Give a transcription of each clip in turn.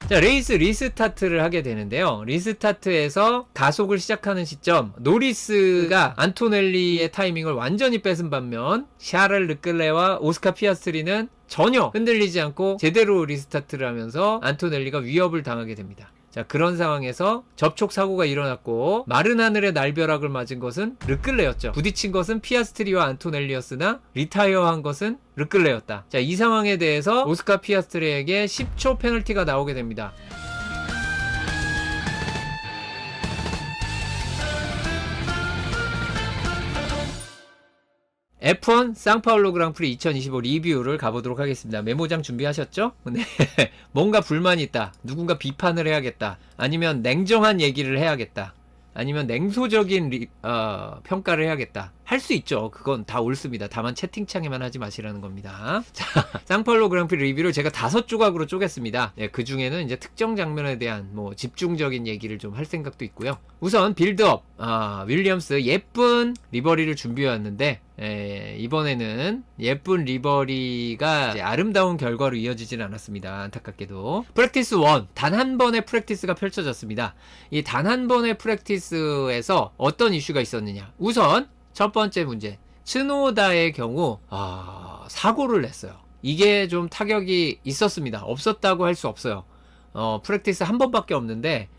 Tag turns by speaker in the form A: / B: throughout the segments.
A: 자, 레이스 리스타트를 하게 되는데요. 리스타트에서 가속을 시작하는 시점, 노리스가 안토넬리의 타이밍을 완전히 뺏은 반면 샤를 르클레와 오스카 피아스트리는 전혀 흔들리지 않고 제대로 리스타트를 하면서 안토넬리가 위협을 당하게 됩니다. 자, 그런 상황에서 접촉 사고가 일어났고 마른 하늘의 날벼락을 맞은 것은 르클레였죠. 부딪힌 것은 피아스트리와 안토넬리였으나 리타이어한 것은 르클레였다. 자, 이 상황에 대해서 오스카 피아스트리에게 10초 페널티가 나오게 됩니다. F1 상파울로 그랑프리 2025 리뷰를 가보도록 하겠습니다. 메모장 준비하셨죠? 네. 뭔가 불만이 있다. 누군가 비판을 해야겠다. 아니면 냉정한 얘기를 해야겠다. 아니면 냉소적인 평가를 해야겠다. 할 수 있죠. 그건 다 옳습니다. 다만 채팅창에만 하지 마시라는 겁니다. 자, 상파울로 그랑프리 리뷰를 제가 5조각으로 쪼갰습니다. 네, 그 중에는 이제 특정 장면에 대한 뭐 집중적인 얘기를 좀 할 생각도 있고요. 우선 빌드업, 윌리엄스 예쁜 리버리를 준비해왔는데 이번에는 예쁜 리버리가 이제 아름다운 결과로 이어지진 않았습니다. 안타깝게도. 프랙티스 1, 단 한 번의 프랙티스가 펼쳐졌습니다. 이 단 한 번의 프랙티스에서 어떤 이슈가 있었느냐. 우선 첫 번째 문제, 츠노다의 경우 사고를 냈어요. 이게 좀 타격이 있었습니다. 없었다고 할 수 없어요. 프랙티스 한 번밖에 없는데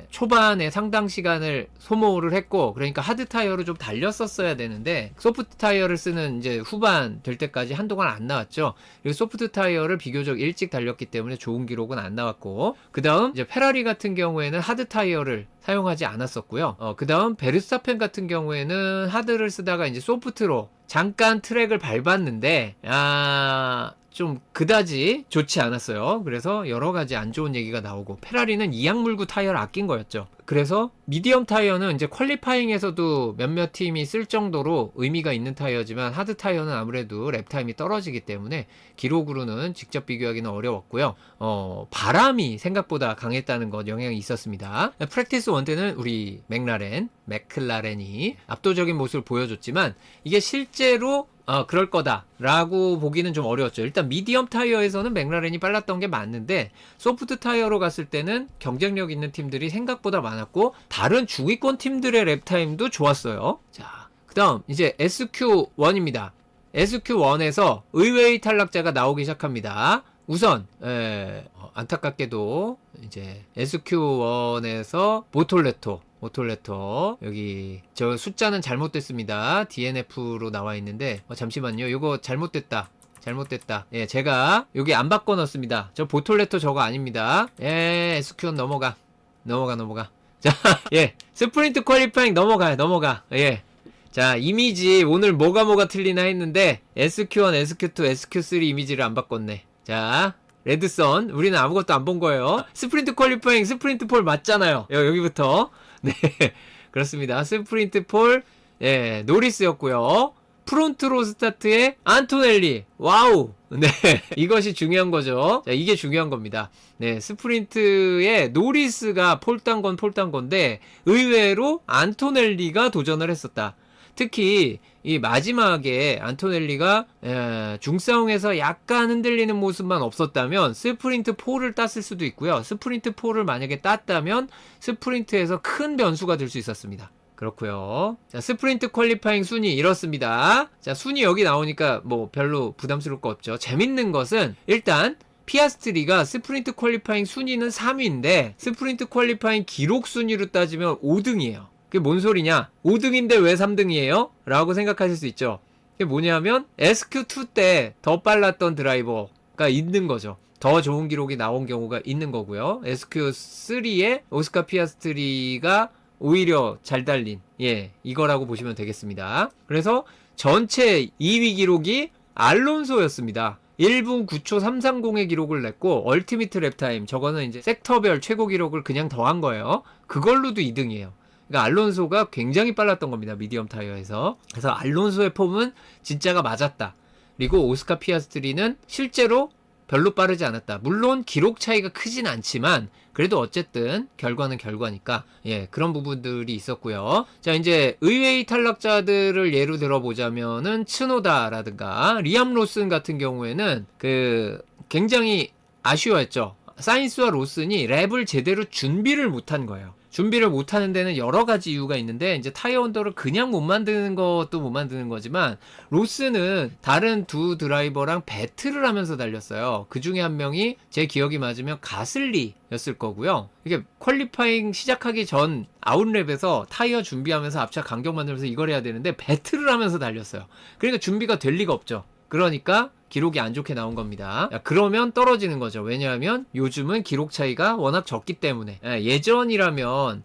A: 초반에 상당 시간을 소모를 했고, 그러니까 하드 타이어로 좀 달렸었어야 되는데 소프트 타이어를 쓰는 이제 후반 될 때까지 한동안 안 나왔죠. 그리고 소프트 타이어를 비교적 일찍 달렸기 때문에 좋은 기록은 안 나왔고, 그 다음 이제 페라리 같은 경우에는 하드 타이어를 사용하지 않았었고요. 그 다음 베르스타펜 같은 경우에는 하드를 쓰다가 이제 소프트로 잠깐 트랙을 밟았는데 좀 그다지 좋지 않았어요. 그래서 여러 가지 안 좋은 얘기가 나오고, 페라리는 이악물고 타이어를 아낀 거였죠. 그래서 미디엄 타이어는 이제 퀄리파잉에서도 몇몇 팀이 쓸 정도로 의미가 있는 타이어지만, 하드 타이어는 아무래도 랩타임이 떨어지기 때문에 기록으로는 직접 비교하기는 어려웠고요. 바람이 생각보다 강했다는 것 영향이 있었습니다. 프랙티스 1 때는 우리 맥클라렌이 압도적인 모습을 보여줬지만, 이게 실제로 그럴 거다라고 보기는 좀 어려웠죠. 일단 미디엄 타이어에서는 맥라렌이 빨랐던 게 맞는데, 소프트 타이어로 갔을 때는 경쟁력 있는 팀들이 생각보다 많았고, 다른 중위권 팀들의 랩타임도 좋았어요. 자, 그 다음 이제 SQ1입니다. SQ1에서 의외의 탈락자가 나오기 시작합니다. 우선 안타깝게도 이제 SQ1에서 모톨레토 여기 저 숫자는 잘못됐습니다. DNF로 나와 있는데 잠시만요. 이거 잘못됐다. 예, 제가 여기 안 바꿔 넣었습니다. 저 보톨레토 저거 아닙니다. SQ1 넘어가. 자, 스프린트 퀄리파잉 넘어가. 자, 이미지 오늘 뭐가 틀리나 했는데 SQ1, SQ2, SQ3 이미지를 안 바꿨네. 자, 레드선, 우리는 아무것도 안 본 거예요. 스프린트 퀄리파잉, 스프린트 폴 맞잖아요. 여기부터. 네, 그렇습니다. 스프린트 폴, 노리스였고요. 프론트로 스타트의 안토넬리. 와우. 네, 이것이 중요한 거죠. 자, 이게 중요한 겁니다. 네, 스프린트의 노리스가 폴딴 건데 의외로 안토넬리가 도전을 했었다. 특히 이 마지막에 안토넬리가 중싸움에서 약간 흔들리는 모습만 없었다면 스프린트 4를 땄을 수도 있고요. 스프린트 4를 만약에 땄다면 스프린트에서 큰 변수가 될 수 있었습니다. 그렇고요. 자, 스프린트 퀄리파잉 순위 이렇습니다. 자, 순위 여기 나오니까 뭐 별로 부담스러울 거 없죠. 재밌는 것은 일단 피아스트리가 스프린트 퀄리파잉 순위는 3위인데 스프린트 퀄리파잉 기록 순위로 따지면 5등이에요. 그게 뭔 소리냐? 5등인데 왜 3등이에요? 라고 생각하실 수 있죠. 그게 뭐냐면 SQ2 때 더 빨랐던 드라이버가 있는 거죠. 더 좋은 기록이 나온 경우가 있는 거고요. SQ3에 오스카 피아스트리가 오히려 잘 달린 이거라고 보시면 되겠습니다. 그래서 전체 2위 기록이 알론소였습니다. 1분 9초 330의 기록을 냈고, 얼티미트 랩타임, 저거는 이제 섹터별 최고 기록을 그냥 더한 거예요. 그걸로도 2등이에요. 그러니까 알론소가 굉장히 빨랐던 겁니다. 미디엄 타이어에서. 그래서 알론소의 폼은 진짜가 맞았다. 그리고 오스카 피아스트리는 실제로 별로 빠르지 않았다. 물론 기록 차이가 크진 않지만 그래도 어쨌든 결과는 결과니까 그런 부분들이 있었고요. 자, 이제 의외의 탈락자들을 예로 들어보자면은 츠노다라든가 리암 로슨 같은 경우에는 굉장히 아쉬워했죠. 사인스와 로슨이 랩을 제대로 준비를 못한 거예요. 준비를 못하는 데는 여러 가지 이유가 있는데 이제 타이어 언더를 그냥 못 만드는 것도 못 만드는 거지만 로스는 다른 두 드라이버랑 배틀을 하면서 달렸어요. 그 중에 한 명이 제 기억이 맞으면 가슬리였을 거고요. 이게 퀄리파잉 시작하기 전 아웃랩에서 타이어 준비하면서 앞차 간격 만들면서 이걸 해야 되는데 배틀을 하면서 달렸어요. 그러니까 준비가 될 리가 없죠. 그러니까 기록이 안 좋게 나온 겁니다. 그러면 떨어지는 거죠. 왜냐하면 요즘은 기록 차이가 워낙 적기 때문에. 예전이라면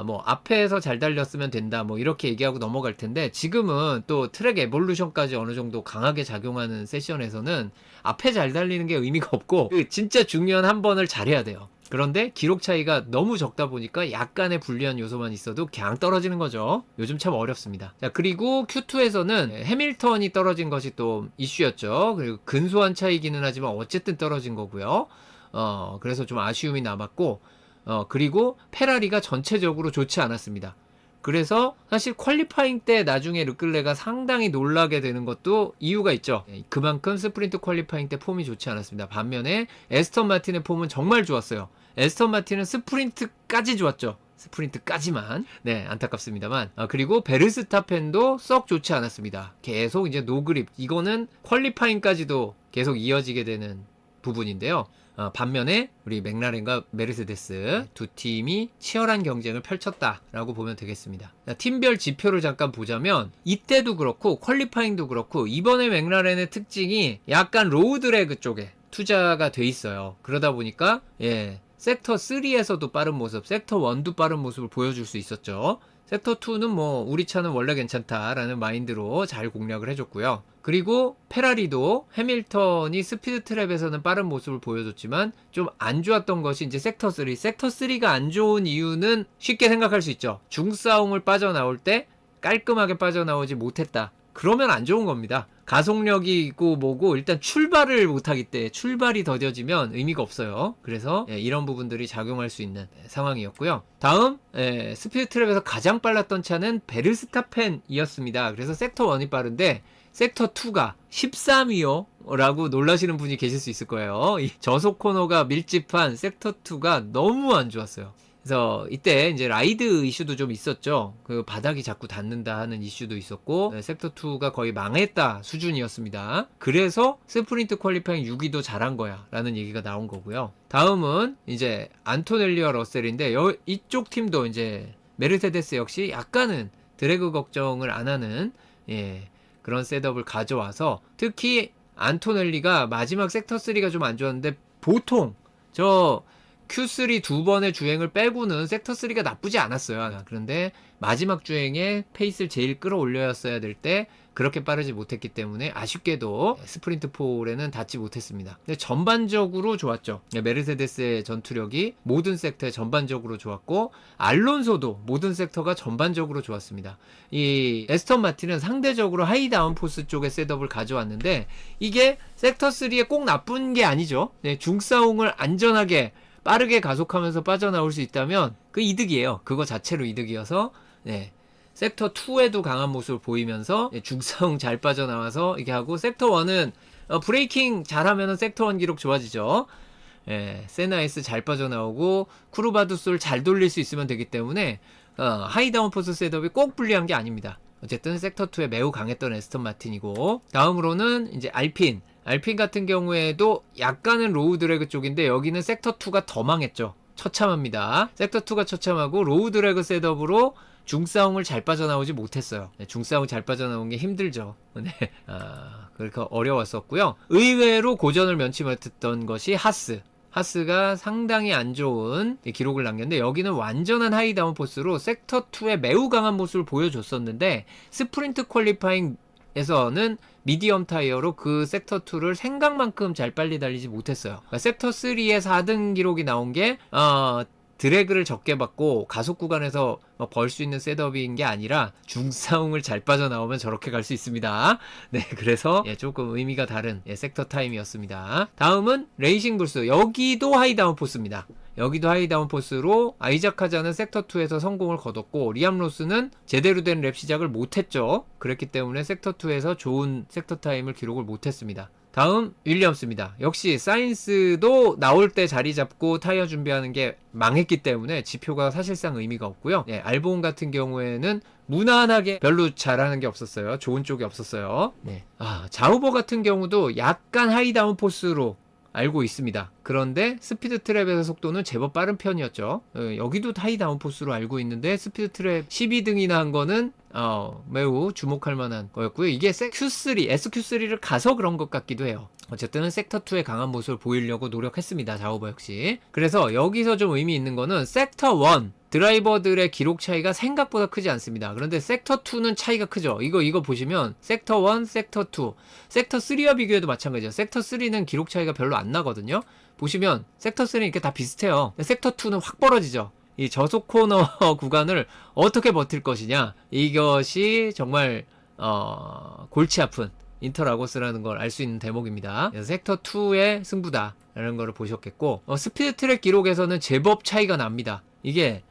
A: 뭐 앞에서 잘 달렸으면 된다 뭐 이렇게 얘기하고 넘어갈 텐데 지금은 또 트랙 에볼루션까지 어느 정도 강하게 작용하는 세션에서는 앞에 잘 달리는 게 의미가 없고 진짜 중요한 한 번을 잘해야 돼요. 그런데 기록 차이가 너무 적다 보니까 약간의 불리한 요소만 있어도 그냥 떨어지는 거죠. 요즘 참 어렵습니다. 자, 그리고 Q2에서는 해밀턴이 떨어진 것이 또 이슈였죠. 그리고 근소한 차이기는 하지만 어쨌든 떨어진 거고요. 그래서 좀 아쉬움이 남았고, 그리고 페라리가 전체적으로 좋지 않았습니다. 그래서 사실 퀄리파잉 때 나중에 르클레가 상당히 놀라게 되는 것도 이유가 있죠. 그만큼 스프린트 퀄리파잉 때 폼이 좋지 않았습니다. 반면에 에스턴 마틴의 폼은 정말 좋았어요. 에스턴 마틴은 스프린트까지 좋았죠. 스프린트까지만. 네, 안타깝습니다만. 그리고 베르스타펜도 썩 좋지 않았습니다. 계속 이제 노그립. 이거는 퀄리파잉까지도 계속 이어지게 되는 부분인데요. 반면에 우리 맥라렌과 메르세데스 두 팀이 치열한 경쟁을 펼쳤다라고 보면 되겠습니다. 팀별 지표를 잠깐 보자면 이때도 그렇고 퀄리파잉도 그렇고 이번에 맥라렌의 특징이 약간 로우드래그 쪽에 투자가 돼 있어요. 그러다 보니까 섹터 3에서도 빠른 모습, 섹터 1도 빠른 모습을 보여줄 수 있었죠. 섹터 2는 뭐 우리 차는 원래 괜찮다라는 마인드로 잘 공략을 해줬고요. 그리고 페라리도 해밀턴이 스피드 트랩에서는 빠른 모습을 보여줬지만 좀 안 좋았던 것이 이제 sek터 3. 섹터 3가 안 좋은 이유는 쉽게 생각할 수 있죠. 중싸움을 빠져나올 때 깔끔하게 빠져나오지 못했다. 그러면 안 좋은 겁니다. 가속력이 있고 뭐고 일단 출발을 못하기 때문에 출발이 더뎌지면 의미가 없어요. 그래서 이런 부분들이 작용할 수 있는 상황이었고요. 다음 스피드 트랩에서 가장 빨랐던 차는 베르스타펜이었습니다. 그래서 섹터 1이 빠른데 섹터 2가 13위요 라고 놀라시는 분이 계실 수 있을 거예요. 이 저속 코너가 밀집한 섹터 2가 너무 안 좋았어요. 그래서 이때 이제 라이드 이슈도 좀 있었죠. 그 바닥이 자꾸 닿는다 하는 이슈도 있었고 섹터 2가 거의 망했다 수준이었습니다. 그래서 스프린트 퀄리파잉 6위도 잘한 거야 라는 얘기가 나온 거고요. 다음은 이제 안토넬리와 러셀인데 이쪽 팀도 이제 메르세데스 역시 약간은 드래그 걱정을 안 하는 그런 셋업을 가져와서 특히 안토넬리가 마지막 섹터 3가 좀 안 좋았는데 보통 저 Q3 두 번의 주행을 빼고는 섹터 3가 나쁘지 않았어요. 그런데 마지막 주행에 페이스를 제일 끌어올렸어야 될 때 그렇게 빠르지 못했기 때문에 아쉽게도 스프린트 폴에는 닿지 못했습니다. 근데 전반적으로 좋았죠. 메르세데스의 전투력이 모든 섹터에 전반적으로 좋았고 알론소도 모든 섹터가 전반적으로 좋았습니다. 이 에스턴 마틴은 상대적으로 하이 다운포스 쪽의 셋업을 가져왔는데 이게 섹터 3에 꼭 나쁜 게 아니죠. 중싸움을 안전하게 빠르게 가속하면서 빠져나올 수 있다면 그 이득이에요. 그거 자체로 이득이어서 섹터 2에도 강한 모습을 보이면서 중싸움 잘 빠져나와서 이렇게 하고 섹터 1은 브레이킹 잘하면 섹터 1 기록 좋아지죠. 세나이스 잘 빠져나오고 쿠르바두스를 잘 돌릴 수 있으면 되기 때문에 하이 다운포스 셋업이 꼭 불리한 게 아닙니다. 어쨌든 섹터 2에 매우 강했던 에스턴 마틴이고 다음으로는 이제 알핀 같은 경우에도 약간은 로우 드래그 쪽인데 여기는 섹터 2가 더 망했죠. 처참합니다. 섹터 2가 처참하고 로우 드래그 셋업으로 중싸움을 잘 빠져나오지 못했어요. 중싸움 잘 빠져나온 게 힘들죠. 그러니까 어려웠었고요. 의외로 고전을 면치 못했던 것이 하스가 상당히 안 좋은 기록을 남겼는데 여기는 완전한 하이 다운포스로 섹터 2에 매우 강한 모습을 보여줬었는데 스프린트 퀄리파잉에서는 미디엄 타이어로 그 섹터 2를 생각만큼 잘 빨리 달리지 못했어요. 그러니까 섹터 3의 4등 기록이 나온 게 드래그를 적게 받고 가속 구간에서 벌 수 있는 셋업인 게 아니라 중싸움을 잘 빠져나오면 저렇게 갈 수 있습니다. 그래서 조금 의미가 다른 섹터 타임이었습니다. 다음은 레이싱 불스. 여기도 하이 다운포스입니다. 여기도 하이 다운포스로 아이작 하자는 섹터 2에서 성공을 거뒀고 리암 로스는 제대로 된 랩 시작을 못했죠. 그랬기 때문에 섹터 2에서 좋은 섹터 타임을 기록을 못했습니다. 다음 윌리엄스입니다. 역시 사인스도 나올 때 자리 잡고 타이어 준비하는 게 망했기 때문에 지표가 사실상 의미가 없고요. 네, 알보온 같은 경우에는 무난하게 별로 잘하는 게 없었어요. 좋은 쪽이 없었어요. 네. 자우버 같은 경우도 약간 하이 다운 포스로 알고 있습니다. 그런데 스피드 트랩에서 속도는 제법 빠른 편이었죠. 여기도 하이 다운 포스로 알고 있는데 스피드 트랩 12등이나 한 거는 매우 주목할 만한 거였고요. 이게 Q3, SQ3를 가서 그런 것 같기도 해요. 어쨌든 섹터2의 강한 모습을 보이려고 노력했습니다. 자우버 역시. 그래서 여기서 좀 의미 있는 거는 섹터1 드라이버들의 기록 차이가 생각보다 크지 않습니다. 그런데 섹터2는 차이가 크죠. 이거 보시면 섹터1, 섹터2, 섹터3와 비교해도 마찬가지예요. 섹터3는 기록 차이가 별로 안 나거든요. 보시면 섹터3는 이렇게 다 비슷해요. 섹터2는 확 벌어지죠. 이 저속 코너 구간을 어떻게 버틸 것이냐, 이것이 정말 골치 아픈 인터라고스라는 걸 알 수 있는 대목입니다. 그래서 섹터2의 승부다 라는 걸 보셨겠고, 스피드 트랙 기록에서는 제법 차이가 납니다. 이게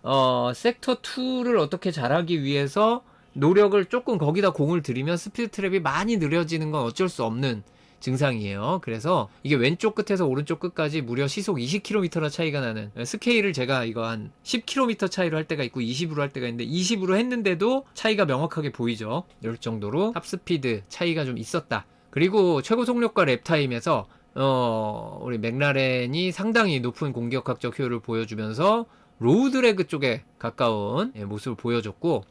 A: 섹터2를 어떻게 잘하기 위해서 노력을 조금 거기다 공을 들이면 스피드 트랩이 많이 느려지는 건 어쩔 수 없는 증상이에요. 그래서 이게 왼쪽 끝에서 오른쪽 끝까지 무려 시속 20km나 차이가 나는, 스케일을 제가 이거 한 10km 차이로 할 때가 있고 20으로 할 때가 있는데 20으로 했는데도 차이가 명확하게 보이죠. 이럴 정도로 탑스피드 차이가 좀 있었다. 그리고 최고 속력과 랩타임에서 우리 맥라렌이 상당히 높은 공격학적 효율을 보여주면서 로우드래그 쪽에 가까운 모습을 보여줬고,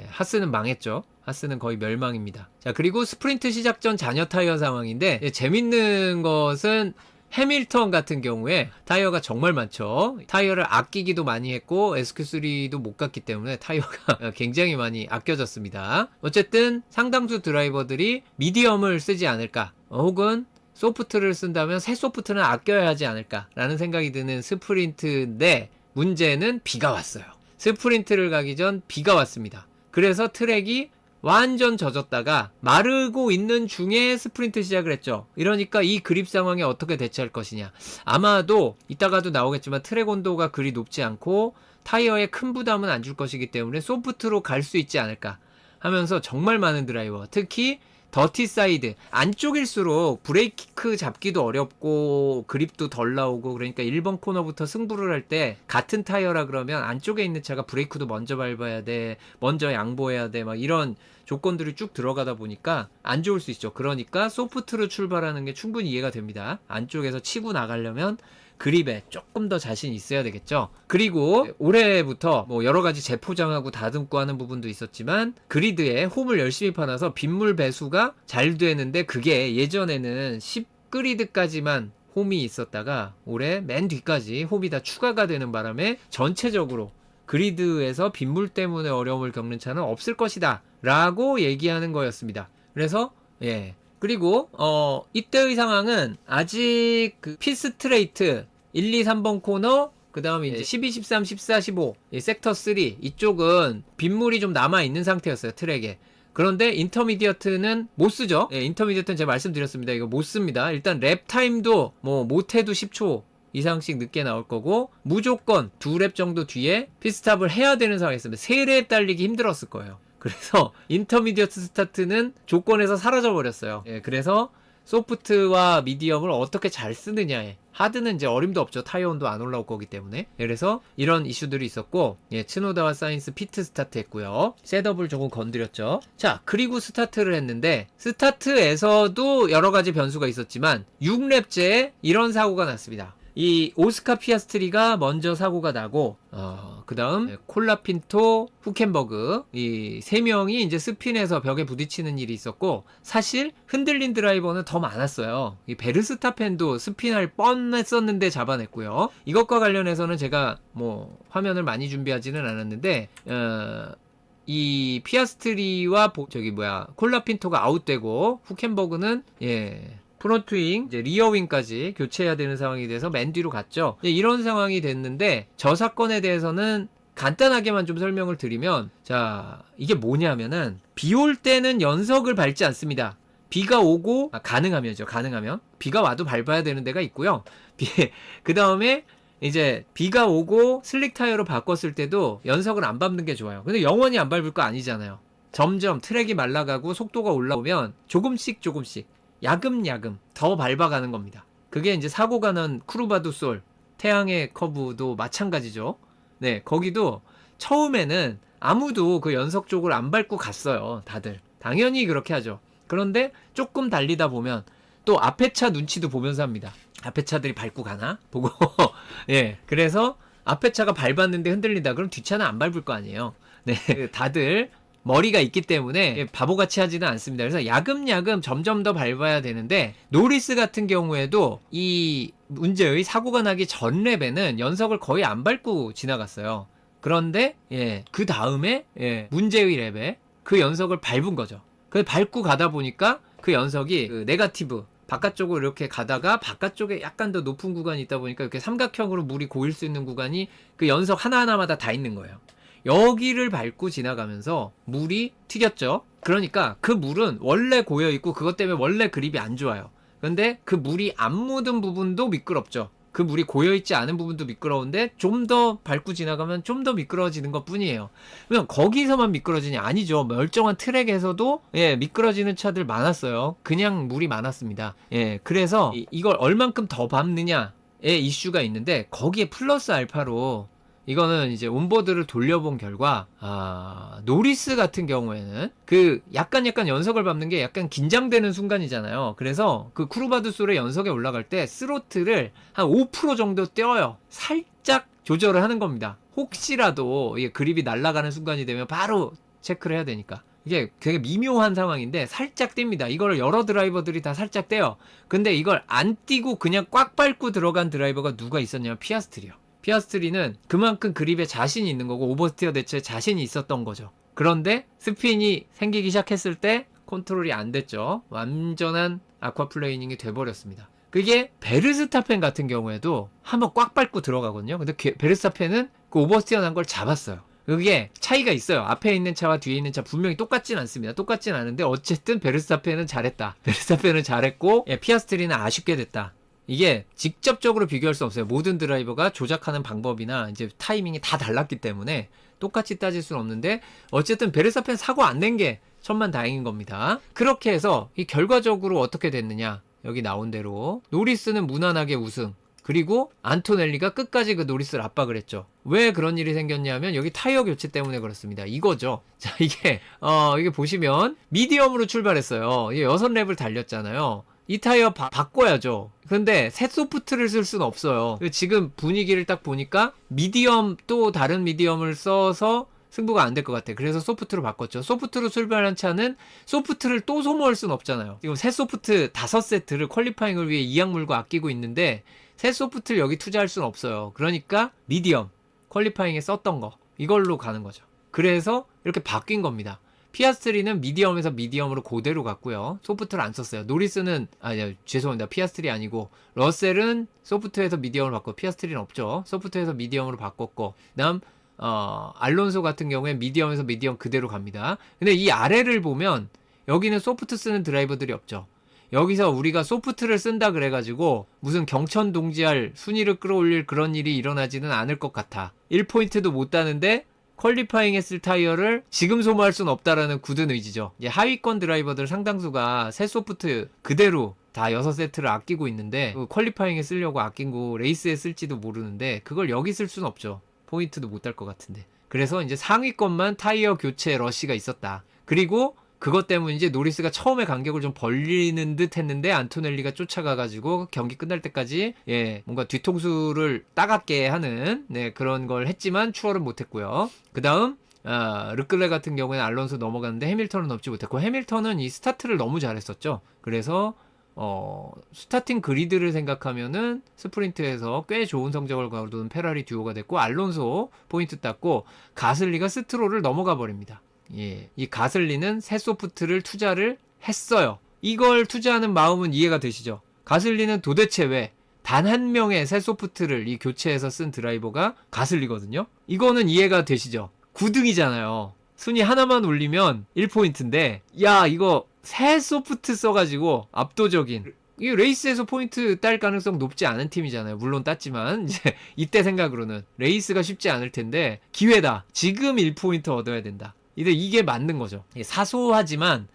A: 하스는 망했죠. 하스는 거의 멸망입니다. 자, 그리고 스프린트 시작 전 잔여 타이어 상황인데, 재밌는 것은 해밀턴 같은 경우에 타이어가 정말 많죠. 타이어를 아끼기도 많이 했고 SQ3도 못 갔기 때문에 타이어가 굉장히 많이 아껴졌습니다. 어쨌든 상당수 드라이버들이 미디엄을 쓰지 않을까, 혹은 소프트를 쓴다면 새 소프트는 아껴야 하지 않을까라는 생각이 드는 스프린트인데, 문제는 비가 왔어요. 스프린트를 가기 전 비가 왔습니다. 그래서 트랙이 완전 젖었다가 마르고 있는 중에 스프린트 시작을 했죠. 이러니까 이 그립 상황에 어떻게 대처할 것이냐. 아마도 이따가도 나오겠지만 트랙 온도가 그리 높지 않고 타이어에 큰 부담은 안 줄 것이기 때문에 소프트로 갈 수 있지 않을까 하면서 정말 많은 드라이버, 특히 더티 사이드 안쪽일수록 브레이크 잡기도 어렵고 그립도 덜 나오고, 그러니까 1번 코너부터 승부를 할 때 같은 타이어라 그러면 안쪽에 있는 차가 브레이크도 먼저 밟아야 돼, 먼저 양보해야 돼, 막 이런 조건들이 쭉 들어가다 보니까 안 좋을 수 있죠. 그러니까 소프트로 출발하는 게 충분히 이해가 됩니다. 안쪽에서 치고 나가려면 그립에 조금 더 자신 있어야 되겠죠. 그리고 올해부터 뭐 여러 가지 재포장하고 다듬고 하는 부분도 있었지만 그리드에 홈을 열심히 파놔서 빗물 배수가 잘 되는데, 그게 예전에는 10그리드까지만 홈이 있었다가 올해 맨 뒤까지 홈이 다 추가가 되는 바람에 전체적으로 그리드에서 빗물 때문에 어려움을 겪는 차는 없을 것이다 라고 얘기하는 거였습니다. 그래서 그리고 이때의 상황은 아직 그 피스트레이트 1, 2, 3번 코너, 그 다음에 이제 12, 13, 14, 15 섹터 3 이쪽은 빗물이 좀 남아있는 상태였어요, 트랙에. 그런데 인터미디어트는 못 쓰죠. 인터미디어트는 제가 말씀드렸습니다. 이거 못 씁니다. 일단 랩 타임도 뭐 못해도 10초 이상씩 늦게 나올 거고, 무조건 2랩 정도 뒤에 피스탑을 해야 되는 상황이 있습니다. 3랩 달리기 힘들었을 거예요. 그래서 인터미디어트 스타트는 조건에서 사라져 버렸어요. 그래서 소프트와 미디엄을 어떻게 잘 쓰느냐에, 하드는 이제 어림도 없죠. 타이어 온도 안 올라올 거기 때문에. 그래서 이런 이슈들이 있었고, 츠노다와 사인스 피트 스타트 했고요. 셋업을 조금 건드렸죠. 자, 그리고 스타트를 했는데, 스타트에서도 여러 가지 변수가 있었지만 6랩째에 이런 사고가 났습니다. 이 오스카 피아스트리가 먼저 사고가 나고, 그 다음 콜라핀토, 후켄버그, 이 세 명이 이제 스핀에서 벽에 부딪히는 일이 있었고, 사실 흔들린 드라이버는 더 많았어요. 이 베르스타펜도 스핀할 뻔했었는데 잡아냈고요. 이것과 관련해서는 제가 뭐 화면을 많이 준비하지는 않았는데, 이 피아스트리와 콜라핀토가 아웃되고, 후켄버그는 프론트윙, 이제 리어윙까지 교체해야 되는 상황이 돼서 맨 뒤로 갔죠. 이런 상황이 됐는데, 저 사건에 대해서는 간단하게만 좀 설명을 드리면, 자, 이게 뭐냐면은 비 올 때는 연석을 밟지 않습니다. 비가 오고, 가능하면요. 가능하면 비가 와도 밟아야 되는 데가 있고요. 그 다음에 이제 비가 오고 슬릭 타이어로 바꿨을 때도 연석을 안 밟는 게 좋아요. 근데 영원히 안 밟을 거 아니잖아요. 점점 트랙이 말라가고 속도가 올라오면 조금씩 야금야금 더 밟아가는 겁니다. 그게 이제 사고가 난 쿠르바두 솔 태양의 커브도 마찬가지죠. 네, 거기도 처음에는 아무도 그 연석 쪽을 안 밟고 갔어요. 다들 당연히 그렇게 하죠. 그런데 조금 달리다 보면 또 앞에 차 눈치도 보면서 합니다. 앞에 차들이 밟고 가나 보고 예, 그래서 앞에 차가 밟았는데 흔들린다 그럼 뒷차는 안 밟을 거 아니에요. 네, 다들 머리가 있기 때문에 바보같이 하지는 않습니다. 그래서 야금야금 점점 더 밟아야 되는데, 노리스 같은 경우에도 이 문제의 사고가 나기 전 랩에는 연석을 거의 안 밟고 지나갔어요. 그런데 그 다음에 문제의 랩에 그 연석을 밟은 거죠. 그 밟고 가다 보니까 그 연석이 그 네거티브 바깥쪽으로 이렇게 가다가 바깥쪽에 약간 더 높은 구간이 있다 보니까 이렇게 삼각형으로 물이 고일 수 있는 구간이 그 연석 하나하나마다 다 있는 거예요. 여기를 밟고 지나가면서 물이 튀겼죠. 그러니까 그 물은 원래 고여있고 그것 때문에 원래 그립이 안 좋아요. 근데 그 물이 안 묻은 부분도 미끄럽죠. 그 물이 고여있지 않은 부분도 미끄러운데 좀 더 밟고 지나가면 좀 더 미끄러워지는 것 뿐이에요. 그냥 거기서만 미끄러지냐? 아니죠. 멀쩡한 트랙에서도 미끄러지는 차들 많았어요. 그냥 물이 많았습니다. 그래서 이걸 얼만큼 더 밟느냐의 이슈가 있는데, 거기에 플러스 알파로 이거는 이제 온보드를 돌려본 결과, 노리스 같은 경우에는 그 약간 연석을 밟는 게 약간 긴장되는 순간이잖아요. 그래서 그 쿠르바두 솔의 연석에 올라갈 때 스로틀을 한 5% 정도 떼어요. 살짝 조절을 하는 겁니다. 혹시라도 이게 그립이 날아가는 순간이 되면 바로 체크를 해야 되니까. 이게 되게 미묘한 상황인데 살짝 뗍니다. 이걸 여러 드라이버들이 다 살짝 떼요. 근데 이걸 안 띄고 그냥 꽉 밟고 들어간 드라이버가 누가 있었냐면 피아스트리요. 피아스트리는 그만큼 그립에 자신이 있는 거고 오버스티어 대처에 자신이 있었던 거죠. 그런데 스핀이 생기기 시작했을 때 컨트롤이 안 됐죠. 완전한 아쿠아플레이닝이 돼버렸습니다. 그게 베르스타펜 같은 경우에도 한번 꽉 밟고 들어가거든요. 근데 베르스타펜은 그 오버스티어 난 걸 잡았어요. 그게 차이가 있어요. 앞에 있는 차와 뒤에 있는 차 분명히 똑같진 않습니다. 똑같진 않은데 어쨌든 베르스타펜은 잘했다. 베르스타펜은 잘했고 피아스트리는 아쉽게 됐다. 이게 직접적으로 비교할 수 없어요. 모든 드라이버가 조작하는 방법이나 이제 타이밍이 다 달랐기 때문에 똑같이 따질 수는 없는데, 어쨌든 베르스타펜 사고 안 낸 게 천만다행인 겁니다. 그렇게 해서 이 결과적으로 어떻게 됐느냐, 여기 나온 대로 노리스는 무난하게 우승, 그리고 안토넬리가 끝까지 그 노리스를 압박을 했죠. 왜 그런 일이 생겼냐면 여기 타이어 교체 때문에 그렇습니다. 이거죠. 자, 이게 보시면 미디엄으로 출발했어요. 이게 6랩을 달렸잖아요. 이 타이어 바꿔야죠. 근데 새 소프트를 쓸 수는 없어요. 지금 분위기를 딱 보니까 미디엄 또 다른 미디엄을 써서 승부가 안 될 것 같아. 그래서 소프트로 바꿨죠. 소프트로 출발한 차는 소프트를 또 소모할 수는 없잖아요. 지금 새 소프트 5세트를 퀄리파잉을 위해 이악 물고 아끼고 있는데 새 소프트를 여기 투자할 수는 없어요. 그러니까 미디엄 퀄리파잉에 썼던 거 이걸로 가는 거죠. 그래서 이렇게 바뀐 겁니다. 피아스트리는 미디엄에서 미디엄으로 그대로 갔고요. 소프트를 안 썼어요. 노리스는 죄송합니다. 피아스트리 아니고 러셀은 소프트에서 미디엄으로 바꿨고 피아스트리는 없죠. 소프트에서 미디엄으로 바꿨고, 그다음 알론소 같은 경우에 미디엄에서 미디엄 그대로 갑니다. 근데 이 아래를 보면 여기는 소프트 쓰는 드라이버들이 없죠. 여기서 우리가 소프트를 쓴다 그래가지고 무슨 경천 동지할 순위를 끌어올릴 그런 일이 일어나지는 않을 것 같아. 1포인트도 못 따는데 퀄리파잉 했을 타이어를 지금 소모할 수는 없다라는 굳은 의지죠. 이제 하위권 드라이버들 상당수가 새 소프트 그대로 다 6세트를 아끼고 있는데 그 퀄리파잉에 쓰려고 아낀 거 레이스에 쓸지도 모르는데 그걸 여기 쓸 수는 없죠. 포인트도 못 딸 것 같은데. 그래서 이제 상위권만 타이어 교체 러시가 있었다. 그리고 그것 때문에 이제 노리스가 처음에 간격을 좀 벌리는 듯 했는데 안토넬리가 쫓아가가지고 경기 끝날 때까지 뭔가 뒤통수를 따갑게 하는 그런 걸 했지만 추월은 못했고요. 그 다음 르클레 같은 경우에는 알론소 넘어갔는데 해밀턴은 넘지 못했고, 해밀턴은 이 스타트를 너무 잘했었죠. 그래서 스타팅 그리드를 생각하면은 스프린트에서 꽤 좋은 성적을 거둔 페라리 듀오가 됐고, 알론소 포인트 땄고 가슬리가 스트롤을 넘어가 버립니다. 이 가슬리는 새 소프트를 투자를 했어요. 이걸 투자하는 마음은 이해가 되시죠? 가슬리는 도대체 왜 단 한 명의 새 소프트를 이 교체해서 쓴 드라이버가 가슬리거든요? 이거는 이해가 되시죠? 9등이잖아요. 순위 하나만 올리면 1포인트인데, 야, 이거 새 소프트 써가지고 압도적인, 이 레이스에서 포인트 딸 가능성 높지 않은 팀이잖아요. 물론 땄지만 이제 이때 생각으로는 레이스가 쉽지 않을 텐데 기회다. 지금 1포인트 얻어야 된다. 이게 맞는 거죠. 사소하지만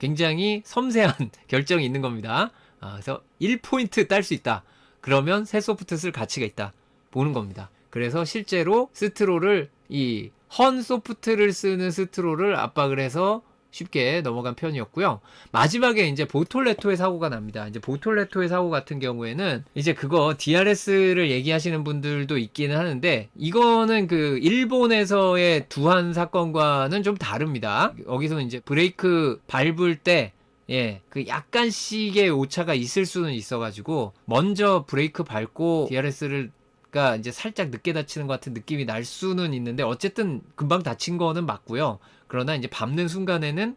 A: 굉장히 섬세한 결정이 있는 겁니다. 그래서 1포인트 딸 수 있다. 그러면 새 소프트 쓸 가치가 있다. 보는 겁니다. 그래서 실제로 스트로를 이 헌 소프트를 쓰는 스트로를 압박을 해서 쉽게 넘어간 편이었고요. 마지막에 이제 보톨레토의 사고가 납니다. 이제 보톨레토의 사고 같은 경우에는 이제 그거 DRS를 얘기하시는 분들도 있기는 하는데 이거는 그 일본에서의 두한 사건과는 좀 다릅니다. 여기서는 이제 브레이크 밟을 때 그 약간씩의 오차가 있을 수는 있어가지고 먼저 브레이크 밟고 DRS를 가 이제 살짝 늦게 다치는 것 같은 느낌이 날 수는 있는데 어쨌든 금방 다친 거는 맞고요. 그러나 이제 밟는 순간에는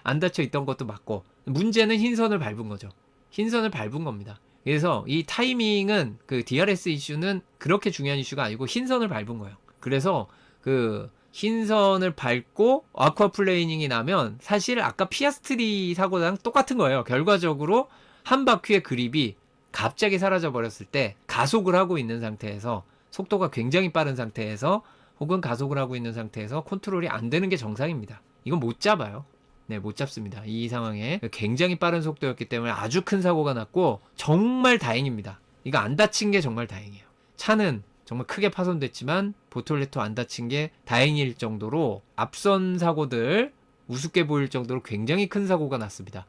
A: 안 다쳐 있던 것도 맞고 문제는 흰선을 밟은 거죠. 흰선을 밟은 겁니다. 그래서 이 타이밍은 그 DRS 이슈는 그렇게 중요한 이슈가 아니고 흰선을 밟은 거예요. 그래서 그 흰선을 밟고 아쿠아 플레이닝이 나면 사실 아까 피아스트리 사고랑 똑같은 거예요. 결과적으로 한 바퀴의 그립이 갑자기 사라져 버렸을 때 가속을 하고 있는 상태에서 속도가 굉장히 빠른 상태에서 혹은 가속을 하고 있는 상태에서 컨트롤이 안 되는 게 정상입니다. 이건 못 잡아요. 네, 못 잡습니다. 이 상황에 굉장히 빠른 속도였기 때문에 아주 큰 사고가 났고 정말 다행입니다. 이거 안 다친 게 정말 다행이에요. 차는 정말 크게 파손됐지만 보톨레토 안 다친 게 다행일 정도로 앞선 사고들 우습게 보일 정도로 굉장히 큰 사고가 났습니다.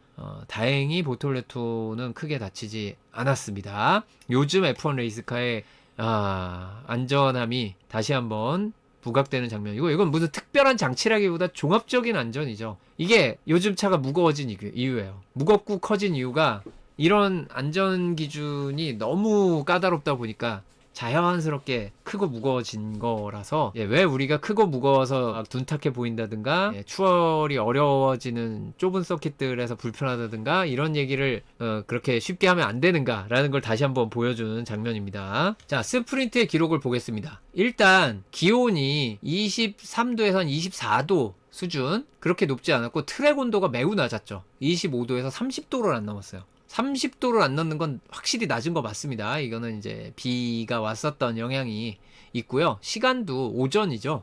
A: 다행히 보톨레토는 크게 다치지 않았습니다. 요즘 F1 레이스카의 안전함이 다시 한번 부각되는 장면이고 이건 무슨 특별한 장치라기보다 종합적인 안전이죠. 이게 요즘 차가 무거워진 이유예요. 무겁고 커진 이유가 이런 안전 기준이 너무 까다롭다 보니까 자연스럽게 크고 무거워진 거라서 왜 우리가 크고 무거워서 둔탁해 보인다든가 추월이 어려워지는 좁은 서킷들에서 불편하다든가 이런 얘기를 그렇게 쉽게 하면 안 되는가 라는 걸 다시 한번 보여주는 장면입니다. 자, 스프린트의 기록을 보겠습니다. 일단 기온이 23도에서 24도 수준, 그렇게 높지 않았고 트랙 온도가 매우 낮았죠. 25도에서 30도를 안 넘었어요. 30도를 안 넣는 건 확실히 낮은 거 맞습니다. 이거는 이제 비가 왔었던 영향이 있고요. 시간도 오전이죠.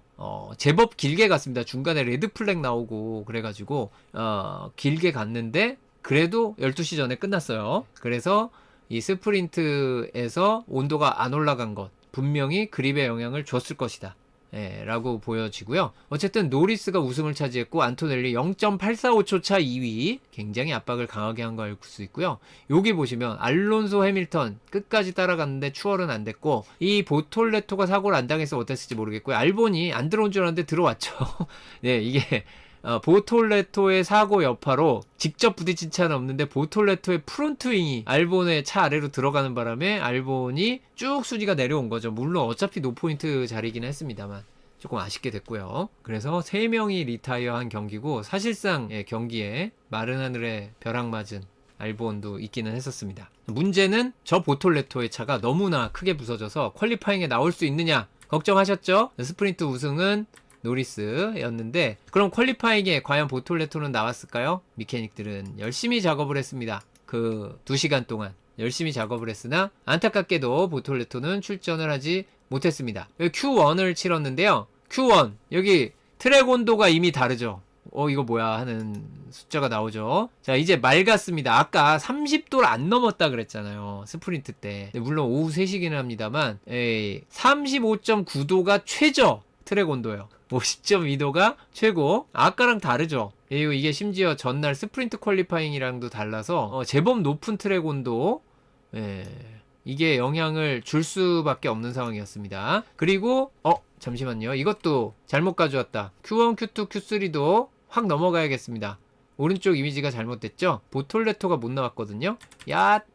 A: 제법 길게 갔습니다. 중간에 레드 플렉 나오고 그래가지고 길게 갔는데 그래도 12시 전에 끝났어요. 그래서 이 스프린트에서 온도가 안 올라간 것 분명히 그립에 영향을 줬을 것이다. 라고 보여지고요. 어쨌든 노리스가 우승을 차지했고 안토넬리 0.845초 차 2위, 굉장히 압박을 강하게 한 거 알 수 있고요. 여기 보시면 알론소 해밀턴 끝까지 따라갔는데 추월은 안 됐고 이 보톨레토가 사고를 안 당해서 어땠을지 모르겠고요. 알본이 안 들어온 줄 알았는데 들어왔죠. 네, 이게 보톨레토의 사고 여파로 직접 부딪힌 차는 없는데 보톨레토의 프론트윙이 알본의 차 아래로 들어가는 바람에 알본이 쭉 순위가 내려온 거죠. 물론 어차피 노포인트 자리긴 했습니다만 조금 아쉽게 됐고요. 그래서 3명이 리타이어한 경기고 사실상 경기에 마른 하늘에 벼락 맞은 알본도 있기는 했었습니다. 문제는 저 보톨레토의 차가 너무나 크게 부서져서 퀄리파잉에 나올 수 있느냐 걱정하셨죠? 스프린트 우승은 노리스였는데 그럼 퀄리파잉에 과연 보톨레토는 나왔을까요? 미케닉들은 열심히 작업을 했습니다. 그 2시간 동안 열심히 작업을 했으나 안타깝게도 보톨레토는 출전을 하지 못했습니다. Q1을 치렀는데요. Q1 여기 트랙 온도가 이미 다르죠. 이거 뭐야 하는 숫자가 나오죠. 자, 이제 맑았습니다. 아까 30도를 안 넘었다 그랬잖아요. 스프린트 때. 물론 오후 3시긴 합니다만 35.9도가 최저 트랙 온도예요. 50.2도가 최고. 아까랑 다르죠. 이게 심지어 전날 스프린트 퀄리파잉이랑도 달라서 제법 높은 트랙 온도, 이게 영향을 줄 수밖에 없는 상황이었습니다. 그리고 잠시만요. 이것도 잘못 가져왔다. Q1, Q2, Q3도 확 넘어가야겠습니다. 오른쪽 이미지가 잘못됐죠? 보톨레토가 못 나왔거든요.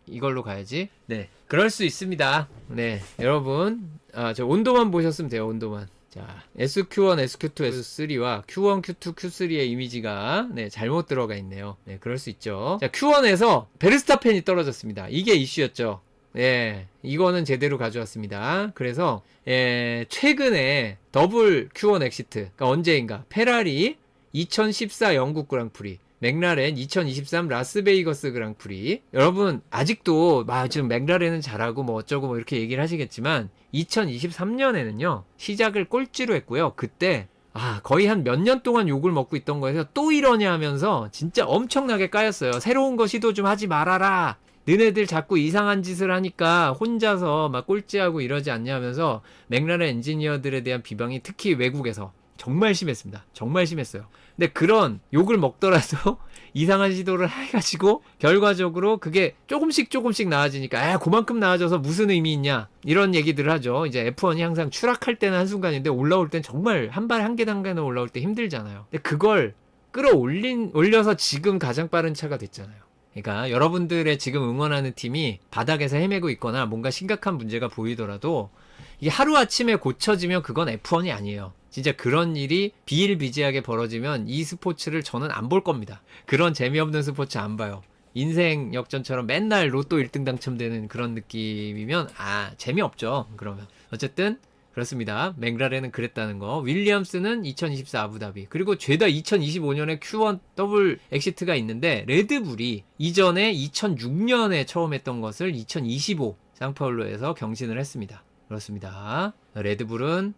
A: 이걸로 가야지. 네, 그럴 수 있습니다. 네, 여러분 저 온도만 보셨으면 돼요. 온도만. 자, SQ1, SQ2, S3와 Q1, Q2, Q3의 이미지가 잘못 들어가 있네요. 네, 그럴 수 있죠. 자, Q1에서 베르스타펜이 떨어졌습니다. 이게 이슈였죠. 이거는 제대로 가져왔습니다. 그래서 최근에 더블 Q1 엑시트, 그러니까 언제인가 페라리 2014 영국 그랑프리, 맥라렌 2023 라스베이거스 그랑프리. 여러분 아직도 지금 맥라렌은 잘하고 뭐 어쩌고 뭐 이렇게 얘기를 하시겠지만 2023년에는요 시작을 꼴찌로 했고요. 그때 거의 한 몇 년 동안 욕을 먹고 있던 거에서 또 이러냐 하면서 진짜 엄청나게 까였어요. 새로운 거 시도 좀 하지 말아라. 너네들 자꾸 이상한 짓을 하니까 혼자서 막 꼴찌하고 이러지 않냐 하면서 맥라렌 엔지니어들에 대한 비방이 특히 외국에서 정말 심했습니다. 정말 심했어요. 근데 그런 욕을 먹더라도 이상한 시도를 해가지고 결과적으로 그게 조금씩 나아지니까 그만큼 나아져서 무슨 의미 있냐 이런 얘기들을 하죠. 이제 F1이 항상 추락할 때는 한순간인데 올라올 땐 정말 한 발 한 계 단계는 올라올 때 힘들잖아요. 근데 그걸 올려서 지금 가장 빠른 차가 됐잖아요. 그러니까 여러분들의 지금 응원하는 팀이 바닥에서 헤매고 있거나 뭔가 심각한 문제가 보이더라도 이게 하루아침에 고쳐지면 그건 F1이 아니에요. 진짜 그런 일이 비일비재하게 벌어지면 이 스포츠를 저는 안 볼 겁니다. 그런 재미없는 스포츠 안 봐요. 인생 역전처럼 맨날 로또 1등 당첨되는 그런 느낌이면 재미없죠. 그러면 어쨌든 그렇습니다. 맥라렌은 그랬다는 거. 윌리엄스는 2024 아부다비. 그리고 죄다 2025년에 Q1 더블 엑시트가 있는데 레드불이 이전에 2006년에 처음 했던 것을 2025 상파울로에서 경신을 했습니다. 그렇습니다. 레드불은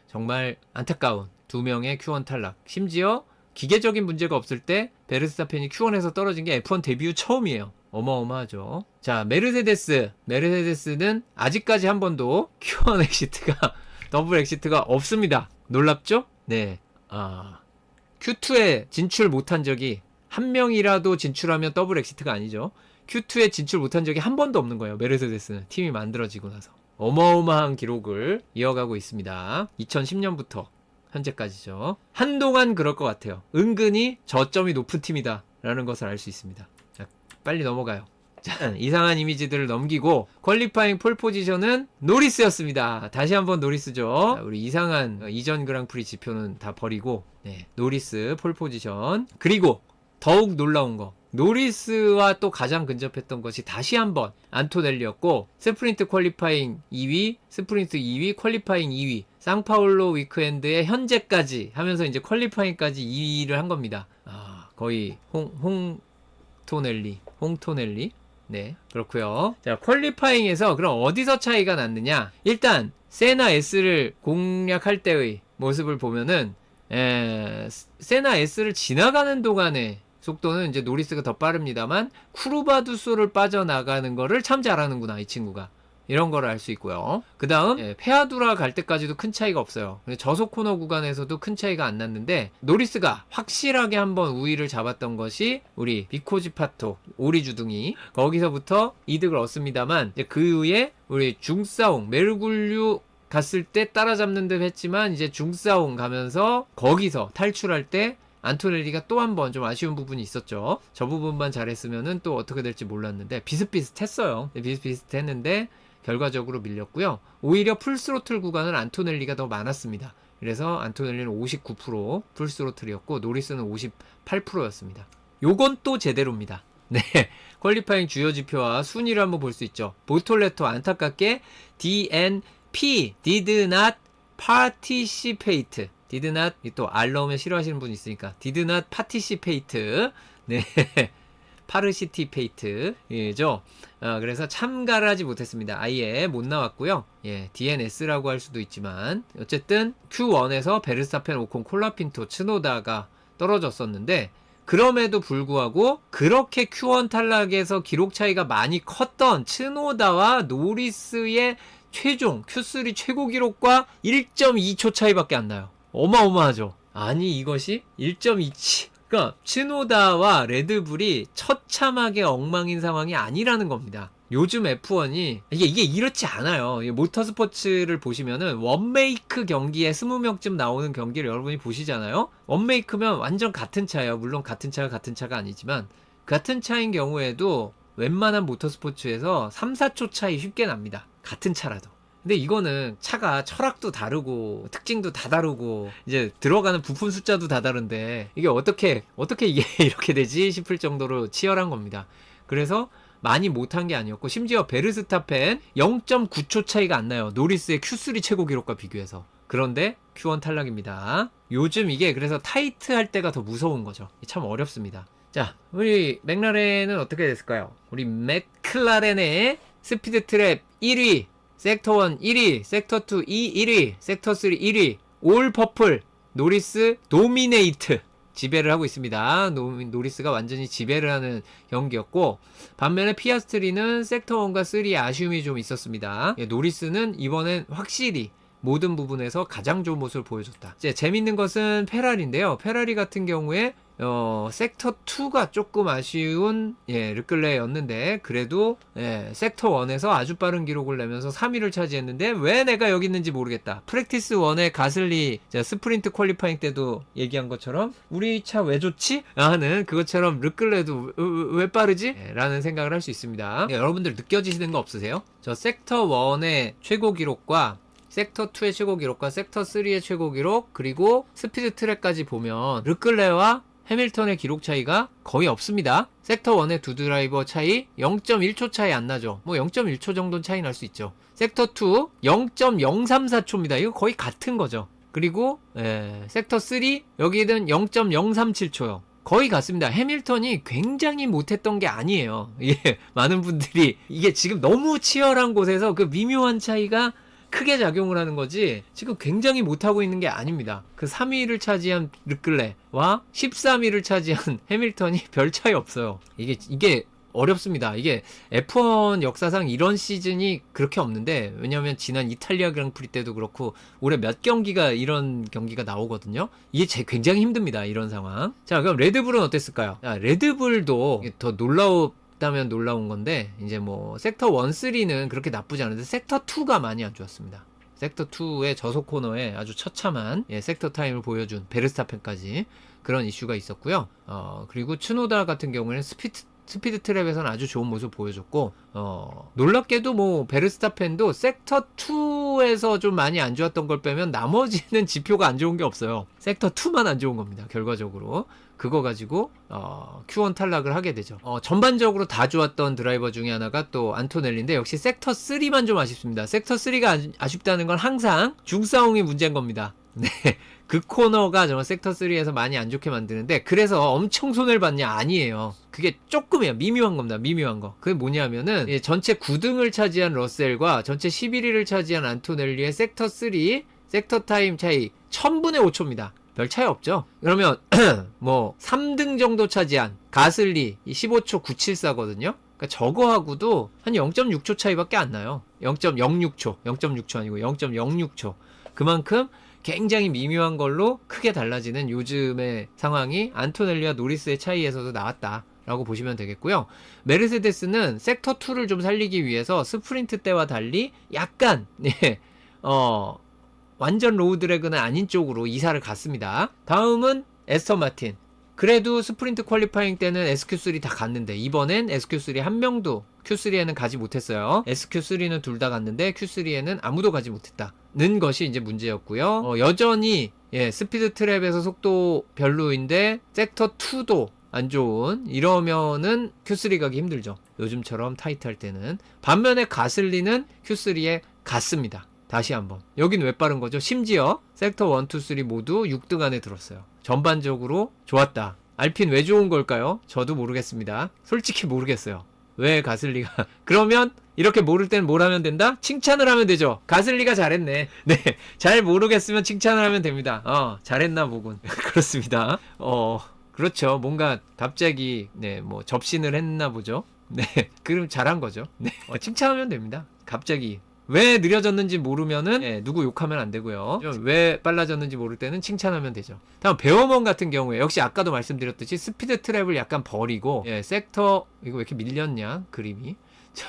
A: 정말 안타까운 2명의 Q1 탈락. 심지어 기계적인 문제가 없을 때 베르스타펜이 Q1에서 떨어진 게 F1 데뷔 후 처음이에요. 어마어마하죠. 자, 메르세데스는 아직까지 한 번도 Q1 엑시트가 더블 엑시트가 없습니다. 놀랍죠? 네. Q2에 진출 못한 적이 한 명이라도 진출하면 더블 엑시트가 아니죠. Q2에 진출 못한 적이 한 번도 없는 거예요. 메르세데스는 팀이 만들어지고 나서 어마어마한 기록을 이어가고 있습니다. 2010년부터 현재까지죠. 한동안 그럴 것 같아요. 은근히 저점이 높은 팀이다 라는 것을 알 수 있습니다. 자, 빨리 넘어가요. 자, 이상한 이미지들을 넘기고 퀄리파잉 폴 포지션은 노리스였습니다. 다시 한번 노리스죠. 자, 우리 이상한 이전 그랑프리 지표는 다 버리고 노리스 폴 포지션. 그리고 더욱 놀라운 거, 노리스와 또 가장 근접했던 것이 다시 한번 안토넬리였고, 스프린트 퀄리파잉 2위, 스프린트 2위, 퀄리파잉 2위, 상파울로 위크엔드에 현재까지 하면서 이제 퀄리파잉까지 2위를 한 겁니다. 거의 홍토넬리. 네, 그렇고요. 자, 퀄리파잉에서 그럼 어디서 차이가 났느냐? 일단 세나 S를 공략할 때의 모습을 보면은 세나 S를 지나가는 동안에 속도는 이제 노리스가 더 빠릅니다만 쿠르바두소를 빠져나가는 거를 참 잘하는구나 이 친구가. 이런 거를 알 수 있고요. 그 다음 페아두라 갈 때까지도 큰 차이가 없어요. 저속 코너 구간에서도 큰 차이가 안 났는데 노리스가 확실하게 한번 우위를 잡았던 것이 우리 비코지파토 오리주둥이 거기서부터 이득을 얻습니다만 그 이후에 우리 중싸움 메르굴류 갔을 때 따라잡는 듯 했지만 이제 중싸움 가면서 거기서 탈출할 때 안토넬리가 또 한 번 좀 아쉬운 부분이 있었죠. 저 부분만 잘했으면은 또 어떻게 될지 몰랐는데 비슷비슷했어요. 비슷비슷했는데 결과적으로 밀렸고요. 오히려 풀스로틀 구간은 안토넬리가 더 많았습니다. 그래서 안토넬리는 59% 풀스로틀이었고 노리스는 58%였습니다. 요건 또 제대로입니다. 네, 퀄리파잉 주요 지표와 순위를 한번 볼 수 있죠. 보톨레토 안타깝게 DNP Did Not Participate Did not, 또 R 넣으면 싫어하시는 분 있으니까 Did not participate. 네, 파르시티페이트죠. 그래서 참가를 하지 못했습니다. 아예 못 나왔고요. DNS라고 할 수도 있지만 어쨌든 Q1에서 베르스타펜, 오콘, 콜라핀토, 츠노다가 떨어졌었는데 그럼에도 불구하고 그렇게 Q1 탈락에서 기록 차이가 많이 컸던 츠노다와 노리스의 최종 Q3 최고 기록과 1.2초 차이밖에 안 나요. 어마어마하죠. 아니 이것이 1.27, 그러니까 츠노다와 레드불이 처참하게 엉망인 상황이 아니라는 겁니다. 요즘 F1이 이게 이렇지 않아요. 모터스포츠를 보시면은 원메이크 경기에 20명쯤 나오는 경기를 여러분이 보시잖아요. 원메이크면 완전 같은 차예요. 물론 같은 차가 아니지만 같은 차인 경우에도 웬만한 모터스포츠에서 3, 4초 차이 쉽게 납니다. 같은 차라도. 근데 이거는 차가 철학도 다르고 특징도 다 다르고 이제 들어가는 부품 숫자도 다 다른데 이게 어떻게 이게 이렇게 되지 싶을 정도로 치열한 겁니다. 그래서 많이 못한 게 아니었고 심지어 베르스타펜 0.9초 차이가 안 나요. 노리스의 Q3 최고 기록과 비교해서. 그런데 Q1 탈락입니다. 요즘 이게 그래서 타이트할 때가 더 무서운 거죠. 참 어렵습니다. 자, 우리 맥라렌은 어떻게 됐을까요? 우리 맥클라렌의 스피드 트랩 1위, 섹터 1 1위, 섹터 2 1위, 섹터 3 1위, 올 퍼플 노리스 도미네이트 지배를 하고 있습니다. 노리스가 완전히 지배를 하는 경기였고, 반면에 피아스트리는 섹터 1과 3의 아쉬움이 좀 있었습니다. 예, 노리스는 이번엔 확실히 모든 부분에서 가장 좋은 모습을 보여줬다. 이제 재밌는 것은 페라리인데요. 페라리 같은 경우에 섹터 2가 조금 아쉬운 르클레였는데, 그래도 섹터 1에서 아주 빠른 기록을 내면서 3위를 차지했는데 왜 내가 여기 있는지 모르겠다. 프랙티스 1의 가슬리 스프린트 퀄리파잉 때도 얘기한 것처럼 우리 차 왜 좋지? 하는 그것처럼 르클레도 왜 빠르지? 라는 생각을 할 수 있습니다. 여러분들 느껴지시는 거 없으세요? 저 섹터 1의 최고 기록과 섹터 2의 최고 기록과 섹터 3의 최고 기록, 그리고 스피드 트랙까지 보면 르클레와 해밀턴의 기록 차이가 거의 없습니다. 섹터 1의 두 드라이버 차이 0.1초 차이 안 나죠. 뭐 0.1초 정도는 차이 날 수 있죠. 섹터 2 0.034초입니다. 이거 거의 같은 거죠. 그리고 섹터 3 여기는 0.037초요. 거의 같습니다. 해밀턴이 굉장히 못했던 게 아니에요. 많은 분들이 이게 지금 너무 치열한 곳에서 그 미묘한 차이가 크게 작용을 하는 거지, 지금 굉장히 못하고 있는 게 아닙니다. 그 3위를 차지한 르클레와 13위를 차지한 해밀턴이 별 차이 없어요. 이게 어렵습니다. 이게 F1 역사상 이런 시즌이 그렇게 없는데, 왜냐면 지난 이탈리아 그랑프리 때도 그렇고 올해 몇 경기가 이런 경기가 나오거든요. 이게 굉장히 힘듭니다. 이런 상황. 자, 그럼 레드불은 어땠을까요? 자, 레드불도 더 다면 놀라운 건데, 이제 뭐 섹터 1, 3는 그렇게 나쁘지 않은데 섹터 2가 많이 안 좋았습니다. 섹터 2의 저속 코너에 아주 처참한 섹터 타임을 보여준 베르스타펜까지 그런 이슈가 있었고요. 그리고 츠노다 같은 경우에는 스피드 트랩에서는 아주 좋은 모습을 보여줬고, 놀랍게도 뭐 베르스타펜도 sek터 2에서 좀 많이 안 좋았던 걸 빼면 나머지는 지표가 안 좋은 게 없어요. 섹터 2만 안 좋은 겁니다. 결과적으로 그거 가지고 Q1 탈락을 하게 되죠. 전반적으로 다 좋았던 드라이버 중에 하나가 또 안토넬리인데, 역시 섹터 3만 좀 아쉽습니다. 섹터 3가 아쉽다는 건 항상 중싸움이 문제인 겁니다. 네, 그 코너가 정말 섹터 3에서 많이 안 좋게 만드는데, 그래서 엄청 손해를 봤냐? 아니에요. 그게 조금이에요. 미묘한 겁니다. 미묘한 거. 그게 뭐냐면은 전체 9등을 차지한 러셀과 전체 11위를 차지한 안토넬리의 섹터 3 섹터 타임 차이 1000분의 5초입니다. 별 차이 없죠. 그러면 뭐 3등 정도 차지한 가슬리 15초 974거든요. 그러니까 저거하고도 한 0.6초 차이밖에 안 나요. 0.06초, 0.6초 아니고 0.06초. 그만큼 굉장히 미묘한 걸로 크게 달라지는 요즘의 상황이 안토넬리와 노리스의 차이에서도 나왔다라고 보시면 되겠고요. 메르세데스는 섹터 2를 좀 살리기 위해서 스프린트 때와 달리 약간 완전 로우드래그는 아닌 쪽으로 이사를 갔습니다. 다음은 에스턴 마틴. 그래도 스프린트 퀄리파잉 때는 SQ3 다 갔는데 이번엔 SQ3 한 명도 Q3에는 가지 못했어요. SQ3는 둘 다 갔는데 Q3에는 아무도 가지 못했다는 것이 이제 문제였고요. 여전히 스피드 트랩에서 속도 별로인데 섹터 2도 안 좋은, 이러면은 Q3 가기 힘들죠. 요즘처럼 타이트할 때는. 반면에 가슬리는 Q3에 갔습니다. 다시 한번. 여긴 왜 빠른 거죠? 심지어 섹터 1, 2, 3 모두 6등 안에 들었어요. 전반적으로 좋았다. 알핀 왜 좋은 걸까요? 저도 모르겠습니다. 솔직히 모르겠어요. 왜 가슬리가 그러면 이렇게 모를 땐 뭘 하면 된다? 칭찬을 하면 되죠. 가슬리가 잘했네. 네, 잘 모르겠으면 칭찬을 하면 됩니다. 잘했나 보군. 그렇습니다. 그렇죠. 뭔가 갑자기 뭐 접신을 했나 보죠. 네, 그럼 잘한 거죠. 네, 칭찬하면 됩니다. 갑자기 왜 느려졌는지 모르면은 누구 욕하면 안 되고요. 왜 빨라졌는지 모를 때는 칭찬하면 되죠. 다음 베어먼 같은 경우에 역시 아까도 말씀드렸듯이 스피드 트랩을 약간 버리고 섹터 이거 왜 이렇게 밀렸냐 그림이.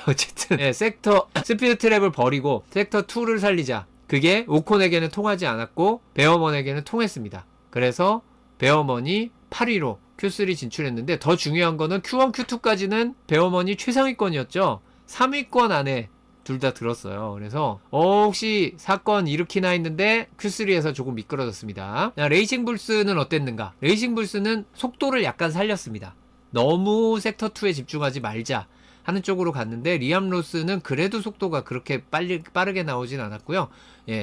A: 어쨌든 섹터 스피드 트랩을 버리고 섹터 2를 살리자. 그게 오콘에게는 통하지 않았고 베어먼에게는 통했습니다. 그래서 베어먼이 8위로 Q3 진출했는데, 더 중요한 거는 Q1, Q2까지는 베어먼이 최상위권이었죠. 3위권 안에 둘 다 들었어요. 그래서 혹시 사건 일으키나 했는데 Q3에서 조금 미끄러졌습니다. 레이싱불스는 어땠는가? 레이싱불스는 속도를 약간 살렸습니다. 너무 섹터 2에 집중하지 말자 하는 쪽으로 갔는데, 리암 로스는 그래도 속도가 그렇게 빠르게 나오진 않았고요.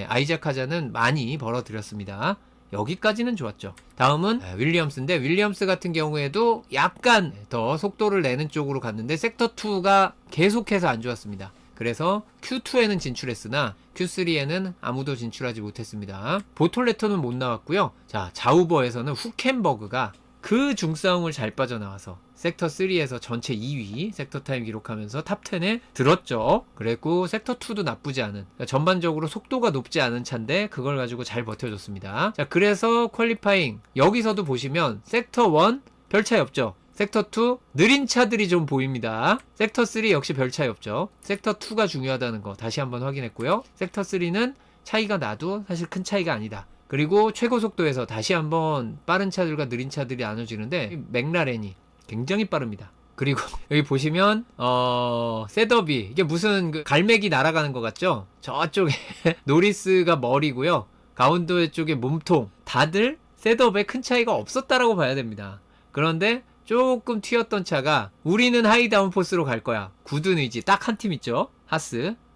A: 아이작 하자는 많이 벌어들였습니다. 여기까지는 좋았죠. 다음은 윌리엄스인데, 윌리엄스 같은 경우에도 약간 더 속도를 내는 쪽으로 갔는데 섹터 2가 계속해서 안 좋았습니다. 그래서 Q2에는 진출했으나 Q3에는 아무도 진출하지 못했습니다. 보톨레토는 못 나왔고요. 자, 자우버에서는 후켄버그가 그 중싸움을 잘 빠져나와서 섹터 3에서 전체 2위 섹터 타임 기록하면서 탑 10에 들었죠. 그랬고 섹터 2도 나쁘지 않은, 그러니까 전반적으로 속도가 높지 않은 차인데 그걸 가지고 잘 버텨줬습니다. 자, 그래서 퀄리파잉 여기서도 보시면 섹터 1 별 차이 없죠. 섹터 2 느린 차들이 좀 보입니다. 섹터 3 역시 별 차이 없죠. 섹터 2가 중요하다는 거 다시 한번 확인했고요. 섹터 3는 차이가 나도 사실 큰 차이가 아니다. 그리고 최고 속도에서 다시 한번 빠른 차들과 느린 차들이 나눠지는데 맥라렌이 굉장히 빠릅니다. 그리고 여기 보시면 셋업이 이게 무슨 그 갈매기 날아가는 것 같죠? 저쪽에 노리스가 머리고요. 가운데 쪽에 몸통, 다들 셋업에 큰 차이가 없었다라고 봐야 됩니다. 그런데 조금 튀었던 차가 우리는 하이다운 포스로 갈 거야. 굳은 의지 딱 한 팀 있죠.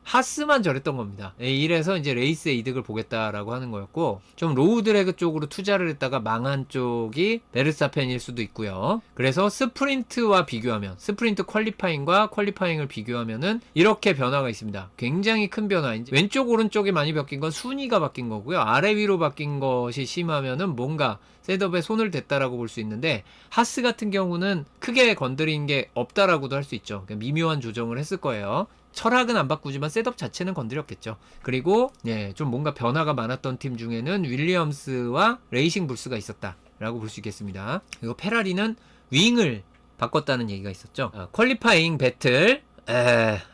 A: 하스만 저랬던 겁니다. 이래서 이제 레이스의 이득을 보겠다라고 하는 거였고, 좀 로우 드래그 쪽으로 투자를 했다가 망한 쪽이 베르스타펜일 수도 있고요. 그래서 스프린트와 비교하면, 스프린트 퀄리파잉과 퀄리파잉을 비교하면은 이렇게 변화가 있습니다. 굉장히 큰 변화. 이제 왼쪽 오른쪽에 많이 바뀐 건 순위가 바뀐 거고요. 아래 위로 바뀐 것이 심하면은 뭔가 셋업에 손을 댔다라고 볼 수 있는데, 하스 같은 경우는 크게 건드린 게 없다라고도 할 수 있죠. 그러니까 미묘한 조정을 했을 거예요. 철학은 안 바꾸지만 셋업 자체는 건드렸겠죠. 그리고 좀 뭔가 변화가 많았던 팀 중에는 윌리엄스와 레이싱 불스가 있었다라고 볼 수 있겠습니다. 그리고 페라리는 윙을 바꿨다는 얘기가 있었죠. 퀄리파잉 배틀,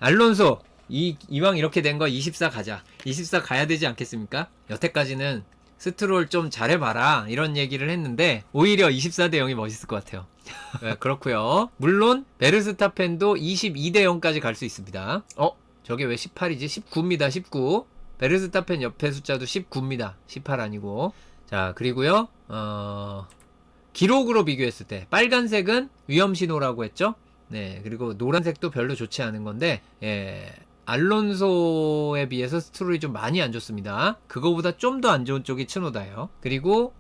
A: 알론소 이왕 이렇게 된 거 24 가자. 24 가야 되지 않겠습니까? 여태까지는 스트롤 좀 잘해봐라 이런 얘기를 했는데 오히려 24대 0이 멋있을 것 같아요. 그렇고요. 물론 베르스타펜도 22대 0까지 갈 수 있습니다. 저게 왜 18이지? 19입니다. 19. 베르스타펜 옆에 숫자도 19입니다. 18 아니고. 자, 그리고요. 기록으로 비교했을 때 빨간색은 위험신호라고 했죠. 네, 그리고 노란색도 별로 좋지 않은 건데, 알론소에 비해서 스트롤이 좀 많이 안 좋습니다. 그거보다 좀 더 안 좋은 쪽이 츠노다예요. 그리고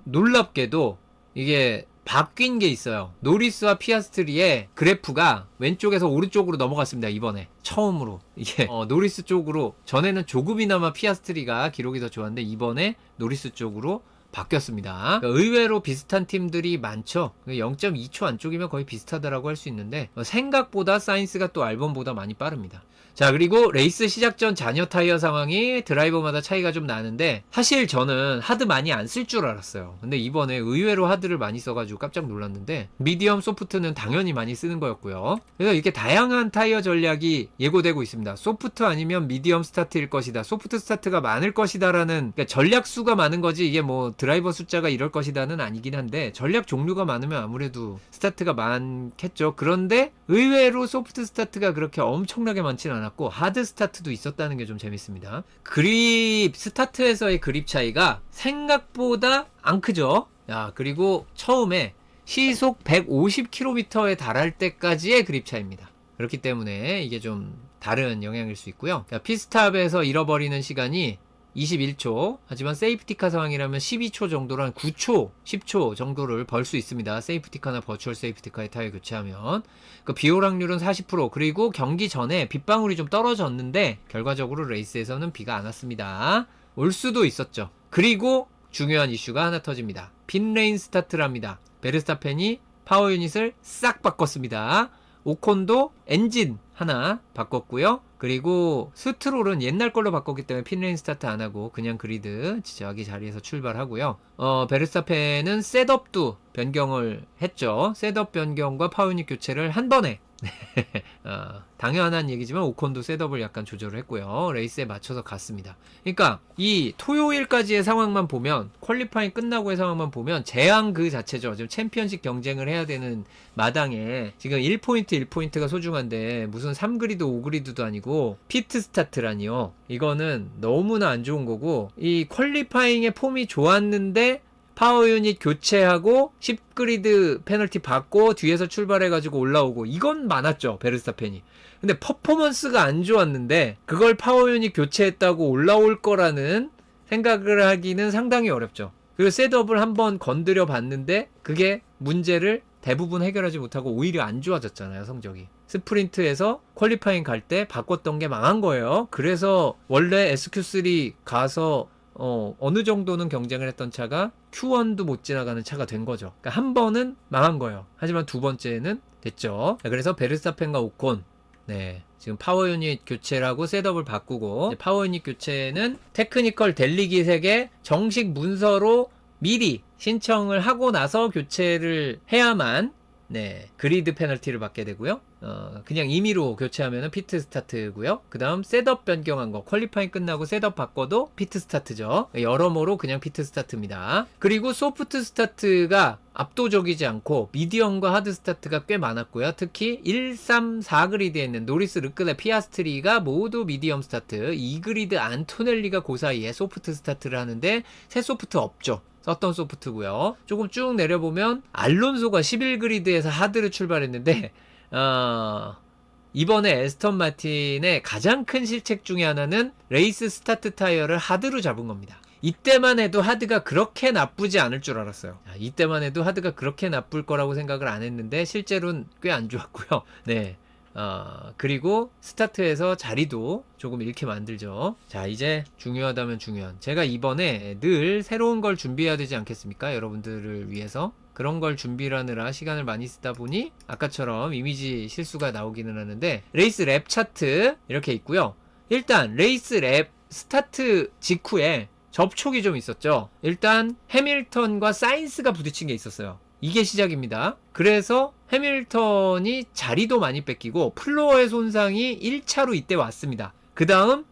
A: 놀랍게도 이게 바뀐 게 있어요. 노리스와 피아스트리의 그래프가 왼쪽에서 오른쪽으로 넘어갔습니다. 이번에 처음으로 이게 노리스 쪽으로, 전에는 조금이나마 피아스트리가 기록이 더 좋았는데 이번에 노리스 쪽으로 바뀌었습니다. 그러니까 의외로 비슷한 팀들이 많죠. 0.2초 안쪽이면 거의 비슷하다라고 할 수 있는데 생각보다 사인스가 또 알본보다 많이 빠릅니다. 자, 그리고 레이스 시작 전 잔여 타이어 상황이 드라이버마다 차이가 좀 나는데, 사실 저는 하드 많이 안 쓸 줄 알았어요. 근데 이번에 의외로 하드를 많이 써가지고 깜짝 놀랐는데, 미디엄 소프트는 당연히 많이 쓰는 거였고요. 그래서 이렇게 다양한 타이어 전략이 예고되고 있습니다. 소프트 아니면 미디엄 스타트일 것이다, 소프트 스타트가 많을 것이다 라는, 그러니까 전략 수가 많은 거지 이게 뭐 드라이버 숫자가 이럴 것이다는 아니긴 한데, 전략 종류가 많으면 아무래도 스타트가 많겠죠. 그런데 의외로 소프트 스타트가 그렇게 엄청나게 많지는 않았고 하드 스타트도 있었다는 게 좀 재밌습니다. 그립 스타트에서의 그립 차이가 생각보다 안 크죠. 그리고 처음에 시속 150km에 달할 때까지의 그립 차이입니다. 그렇기 때문에 이게 좀 다른 영향일 수 있고요. 피스탑에서 잃어버리는 시간이 21초, 하지만 세이프티카 상황이라면 12초 정도로 한 9초, 10초 정도를 벌 수 있습니다. 세이프티카나 버추얼 세이프티카에 타이어 교체하면. 그 비오락률은 40%, 그리고 경기 전에 빗방울이 좀 떨어졌는데 결과적으로 레이스에서는 비가 안 왔습니다. 올 수도 있었죠. 그리고 중요한 이슈가 하나 터집니다. 핀레인 스타트랍니다. 베르스타펜이 파워 유닛을 싹 바꿨습니다. 오콘도 엔진 하나 바꿨고요. 그리고 스트롤은 옛날 걸로 바꿨기 때문에 핀레인 스타트 안 하고 그냥 그리드 자기 자리에서 출발하고요. 베르스타펜은 셋업도 변경을 했죠. 셋업 변경과 파워 유닛 교체를 한 번에. 당연한 얘기지만 오콘도 셋업을 약간 조절을 했고요. 레이스에 맞춰서 갔습니다. 그러니까 이 토요일까지의 상황만 보면, 퀄리파잉 끝나고의 상황만 보면 재앙 그 자체죠. 지금 챔피언십 경쟁을 해야 되는 마당에 지금 1포인트가 소중한데 무슨 3그리드 5그리드도 아니고 피트 스타트라니요. 이거는 너무나 안 좋은 거고, 이 퀄리파잉의 폼이 좋았는데 파워 유닛 교체하고 10그리드 페널티 받고 뒤에서 출발해가지고 올라오고, 이건 많았죠, 베르스타펜이. 근데 퍼포먼스가 안 좋았는데 그걸 파워 유닛 교체했다고 올라올 거라는 생각을 하기는 상당히 어렵죠. 그리고 셋업을 한번 건드려 봤는데 그게 문제를 대부분 해결하지 못하고 오히려 안 좋아졌잖아요, 성적이. 스프린트에서 퀄리파잉 갈 때 바꿨던 게 망한 거예요. 그래서 원래 SQ3 가서 어느 정도는 경쟁을 했던 차가 Q1도 못 지나가는 차가 된 거죠. 그러니까 한 번은 망한 거예요. 하지만 두 번째는 됐죠. 그래서 베르스타펜과 오콘, 네, 지금 파워 유닛 교체를 하고 셋업을 바꾸고, 파워 유닛 교체는 테크니컬 델리 기색에 정식 문서로 미리 신청을 하고 나서 교체를 해야만, 네, 그리드 페널티를 받게 되고요. 그냥 임의로 교체하면은 피트 스타트고요. 그 다음 셋업 변경한 거, 퀄리파잉 끝나고 셋업 바꿔도 피트 스타트죠. 여러모로 그냥 피트 스타트입니다. 그리고 소프트 스타트가 압도적이지 않고 미디엄과 하드 스타트가 꽤 많았고요. 특히 1, 3, 4 그리드에 있는 노리스, 르클레, 피아스트리가 모두 미디엄 스타트, 2그리드 안토넬리가 그 사이에 소프트 스타트를 하는데 새 소프트 없죠. 썼던 소프트고요. 조금 쭉 내려보면 알론소가 11그리드에서 하드를 출발했는데 이번에 에스턴 마틴의 가장 큰 실책 중에 하나는 레이스 스타트 타이어를 하드로 잡은 겁니다. 이때만 해도 하드가 그렇게 나쁘지 않을 줄 알았어요. 이때만 해도 하드가 그렇게 나쁠 거라고 생각을 안 했는데 실제로는 꽤 안 좋았고요. 네. 그리고 스타트에서 자리도 조금 잃게 만들죠. 자, 이제 중요하다면 중요한, 제가 이번에 늘 새로운 걸 준비해야 되지 않겠습니까? 여러분들을 위해서. 그런 걸 준비를 하느라 시간을 많이 쓰다 보니 아까처럼 이미지 실수가 나오기는 하는데, 레이스 랩 차트 이렇게 있고요. 일단 레이스 랩 스타트 직후에 접촉이 좀 있었죠. 일단 해밀턴과 사인스가 부딪힌 게 있었어요. 이게 시작입니다. 그래서 해밀턴이 자리도 많이 뺏기고 플로어의 손상이 1차로 이때 왔습니다. 그 다음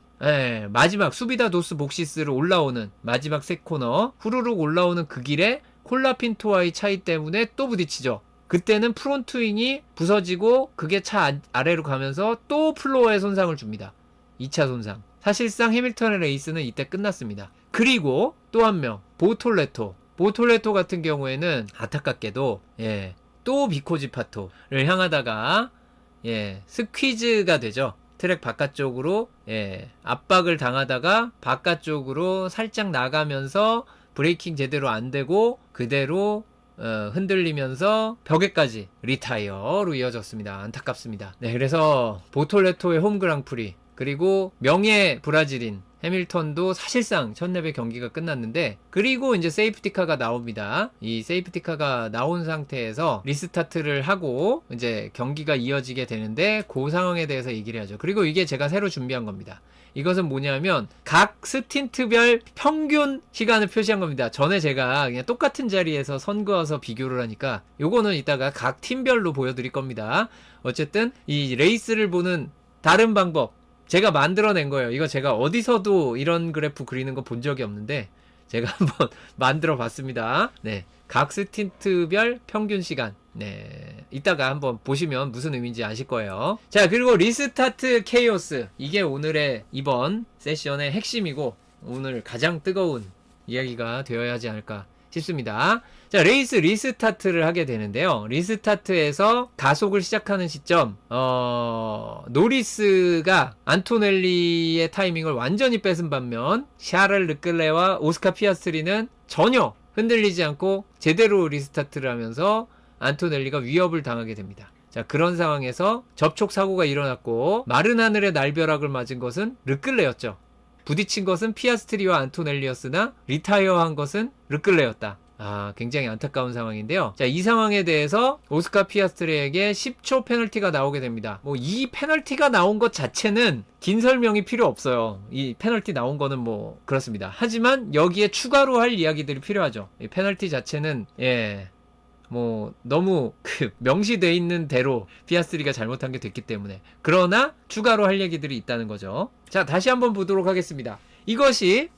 A: 마지막 수비다 도스 복시스로 올라오는 마지막 세 코너 후루룩 올라오는 그 길에 콜라핀토와의 차이 때문에 또 부딪히죠. 그때는 프론트윙이 부서지고 그게 차 아래로 가면서 또 플로어에 손상을 줍니다. 2차 손상. 사실상 해밀턴의 레이스는 이때 끝났습니다. 그리고 또 한 명, 보톨레토 같은 경우에는 안타깝게도 또 비코지파토를 향하다가 스퀴즈가 되죠. 트랙 바깥쪽으로 압박을 당하다가 바깥쪽으로 살짝 나가면서 브레이킹 제대로 안 되고 그대로 흔들리면서 벽에까지 리타이어로 이어졌습니다. 안타깝습니다. 네, 그래서 보톨레토의 홈 그랑프리, 그리고 명예 브라질인 해밀턴도 사실상 첫랩의 경기가 끝났는데, 그리고 이제 세이프티카가 나옵니다. 이 세이프티카가 나온 상태에서 리스타트를 하고 이제 경기가 이어지게 되는데, 그 상황에 대해서 얘기를 하죠. 그리고 이게 제가 새로 준비한 겁니다. 이것은 뭐냐면 각 스틴트별 평균 시간을 표시한 겁니다. 전에 제가 그냥 똑같은 자리에서 선 그어서 비교를 하니까 요거는 이따가 각 팀별로 보여드릴 겁니다. 어쨌든 이 레이스를 보는 다른 방법 제가 만들어낸 거예요. 이거 제가 어디서도 이런 그래프 그리는 거 본 적이 없는데 제가 한번 만들어 봤습니다. 네, 각 스틴트별 평균 시간. 네, 이따가 한번 보시면 무슨 의미인지 아실 거예요. 자, 그리고 리스타트 케이오스, 이게 오늘의 이번 세션의 핵심이고 오늘 가장 뜨거운 이야기가 되어야 하지 않을까 싶습니다. 자, 레이스 리스타트를 하게 되는데요. 리스타트에서 가속을 시작하는 시점, 노리스가 안토넬리의 타이밍을 완전히 뺏은 반면 샤를 르클레와 오스카 피아스트리는 전혀 흔들리지 않고 제대로 리스타트를 하면서 안토넬리가 위협을 당하게 됩니다. 자, 그런 상황에서 접촉 사고가 일어났고 마른 하늘의 날벼락을 맞은 것은 르클레였죠. 부딪힌 것은 피아스트리와 안토넬리였으나 리타이어한 것은 르클레였다. 굉장히 안타까운 상황인데요. 자, 이 상황에 대해서 오스카 피아스트리에게 10초 페널티가 나오게 됩니다. 이 페널티가 나온 것 자체는 긴 설명이 필요 없어요. 이 페널티 나온 거는 그렇습니다. 하지만 여기에 추가로 할 이야기들이 필요하죠. 이 페널티 자체는 너무 명시돼 있는 대로 피아스트리가 잘못한 게 됐기 때문에. 그러나 추가로 할 얘기들이 있다는 거죠. 자, 다시 한번 보도록 하겠습니다. 이것이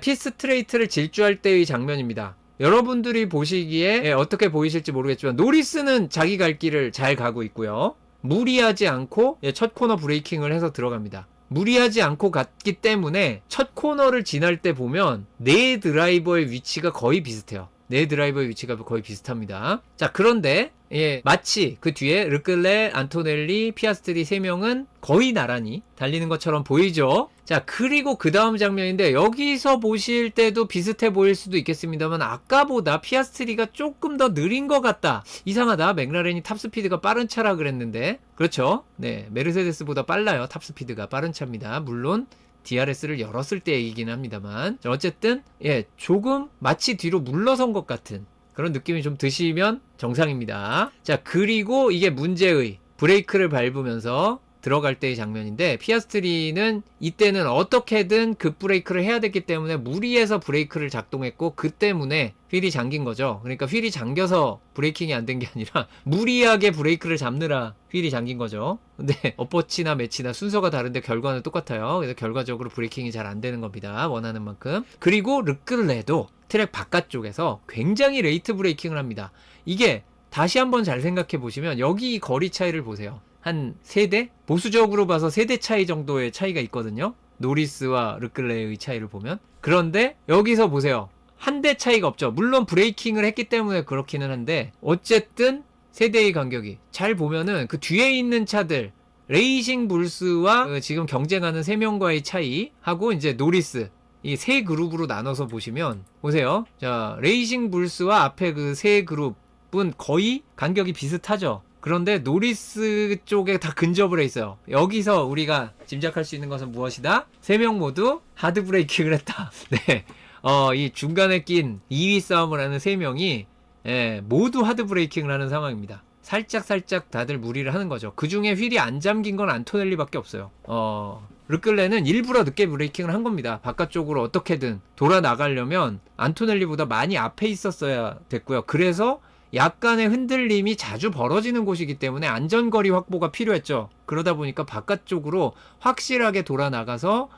A: 피스트레이트를 질주할 때의 장면입니다. 여러분들이 보시기에 어떻게 보이실지 모르겠지만 노리스는 자기 갈 길을 잘 가고 있고요. 무리하지 않고 첫 코너 브레이킹을 해서 들어갑니다. 무리하지 않고 갔기 때문에 첫 코너를 지날 때 보면 네 드라이버의 위치가 거의 비슷해요. 네 드라이버의 위치가 거의 비슷합니다. 자, 그런데 예, 마치 그 뒤에 르클레, 안토넬리, 피아스트리 3명은 거의 나란히 달리는 것처럼 보이죠. 자, 그리고 그 다음 장면인데 여기서 보실 때도 비슷해 보일 수도 있겠습니다만 아까보다 피아스트리가 조금 더 느린 것 같다. 이상하다. 맥라렌이 탑스피드가 빠른 차라 그랬는데. 그렇죠. 네, 메르세데스보다 빨라요. 탑스피드가 빠른 차입니다. 물론 DRS를 열었을 때 얘기긴 합니다만. 어쨌든 예, 조금 마치 뒤로 물러선 것 같은 그런 느낌이 좀 드시면 정상입니다. 자, 그리고 이게 문제의 브레이크를 밟으면서 들어갈 때의 장면인데 피아스트리는 이때는 어떻게든 급브레이크를 해야 됐기 때문에 무리해서 브레이크를 작동했고 그 때문에 휠이 잠긴 거죠. 그러니까 휠이 잠겨서 브레이킹이 안 된 게 아니라 무리하게 브레이크를 잡느라 휠이 잠긴 거죠. 근데 어퍼치나 매치나 순서가 다른데 결과는 똑같아요. 그래서 결과적으로 브레이킹이 잘 안 되는 겁니다. 원하는 만큼. 그리고 르클레도 트랙 바깥쪽에서 굉장히 레이트 브레이킹을 합니다. 이게 다시 한번 잘 생각해 보시면 여기 거리 차이를 보세요. 한 3대? 보수적으로 봐서 3대 차이 정도의 차이가 있거든요. 노리스와 르클레의 차이를 보면. 그런데 여기서 보세요. 한 대 차이가 없죠. 물론 브레이킹을 했기 때문에 그렇기는 한데 어쨌든 3대의 간격이 잘 보면은 그 뒤에 있는 차들 레이싱 불스와 지금 경쟁하는 3명과의 차이 하고 이제 노리스 이 세 그룹으로 나눠서 보시면 보세요. 자, 레이싱 불스와 앞에 그 세 그룹은 거의 간격이 비슷하죠. 그런데 노리스 쪽에 다 근접을 해 있어요. 여기서 우리가 짐작할 수 있는 것은 무엇이다? 3명 모두 하드 브레이킹을 했다. 네. 이 중간에 낀 2위 싸움을 하는 3명이 예, 모두 하드 브레이킹을 하는 상황입니다. 살짝 다들 무리를 하는 거죠. 그 중에 휠이 안 잠긴 건 안토넬리밖에 없어요. 르클레는 일부러 늦게 브레이킹을 한 겁니다. 바깥쪽으로 어떻게든 돌아 나가려면 안토넬리보다 많이 앞에 있었어야 됐고요. 그래서 약간의 흔들림이 자주 벌어지는 곳이기 때문에 안전거리 확보가 필요했죠. 그러다 보니까 바깥쪽으로 확실하게 돌아 나가서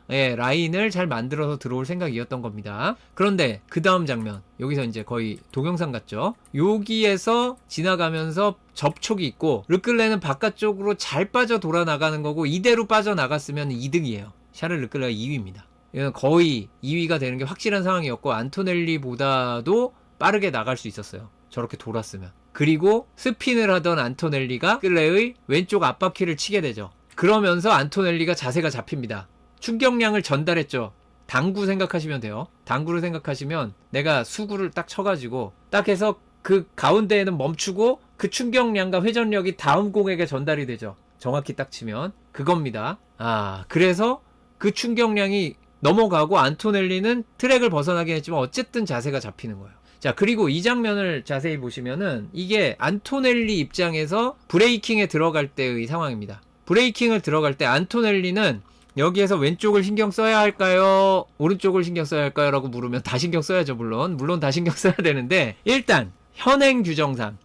A: 예, 라인을 잘 만들어서 들어올 생각이었던 겁니다. 그런데 그 다음 장면, 여기서 이제 거의 동영상 같죠? 여기에서 지나가면서 접촉이 있고 르클레는 바깥쪽으로 잘 빠져 돌아 나가는 거고 이대로 빠져나갔으면 2등이에요. 샤를 르클레가 2위입니다. 이건 거의 2위가 되는 게 확실한 상황이었고 안토넬리보다도 빠르게 나갈 수 있었어요. 저렇게 돌았으면. 그리고 스핀을 하던 안토넬리가 르클레의 왼쪽 앞바퀴를 치게 되죠. 그러면서 안토넬리가 자세가 잡힙니다. 충격량을 전달했죠. 당구 생각하시면 돼요. 당구를 생각하시면 내가 수구를 딱 쳐가지고 딱 해서 그 가운데에는 멈추고 그 충격량과 회전력이 다음 공에게 전달이 되죠. 정확히 딱 치면 그겁니다. 그래서 그 충격량이 넘어가고 안토넬리는 트랙을 벗어나긴 했지만 어쨌든 자세가 잡히는 거예요. 자, 그리고 이 장면을 자세히 보시면은 이게 안토넬리 입장에서 브레이킹에 들어갈 때의 상황입니다. 브레이킹을 들어갈 때 안토넬리는 여기에서 왼쪽을 신경 써야 할까요? 오른쪽을 신경 써야 할까요? 라고 물으면 다 신경 써야죠. 물론 다 신경 써야 되는데 일단 현행 규정상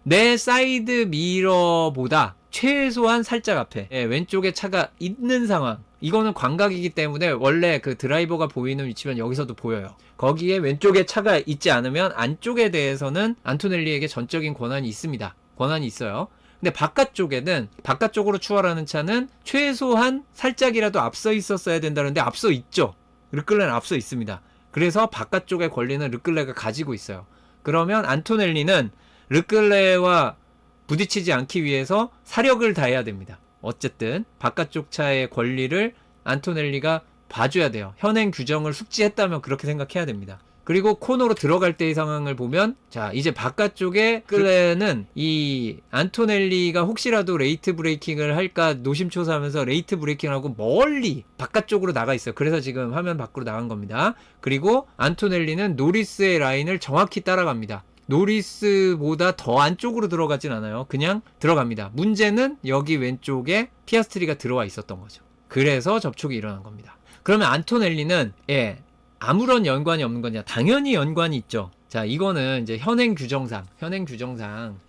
A: 내 사이드 미러보다 최소한 살짝 앞에 왼쪽에 차가 있는 상황, 이거는 광각이기 때문에 원래 그 드라이버가 보이는 위치면 여기서도 보여요. 거기에 왼쪽에 차가 있지 않으면 안쪽에 대해서는 안토넬리에게 전적인 권한이 있습니다. 권한이 있어요. 근데 바깥쪽에는 바깥쪽으로 추월하는 차는 최소한 살짝이라도 앞서 있었어야 된다는데 앞서 있죠. 르클레는 앞서 있습니다. 그래서 바깥쪽의 권리는 르클레가 가지고 있어요. 그러면 안토넬리는 르클레와 부딪히지 않기 위해서 사력을 다해야 됩니다. 어쨌든 바깥쪽 차의 권리를 안토넬리가 봐줘야 돼요. 현행 규정을 숙지했다면 그렇게 생각해야 됩니다. 그리고 코너로 들어갈 때의 상황을 보면 자, 이제 바깥쪽에 르클레는 이 안토넬리가 혹시라도 레이트 브레이킹을 할까 노심초사하면서 레이트 브레이킹하고 멀리 바깥쪽으로 나가 있어요. 그래서 지금 화면 밖으로 나간 겁니다. 그리고 안토넬리는 노리스의 라인을 정확히 따라갑니다. 노리스보다 더 안쪽으로 들어가진 않아요. 그냥 들어갑니다. 문제는 여기 왼쪽에 피아스트리가 들어와 있었던 거죠. 그래서 접촉이 일어난 겁니다. 그러면 안토넬리는 아무런 연관이 없는 거냐? 당연히 연관이 있죠. 자, 이거는 이제 현행 규정상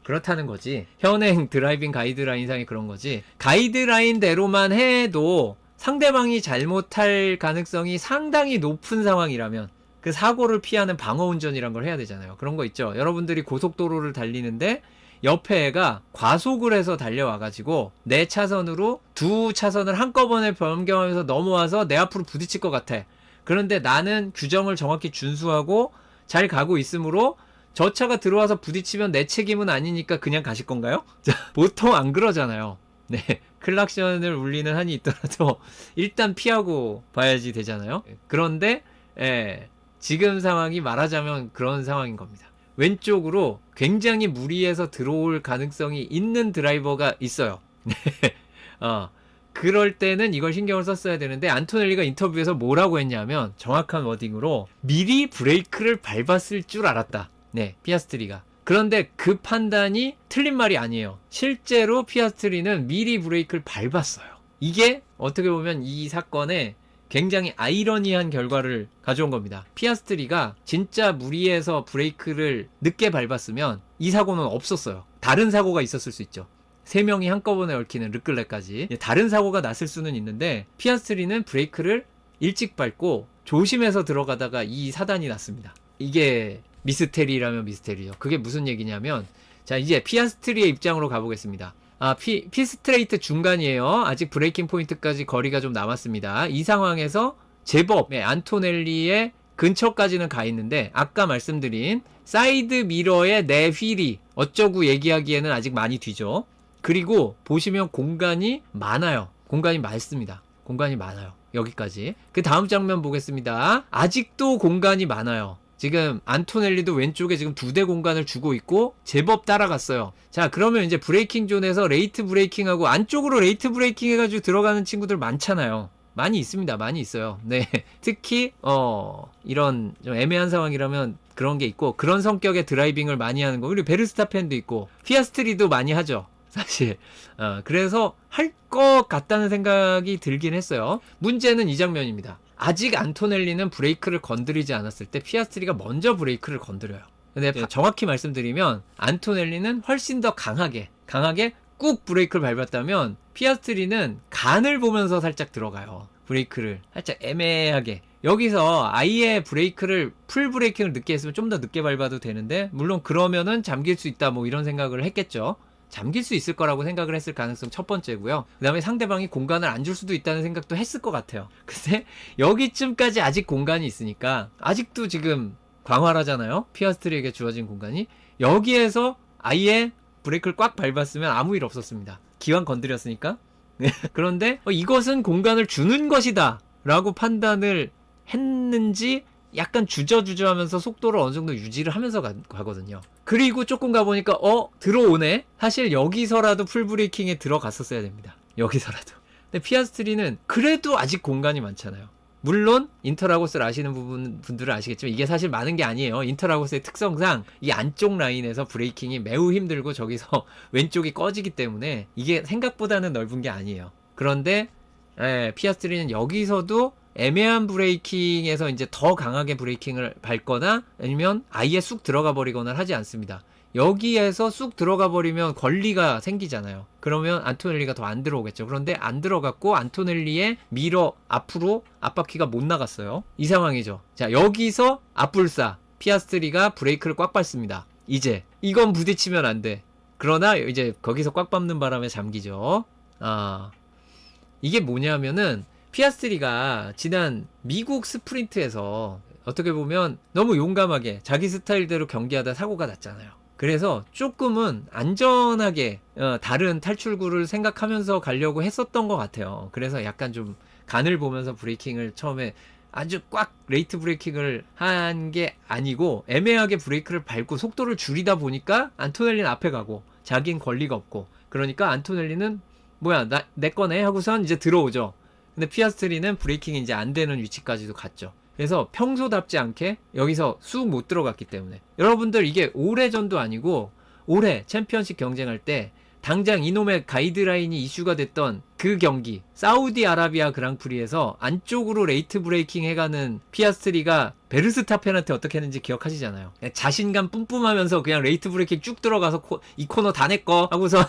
A: 그렇다는 거지. 현행 드라이빙 가이드라인상이 그런 거지. 가이드라인대로만 해도 상대방이 잘못할 가능성이 상당히 높은 상황이라면 그 사고를 피하는 방어운전이란 걸 해야 되잖아요. 그런 거 있죠. 여러분들이 고속도로를 달리는데 옆에 애가 과속을 해서 달려와가지고 내 차선으로 두 차선을 한꺼번에 변경하면서 넘어와서 내 앞으로 부딪힐 것 같아. 그런데 나는 규정을 정확히 준수하고 잘 가고 있으므로 저 차가 들어와서 부딪히면 내 책임은 아니니까 그냥 가실 건가요? 자, 보통 안 그러잖아요. 네. 클락션을 울리는 한이 있더라도 일단 피하고 봐야지 되잖아요. 그런데 지금 상황이 말하자면 그런 상황인 겁니다. 왼쪽으로 굉장히 무리해서 들어올 가능성이 있는 드라이버가 있어요. 그럴 때는 이걸 신경을 썼어야 되는데 안토넬리가 인터뷰에서 뭐라고 했냐면 정확한 워딩으로 미리 브레이크를 밟았을 줄 알았다. 네, 피아스트리가. 그런데 그 판단이 틀린 말이 아니에요. 실제로 피아스트리는 미리 브레이크를 밟았어요. 이게 어떻게 보면 이 사건에 굉장히 아이러니한 결과를 가져온 겁니다. 피아스트리가 진짜 무리해서 브레이크를 늦게 밟았으면 이 사고는 없었어요. 다른 사고가 있었을 수 있죠. 3명이 한꺼번에 얽히는 르클레까지 다른 사고가 났을 수는 있는데 피아스트리는 브레이크를 일찍 밟고 조심해서 들어가다가 이 사단이 났습니다. 이게 미스테리라면 미스테리죠. 그게 무슨 얘기냐면 자 이제 피아스트리의 입장으로 가보겠습니다. 피스트레이트 중간이에요. 아직 브레이킹 포인트까지 거리가 좀 남았습니다. 이 상황에서 제법 안토넬리의 근처까지는 가 있는데 아까 말씀드린 사이드 미러의 내 휠이 어쩌고 얘기하기에는 아직 많이 뒤죠. 그리고 보시면 공간이 많아요. 공간이 많습니다. 공간이 많아요. 여기까지. 그 다음 장면 보겠습니다. 아직도 공간이 많아요. 지금 안토넬리도 왼쪽에 지금 2대 공간을 주고 있고 제법 따라갔어요. 자 그러면 이제 브레이킹 존에서 레이트 브레이킹하고 안쪽으로 레이트 브레이킹 해가지고 들어가는 친구들 많잖아요. 많이 있습니다. 많이 있어요. 네. 특히 이런 좀 애매한 상황이라면 그런 게 있고 그런 성격의 드라이빙을 많이 하는 거. 그리고 베르스타펜도 있고 피아스트리도 많이 하죠. 사실 그래서 할 것 같다는 생각이 들긴 했어요. 문제는 이 장면입니다. 아직 안토넬리는 브레이크를 건드리지 않았을 때 피아스트리가 먼저 브레이크를 건드려요. 근데 정확히 말씀드리면 안토넬리는 훨씬 더 강하게 꾹 브레이크를 밟았다면 피아스트리는 간을 보면서 살짝 들어가요. 브레이크를 살짝 애매하게. 여기서 아예 브레이크를 풀 브레이킹을 늦게 했으면 좀 더 늦게 밟아도 되는데 물론 그러면은 잠길 수 있다 뭐 이런 생각을 했겠죠. 잠길 수 있을 거라고 생각을 했을 가능성 첫 번째고요. 그 다음에 상대방이 공간을 안 줄 수도 있다는 생각도 했을 것 같아요. 근데 여기쯤까지 아직 공간이 있으니까 아직도 지금 광활하잖아요. 피아스트리에게 주어진 공간이. 여기에서 아예 브레이크를 꽉 밟았으면 아무 일 없었습니다. 기왕 건드렸으니까. 그런데 이것은 공간을 주는 것이다 라고 판단을 했는지 약간 주저주저하면서 속도를 어느 정도 유지를 하면서 가거든요. 그리고 조금 가보니까 들어오네. 사실 여기서라도 풀브레이킹에 들어갔었어야 됩니다. 여기서라도. 근데 피아스트리는 그래도 아직 공간이 많잖아요. 물론 인터라고스를 아시는 분들은 아시겠지만 이게 사실 많은 게 아니에요. 인터라고스의 특성상 이 안쪽 라인에서 브레이킹이 매우 힘들고 저기서 왼쪽이 꺼지기 때문에 이게 생각보다는 넓은 게 아니에요. 그런데 피아스트리는 여기서도 애매한 브레이킹에서 이제 더 강하게 브레이킹을 밟거나 아니면 아예 쑥 들어가 버리거나 하지 않습니다. 여기에서 쑥 들어가 버리면 권리가 생기잖아요. 그러면 안토넬리가 더 안 들어오겠죠. 그런데 안 들어갔고 안토넬리의 미러 앞으로 앞바퀴가 못 나갔어요. 이 상황이죠. 자 여기서 앞불사 피아스트리가 브레이크를 꽉 밟습니다. 이제 이건 부딪히면 안 돼. 그러나 이제 거기서 꽉 밟는 바람에 잠기죠. 이게 뭐냐면은 피아스트리가 지난 미국 스프린트에서 어떻게 보면 너무 용감하게 자기 스타일대로 경기하다 사고가 났잖아요. 그래서 조금은 안전하게 다른 탈출구를 생각하면서 가려고 했었던 것 같아요. 그래서 약간 좀 간을 보면서 브레이킹을 처음에 아주 꽉 레이트 브레이킹을 한 게 아니고 애매하게 브레이크를 밟고 속도를 줄이다 보니까 안토넬리는 앞에 가고 자긴 권리가 없고 그러니까 안토넬리는 뭐야 내 거네 하고선 이제 들어오죠. 근데 피아스트리는 브레이킹이 이제 안 되는 위치까지도 갔죠. 그래서 평소답지 않게 여기서 쑥 못 들어갔기 때문에 여러분들 이게 오래전도 아니고 올해 챔피언십 경쟁할 때 당장 이놈의 가이드라인이 이슈가 됐던 그 경기 사우디아라비아 그랑프리에서 안쪽으로 레이트 브레이킹 해가는 피아스트리가 베르스타펜한테 어떻게 했는지 기억하시잖아요. 자신감 뿜뿜하면서 그냥 레이트 브레이킹 쭉 들어가서 이 코너 다 내 거 하고선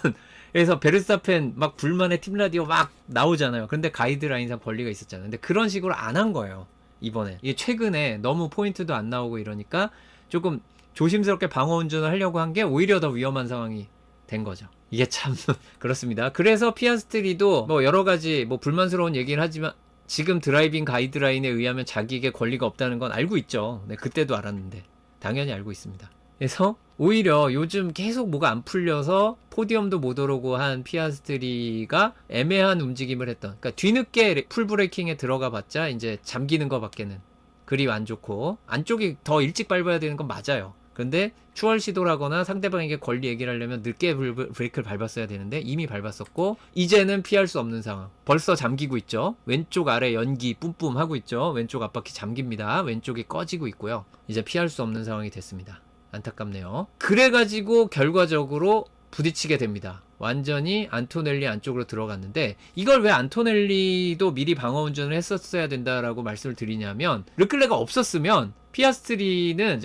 A: 그래서 베르스타펜 막 불만의 팀 라디오 막 나오잖아요. 근데 가이드라인상 권리가 있었잖아요. 근데 그런 식으로 안 한 거예요. 이번에 이게 최근에 너무 포인트도 안 나오고 이러니까 조금 조심스럽게 방어 운전을 하려고 한 게 오히려 더 위험한 상황이 된 거죠. 이게 참 그렇습니다. 그래서 피아스트리도 뭐 여러 가지 뭐 불만스러운 얘기를 하지만 지금 드라이빙 가이드라인에 의하면 자기에게 권리가 없다는 건 알고 있죠. 네, 그때도 알았는데 당연히 알고 있습니다. 그래서 오히려 요즘 계속 뭐가 안 풀려서 포디움도 못 오르고 한 피아스트리가 애매한 움직임을 했던, 그러니까 뒤늦게 풀브레이킹에 들어가 봤자 이제 잠기는 거밖에는 그리 안 좋고, 안쪽이 더 일찍 밟아야 되는 건 맞아요. 근데 추월 시도를 하거나 상대방에게 권리 얘기를 하려면 늦게 브레이크를 밟았어야 되는데 이미 밟았었고, 이제는 피할 수 없는 상황. 벌써 잠기고 있죠. 왼쪽 아래 연기 뿜뿜 하고 있죠. 왼쪽 앞바퀴 잠깁니다. 왼쪽이 꺼지고 있고요. 이제 피할 수 없는 상황이 됐습니다. 안타깝네요. 그래가지고 결과적으로 부딪히게 됩니다. 완전히 안토넬리 안쪽으로 들어갔는데, 이걸 왜 안토넬리도 미리 방어 운전을 했었어야 된다라고 말씀을 드리냐면, 르클레가 없었으면 피아스트리는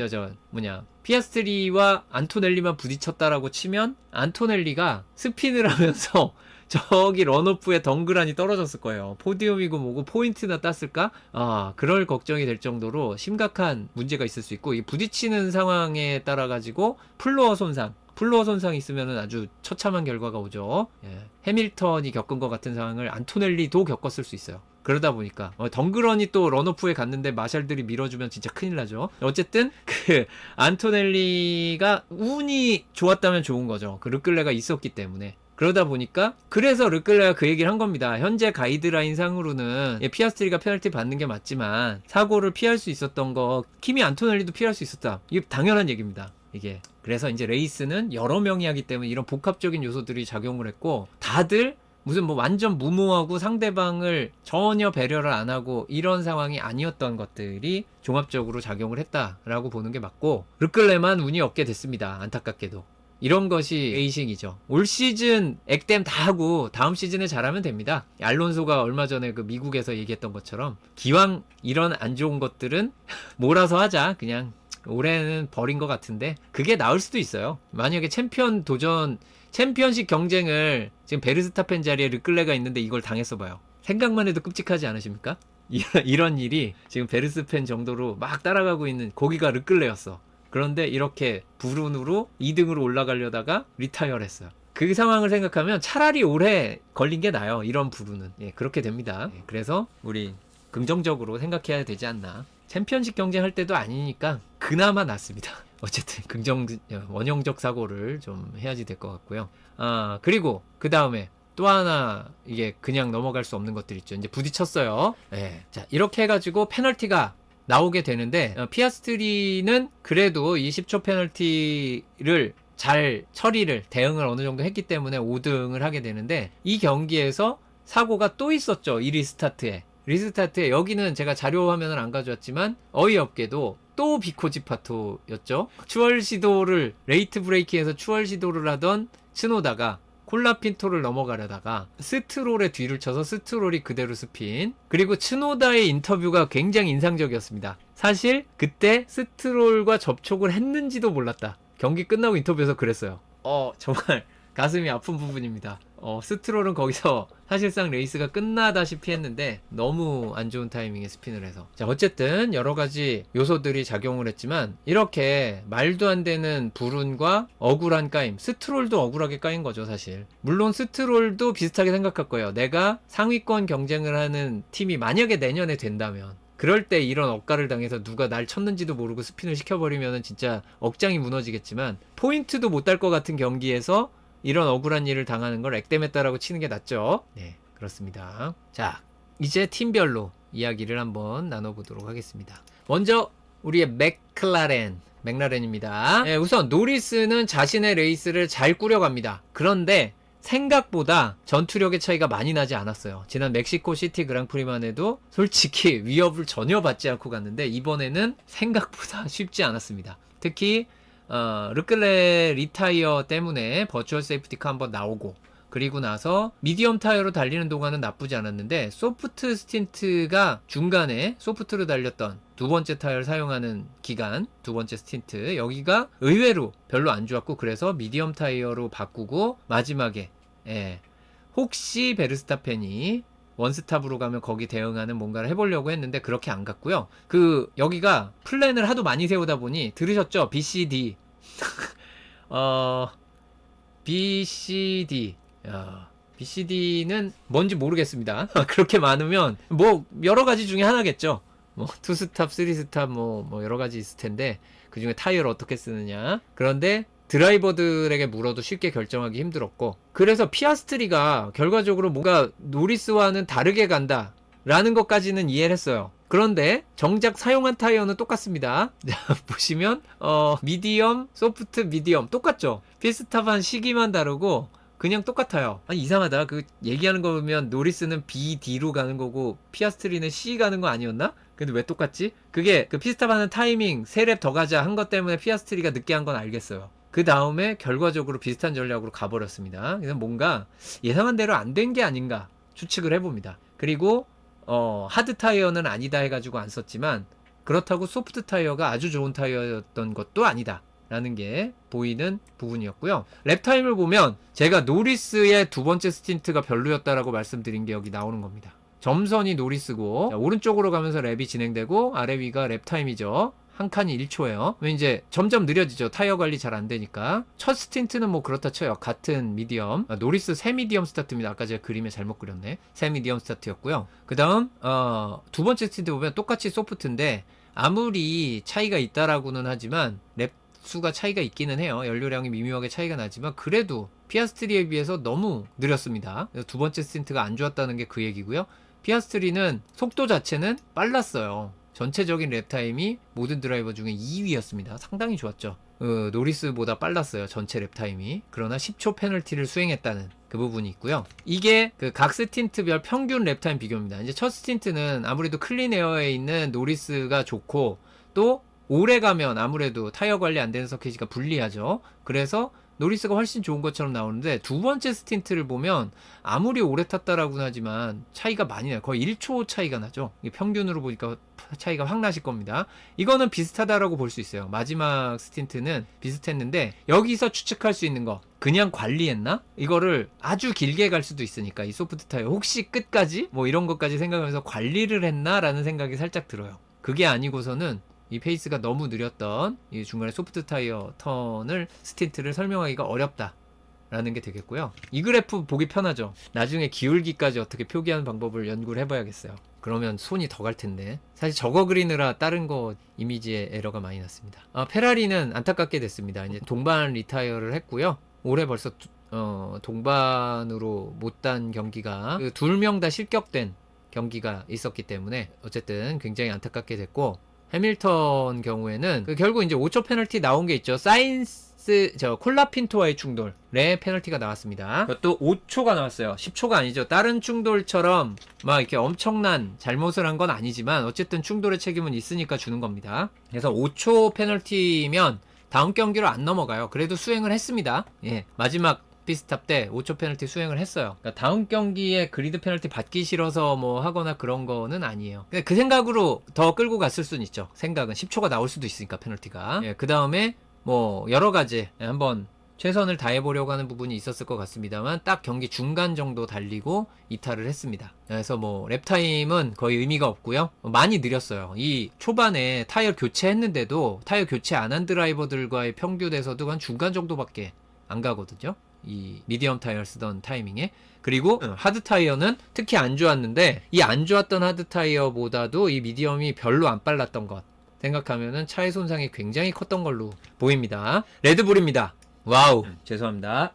A: 피아스트리와 안토넬리만 부딪혔다라고 치면 안토넬리가 스핀을 하면서 저기 런오프에 덩그라니 떨어졌을 거예요. 포디움이고 뭐고 포인트나 땄을까? 그럴 걱정이 될 정도로 심각한 문제가 있을 수 있고, 이 부딪히는 상황에 따라 가지고 플로어 손상이 있으면 아주 처참한 결과가 오죠. 해밀턴이 겪은 것 같은 상황을 안토넬리도 겪었을 수 있어요. 그러다 보니까 덩그러니 또 런오프에 갔는데 마샬들이 밀어주면 진짜 큰일 나죠. 어쨌든 그 안토넬리가 운이 좋았다면 좋은 거죠. 그 르클레가 있었기 때문에. 그러다 보니까, 그래서 르클레가 그 얘기를 한 겁니다. 현재 가이드라인 상으로는 피아스트리가 페널티 받는 게 맞지만 사고를 피할 수 있었던 거 키미 안토넬리도 피할 수 있었다. 이게 당연한 얘기입니다. 이게 그래서 이제 레이스는 여러 명이 하기 때문에 이런 복합적인 요소들이 작용을 했고, 다들 무슨 뭐 완전 무모하고 상대방을 전혀 배려를 안 하고 이런 상황이 아니었던 것들이 종합적으로 작용을 했다라고 보는 게 맞고, 르클레만 운이 없게 됐습니다. 안타깝게도. 이런 것이 레이싱이죠. 올 시즌 액땜 다 하고 다음 시즌에 잘하면 됩니다. 알론소가 얼마 전에 그 미국에서 얘기했던 것처럼, 기왕 이런 안 좋은 것들은 몰아서 하자. 그냥 올해는 버린 것 같은데 그게 나을 수도 있어요. 만약에 챔피언십 경쟁을 지금 베르스타펜 자리에 르클레가 있는데 이걸 당했어 봐요. 생각만 해도 끔찍하지 않으십니까? 이런 일이 지금 베르스펜 정도로 막 따라가고 있는, 거기가 르클레였어. 그런데 이렇게 불운으로 2등으로 올라가려다가 리타이어를 했어요. 그 상황을 생각하면 차라리 올해 걸린 게 나아요. 이런 불운은. 그렇게 됩니다. 그래서 우리 긍정적으로 생각해야 되지 않나. 챔피언십 경쟁할 때도 아니니까 그나마 낫습니다. 어쨌든 원형적 사고를 좀 해야지 될 것 같고요. 그리고 그 다음에 또 하나, 이게 그냥 넘어갈 수 없는 것들 있죠. 이제 부딪혔어요. 자, 이렇게 해가지고 페널티가 나오게 되는데, 피아스트리는 그래도 이 10초 페널티를 잘 대응을 어느 정도 했기 때문에 5등을 하게 되는데, 이 경기에서 사고가 또 있었죠. 이 리스타트에 여기는 제가 자료 화면을 안 가져왔지만 어이없게도 또 비코지파토였죠. 레이트 브레이킹에서 추월 시도를 하던 츠노다가 콜라핀토를 넘어가려다가 스트롤의 뒤를 쳐서 스트롤이 그대로 스핀. 그리고 츠노다의 인터뷰가 굉장히 인상적이었습니다. 사실 그때 스트롤과 접촉을 했는지도 몰랐다. 경기 끝나고 인터뷰에서 그랬어요. 정말 가슴이 아픈 부분입니다. 스트롤은 거기서 사실상 레이스가 끝나다시피 했는데 너무 안 좋은 타이밍에 스핀을 해서. 자, 어쨌든 여러 가지 요소들이 작용을 했지만, 이렇게 말도 안 되는 불운과 억울한 까임, 스트롤도 억울하게 까인 거죠, 사실. 물론 스트롤도 비슷하게 생각할 거예요. 내가 상위권 경쟁을 하는 팀이 만약에 내년에 된다면, 그럴 때 이런 억가를 당해서 누가 날 쳤는지도 모르고 스핀을 시켜버리면 진짜 억장이 무너지겠지만, 포인트도 못 딸 것 같은 경기에서 이런 억울한 일을 당하는 걸 액땜했다라고 치는 게 낫죠. 네, 그렇습니다. 자, 이제 팀별로 이야기를 한번 나눠보도록 하겠습니다. 먼저 우리의 맥라렌입니다. 우선 노리스는 자신의 레이스를 잘 꾸려갑니다. 그런데 생각보다 전투력의 차이가 많이 나지 않았어요. 지난 멕시코 시티 그랑프리만 해도 솔직히 위협을 전혀 받지 않고 갔는데, 이번에는 생각보다 쉽지 않았습니다. 특히 르클레 리타이어 때문에 버추얼 세이프티카 한번 나오고, 그리고 나서 미디엄 타이어로 달리는 동안은 나쁘지 않았는데, 소프트 스틴트가 중간에 소프트로 달렸던 두 번째 타이어를 사용하는 기간, 두 번째 스틴트, 여기가 의외로 별로 안 좋았고, 그래서 미디엄 타이어로 바꾸고 마지막에 혹시 베르스타펜이 원스탑으로 가면 거기 대응하는 뭔가를 해보려고 했는데 그렇게 안 갔고요. 여기가 플랜을 하도 많이 세우다 보니, 들으셨죠? BCD BCD는 뭔지 모르겠습니다. 그렇게 많으면 뭐 여러 가지 중에 하나겠죠. 뭐 투스탑, 쓰리스탑 뭐 여러 가지 있을 텐데, 그 중에 타이어를 어떻게 쓰느냐. 그런데 드라이버들에게 물어도 쉽게 결정하기 힘들었고, 그래서 피아스트리가 결과적으로 뭔가 노리스와는 다르게 간다 라는 것까지는 이해를 했어요. 그런데 정작 사용한 타이어는 똑같습니다. 자, 보시면 미디엄, 소프트, 미디엄 똑같죠. 비슷한 시기만 다르고 그냥 똑같아요. 아니 이상하다. 그 얘기하는 거 보면 노리스는 B, D로 가는 거고 피아스트리는 C 가는 거 아니었나? 근데 왜 똑같지? 그게 그 피스탑하는 타이밍 3랩 더 가자 한 것 때문에 피아스트리가 늦게 한 건 알겠어요. 그 다음에 결과적으로 비슷한 전략으로 가버렸습니다. 그래서 뭔가 예상한 대로 안 된 게 아닌가 추측을 해봅니다. 그리고 하드 타이어는 아니다 해가지고 안 썼지만 그렇다고 소프트 타이어가 아주 좋은 타이어였던 것도 아니다 라는 게 보이는 부분이었고요. 랩타임을 보면 제가 노리스의 두 번째 스틴트가 별로였다라고 말씀드린 게 여기 나오는 겁니다. 점선이 노리스고, 자, 오른쪽으로 가면서 랩이 진행되고 아래 위가 랩타임이죠. 한 칸이 1초예요. 이제 점점 느려지죠. 타이어 관리 잘 안 되니까. 첫 스틴트는 뭐 그렇다 쳐요. 같은 미디엄. 노리스 새 미디엄 스타트입니다. 아까 제가 그림에 잘못 그렸네. 새 미디엄 스타트였고요. 그 다음 두 번째 스틴트 보면 똑같이 소프트인데 아무리 차이가 있다라고는 하지만 랩 수가 차이가 있기는 해요. 연료량이 미묘하게 차이가 나지만 그래도 피아스트리에 비해서 너무 느렸습니다. 그래서 두 번째 스틴트가 안 좋았다는 게 그 얘기고요. 피아스트리는 속도 자체는 빨랐어요. 전체적인 랩타임이 모든 드라이버 중에 2위였습니다. 상당히 좋았죠. 노리스보다 빨랐어요. 전체 랩타임이. 그러나 10초 페널티를 수행했다는 그 부분이 있고요. 이게 그 각 스틴트별 평균 랩타임 비교입니다. 이제 첫 스틴트는 아무래도 클린 에어에 있는 노리스가 좋고 또 오래 가면 아무래도 타이어 관리 안 되는 서킷이가 불리하죠. 그래서 노리스가 훨씬 좋은 것처럼 나오는데 두 번째 스틴트를 보면 아무리 오래 탔다라고는 하지만 차이가 많이 나요. 거의 1초 차이가 나죠. 평균으로 보니까 차이가 확 나실 겁니다. 이거는 비슷하다라고 볼 수 있어요. 마지막 스틴트는 비슷했는데 여기서 추측할 수 있는 거 그냥 관리했나? 이거를 아주 길게 갈 수도 있으니까 이 소프트 타이어 혹시 끝까지 뭐 이런 것까지 생각하면서 관리를 했나? 라는 생각이 살짝 들어요. 그게 아니고서는 이 페이스가 너무 느렸던 이 중간에 소프트 타이어 턴을 스틴트를 설명하기가 어렵다 라는 게 되겠고요. 이 그래프 보기 편하죠. 나중에 기울기까지 어떻게 표기하는 방법을 연구를 해봐야겠어요. 그러면 손이 더 갈 텐데. 사실 저거 그리느라 다른 거 이미지에 에러가 많이 났습니다. 페라리는 안타깝게 됐습니다. 이제 동반 리타이어를 했고요. 올해 벌써 동반으로 못단 경기가 그 2명 다 실격된 경기가 있었기 때문에 어쨌든 굉장히 안타깝게 됐고, 해밀턴 경우에는 결국 이제 5초 페널티 나온 게 있죠. 콜라핀토와의 충돌에 페널티가 나왔습니다. 또 5초가 나왔어요. 10초가 아니죠. 다른 충돌처럼 막 이렇게 엄청난 잘못을 한 건 아니지만 어쨌든 충돌의 책임은 있으니까 주는 겁니다. 그래서 5초 페널티면 다음 경기로 안 넘어가요. 그래도 수행을 했습니다. 예, 마지막 피스탑 때 5초 페널티 수행을 했어요. 그러니까 다음 경기에 그리드 페널티 받기 싫어서 뭐 하거나 그런 거는 아니에요. 그 생각으로 더 끌고 갔을 수는 있죠. 생각은 10초가 나올 수도 있으니까 페널티가. 예, 그 다음에 뭐 여러 가지 한번 최선을 다해보려고 하는 부분이 있었을 것 같습니다만 딱 경기 중간 정도 달리고 이탈을 했습니다. 그래서 뭐 랩타임은 거의 의미가 없고요. 많이 느렸어요. 이 초반에 타이어 교체했는데도 타이어 교체 안 한 드라이버들과의 평균에서도 한 중간 정도밖에 안 가거든요. 이 미디엄 타이어를 쓰던 타이밍에. 그리고 하드 타이어는 특히 안 좋았는데 이 안 좋았던 하드 타이어보다도 이 미디엄이 별로 안 빨랐던 것 생각하면은 차의 손상이 굉장히 컸던 걸로 보입니다. 레드불입니다. 와우. 죄송합니다.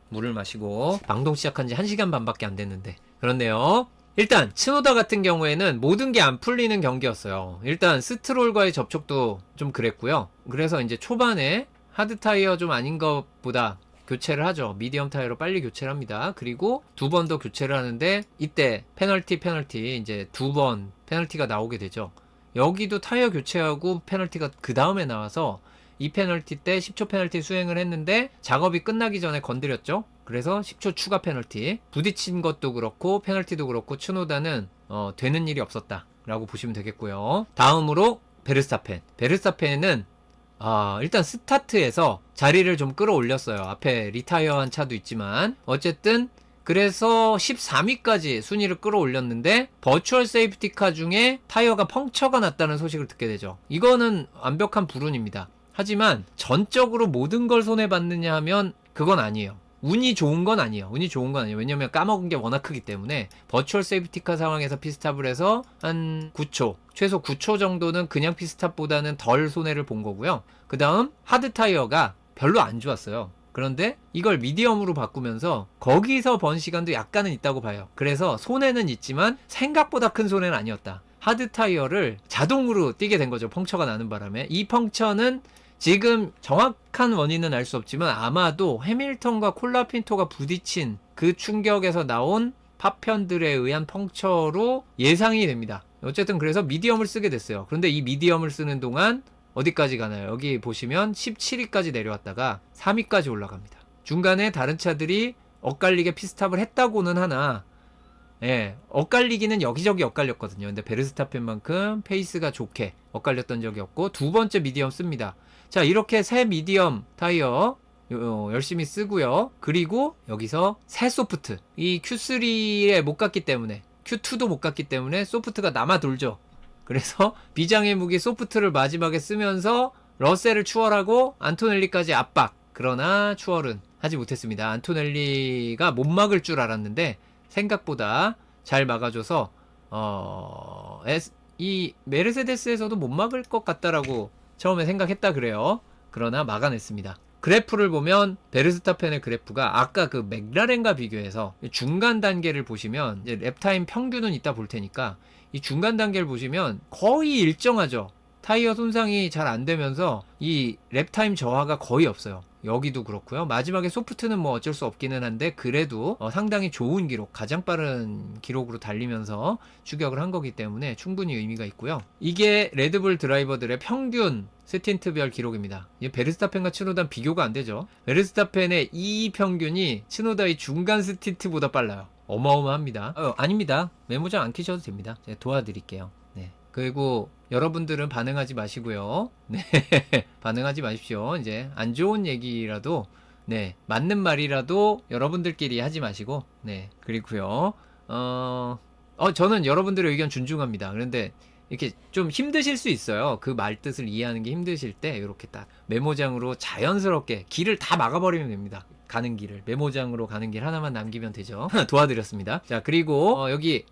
A: 물을 마시고. 방송 시작한 지 1시간 반밖에 안 됐는데 그렇네요. 일단 츠노다 같은 경우에는 모든 게 안 풀리는 경기였어요. 일단 스트롤과의 접촉도 좀 그랬고요. 그래서 이제 초반에 하드 타이어 좀 아닌 것보다 교체를 하죠. 미디엄 타이어로 빨리 교체를 합니다. 그리고 두 번 더 교체를 하는데 이때 페널티 이제 2번 페널티가 나오게 되죠. 여기도 타이어 교체하고 페널티가 그 다음에 나와서 이 페널티 때 10초 페널티 수행을 했는데 작업이 끝나기 전에 건드렸죠. 그래서 10초 추가 페널티. 부딪힌 것도 그렇고 페널티도 그렇고 츠노다는 되는 일이 없었다 라고 보시면 되겠고요. 다음으로 베르스타펜은 일단 스타트에서 자리를 좀 끌어올렸어요. 앞에 리타이어한 차도 있지만 어쨌든 그래서 13위까지 순위를 끌어올렸는데 버추얼 세이프티카 중에 타이어가 펑처가 났다는 소식을 듣게 되죠. 이거는 완벽한 불운입니다. 하지만 전적으로 모든 걸 손해받느냐 하면 그건 아니에요. 운이 좋은 건 아니에요. 운이 좋은 건 아니에요. 왜냐면 까먹은 게 워낙 크기 때문에 버추얼 세이프티카 상황에서 피스탑을 해서 한 9초, 최소 9초 정도는 그냥 피스탑보다는 덜 손해를 본 거고요. 그 다음 하드 타이어가 별로 안 좋았어요. 그런데 이걸 미디엄으로 바꾸면서 거기서 번 시간도 약간은 있다고 봐요. 그래서 손해는 있지만 생각보다 큰 손해는 아니었다. 하드 타이어를 자동으로 뛰게 된 거죠. 펑처가 나는 바람에. 이 펑처는 지금 정확한 원인은 알 수 없지만 아마도 해밀턴과 콜라핀토가 부딪힌 그 충격에서 나온 파편들에 의한 펑처로 예상이 됩니다. 어쨌든 그래서 미디엄을 쓰게 됐어요. 그런데 이 미디엄을 쓰는 동안 어디까지 가나요? 여기 보시면 17위까지 내려왔다가 3위까지 올라갑니다. 중간에 다른 차들이 엇갈리게 피스탑을 했다고는 하나, 예, 엇갈리기는 여기저기 엇갈렸거든요. 근데 베르스타펜만큼 페이스가 좋게 엇갈렸던 적이 없고, 두 번째 미디엄 씁니다. 자, 이렇게 새 미디엄 타이어 열심히 쓰고요. 그리고 여기서 새 소프트, 이 Q3에 못 갔기 때문에, Q2도 못 갔기 때문에 소프트가 남아 돌죠. 그래서 비장의 무기 소프트를 마지막에 쓰면서 러셀을 추월하고 안토넬리까지 압박. 그러나 추월은 하지 못했습니다. 안토넬리가 못 막을 줄 알았는데 생각보다 잘 막아줘서 이 메르세데스에서도 못 막을 것 같다라고 처음에 생각했다 그래요. 그러나 막아냈습니다. 그래프를 보면 베르스타펜의 그래프가 아까 그 맥라렌과 비교해서 중간 단계를 보시면 이제 랩타임 평균은 이따 볼 테니까 이 중간 단계를 보시면 거의 일정하죠. 타이어 손상이 잘 안 되면서 이 랩타임 저하가 거의 없어요. 여기도 그렇고요. 마지막에 소프트는 뭐 어쩔 수 없기는 한데 그래도 상당히 좋은 기록, 가장 빠른 기록으로 달리면서 추격을 한 거기 때문에 충분히 의미가 있고요. 이게 레드불 드라이버들의 평균 스틴트별 기록입니다. 베르스타펜과 츠노다는 비교가 안 되죠. 베르스타펜의 이 평균이 츠노다의 중간 스틴트보다 빨라요. 어마어마합니다. 아닙니다. 메모장 안 키셔도 됩니다. 제가 도와드릴게요. 네. 그리고 여러분들은 반응하지 마시고요. 네. 반응하지 마십시오. 이제 안 좋은 얘기라도, 네, 맞는 말이라도 여러분들끼리 하지 마시고, 네. 그리고요. 저는 여러분들의 의견 존중합니다. 그런데 이렇게 좀 힘드실 수 있어요. 그 말 뜻을 이해하는 게 힘드실 때 이렇게 딱 메모장으로 자연스럽게 길을 다 막아버리면 됩니다. 가는 길을, 메모장으로 가는 길 하나만 남기면 되죠. 도와드렸습니다. 자, 그리고 여기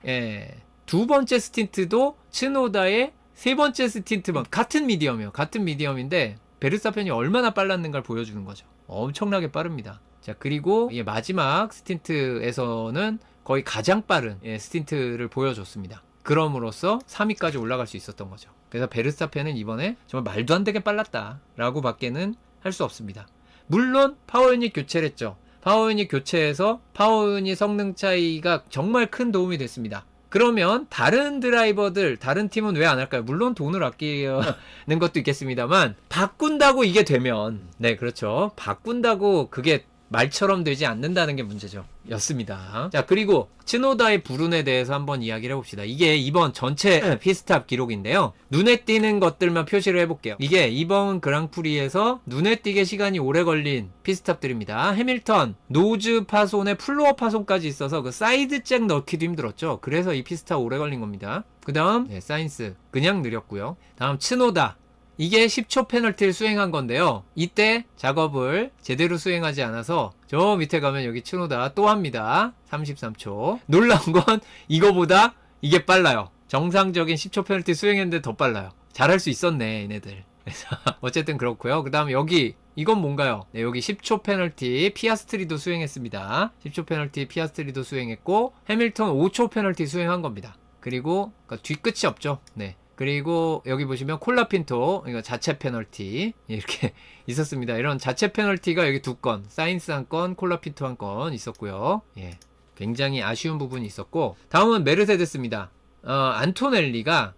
A: 두 번째 스틴트도 츠노다의 세 번째 스틴트만 같은 미디엄이에요. 같은 미디엄인데 베르스타펜이 얼마나 빨랐는가를 보여주는 거죠. 엄청나게 빠릅니다. 자, 그리고 마지막 스틴트에서는 거의 가장 빠른 스틴트를 보여줬습니다. 그럼으로써 3위까지 올라갈 수 있었던 거죠. 그래서 베르스타펜은 이번에 정말 말도 안 되게 빨랐다 라고 밖에는 할 수 없습니다. 물론 파워유닛 교체를 했죠. 파워유닛 교체해서 파워유닛 성능 차이가 정말 큰 도움이 됐습니다. 그러면 다른 드라이버들, 다른 팀은 왜 안 할까요? 물론 돈을 아끼는 것도 있겠습니다만 바꾼다고 이게 되면, 네, 그렇죠. 바꾼다고 그게 말처럼 되지 않는다는 게 문제죠. 였습니다. 자, 그리고 츠노다의 불운에 대해서 한번 이야기를 해봅시다. 이게 이번 전체 피스탑 기록인데요. 눈에 띄는 것들만 표시를 해볼게요. 이게 이번 그랑프리에서 눈에 띄게 시간이 오래 걸린 피스탑들입니다. 해밀턴, 노즈 파손에 플로어 파손까지 있어서 그 사이드 잭 넣기도 힘들었죠. 그래서 이 피스탑 오래 걸린 겁니다. 그 다음 사인스 그냥 느렸고요. 다음 츠노다. 이게 10초 페널티를 수행한 건데요. 이때 작업을 제대로 수행하지 않아서 저 밑에 가면 여기 츠노다 또 합니다. 33초. 놀라운 건 이거보다 이게 빨라요. 정상적인 10초 페널티 수행했는데 더 빨라요. 잘할 수 있었네, 얘네들. 그래서 어쨌든 그렇고요. 그 다음 여기 이건 뭔가요? 네, 여기 10초 페널티 피아스트리도 수행했습니다. 10초 페널티 피아스트리도 수행했고 해밀턴 5초 페널티 수행한 겁니다. 그리고 뒤끝이 없죠. 네. 그리고 여기 보시면 콜라핀토 이거 자체 페널티 이렇게 있었습니다. 이런 자체 페널티가 여기 두 건, 사인스 한 건, 콜라핀토 한 건 있었고요. 예, 굉장히 아쉬운 부분이 있었고 다음은 메르세데스입니다. 안토넬리가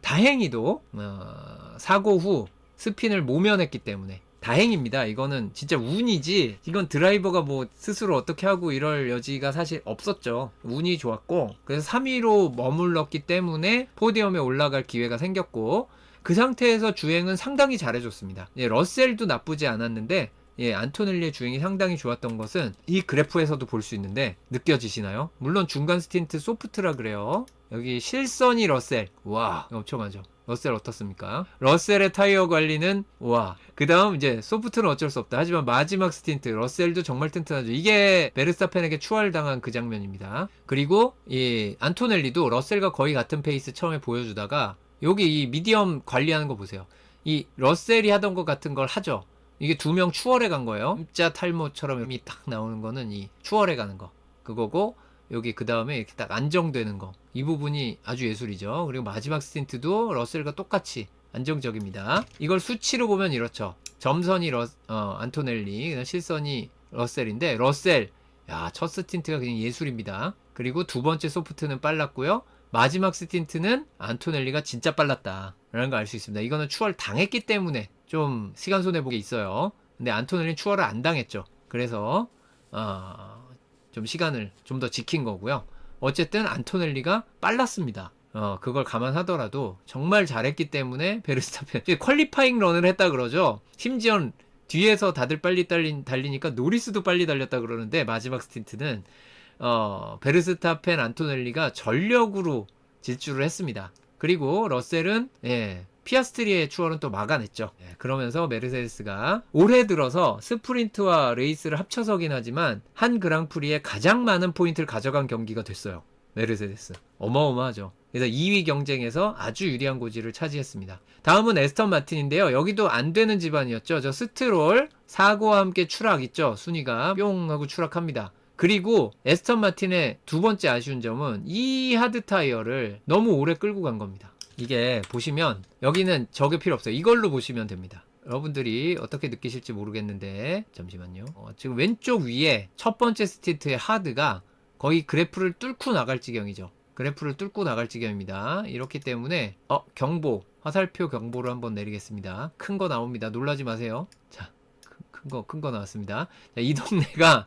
A: 다행히도 사고 후 스핀을 모면했기 때문에 다행입니다. 이거는 진짜 운이지 이건 드라이버가 뭐 스스로 어떻게 하고 이럴 여지가 사실 없었죠. 운이 좋았고 그래서 3위로 머물렀기 때문에 포디엄에 올라갈 기회가 생겼고 그 상태에서 주행은 상당히 잘해줬습니다. 러셀도 나쁘지 않았는데 안토넬리의 주행이 상당히 좋았던 것은 이 그래프에서도 볼 수 있는데 느껴지시나요? 물론 중간 스틴트 소프트라 그래요. 여기 실선이 러셀, 와 엄청하죠. 러셀 어떻습니까? 러셀의 타이어 관리는 와. 그 다음 이제 소프트는 어쩔 수 없다. 하지만 마지막 스틴트 러셀도 정말 튼튼하죠. 이게 베르스타펜에게 추월당한 그 장면입니다. 그리고 이 안토넬리도 러셀과 거의 같은 페이스 처음에 보여주다가 여기 이 미디엄 관리하는 거 보세요. 이 러셀이 하던 것 같은 걸 하죠. 이게 두 명 추월해 간 거예요. 진짜 탈모처럼 여기 딱 나오는 거는 이 추월해 가는 거 그거고, 여기 그 다음에 이렇게 딱 안정되는 거, 이 부분이 아주 예술이죠. 그리고 마지막 스틴트도 러셀과 똑같이 안정적입니다. 이걸 수치로 보면 이렇죠. 점선이 안토넬리, 실선이 러셀인데, 러셀 야, 첫 스틴트가 그냥 예술입니다. 그리고 두 번째 소프트는 빨랐고요. 마지막 스틴트는 안토넬리가 진짜 빨랐다 라는 걸 알 수 있습니다. 이거는 추월 당했기 때문에 좀 시간 손해보기 있어요. 근데 안토넬리는 추월을 안 당했죠. 그래서 좀 시간을 좀 더 지킨 거고요. 어쨌든 안토넬리가 빨랐습니다. 그걸 감안하더라도 정말 잘했기 때문에 베르스타펜 퀄리파잉 런을 했다 그러죠. 심지어 뒤에서 다들 빨리 달리니까 노리스도 빨리 달렸다 그러는데, 마지막 스틴트는 베르스타펜 안토넬리가 전력으로 질주를 했습니다. 그리고 러셀은 피아스트리의 추월은 또 막아냈죠. 그러면서 메르세데스가 올해 들어서 스프린트와 레이스를 합쳐서긴 하지만 한 그랑프리에 가장 많은 포인트를 가져간 경기가 됐어요. 메르세데스 어마어마하죠. 그래서 2위 경쟁에서 아주 유리한 고지를 차지했습니다. 다음은 에스턴 마틴인데요. 여기도 안 되는 집안이었죠. 저 스트롤 사고와 함께 추락 있죠. 순위가 뿅 하고 추락합니다. 그리고 에스턴 마틴의 두 번째 아쉬운 점은 이 하드 타이어를 너무 오래 끌고 간 겁니다. 이게 보시면 여기는 저게 필요 없어요. 이걸로 보시면 됩니다. 여러분들이 어떻게 느끼실지 모르겠는데 잠시만요. 지금 왼쪽 위에 첫 번째 스틴트의 하드가 거의 그래프를 뚫고 나갈 지경이죠. 그래프를 뚫고 나갈 지경입니다. 이렇기 때문에 경보, 화살표 경보를 한번 내리겠습니다. 큰 거 나옵니다. 놀라지 마세요. 자, 큰 거 나왔습니다. 자, 이 동네가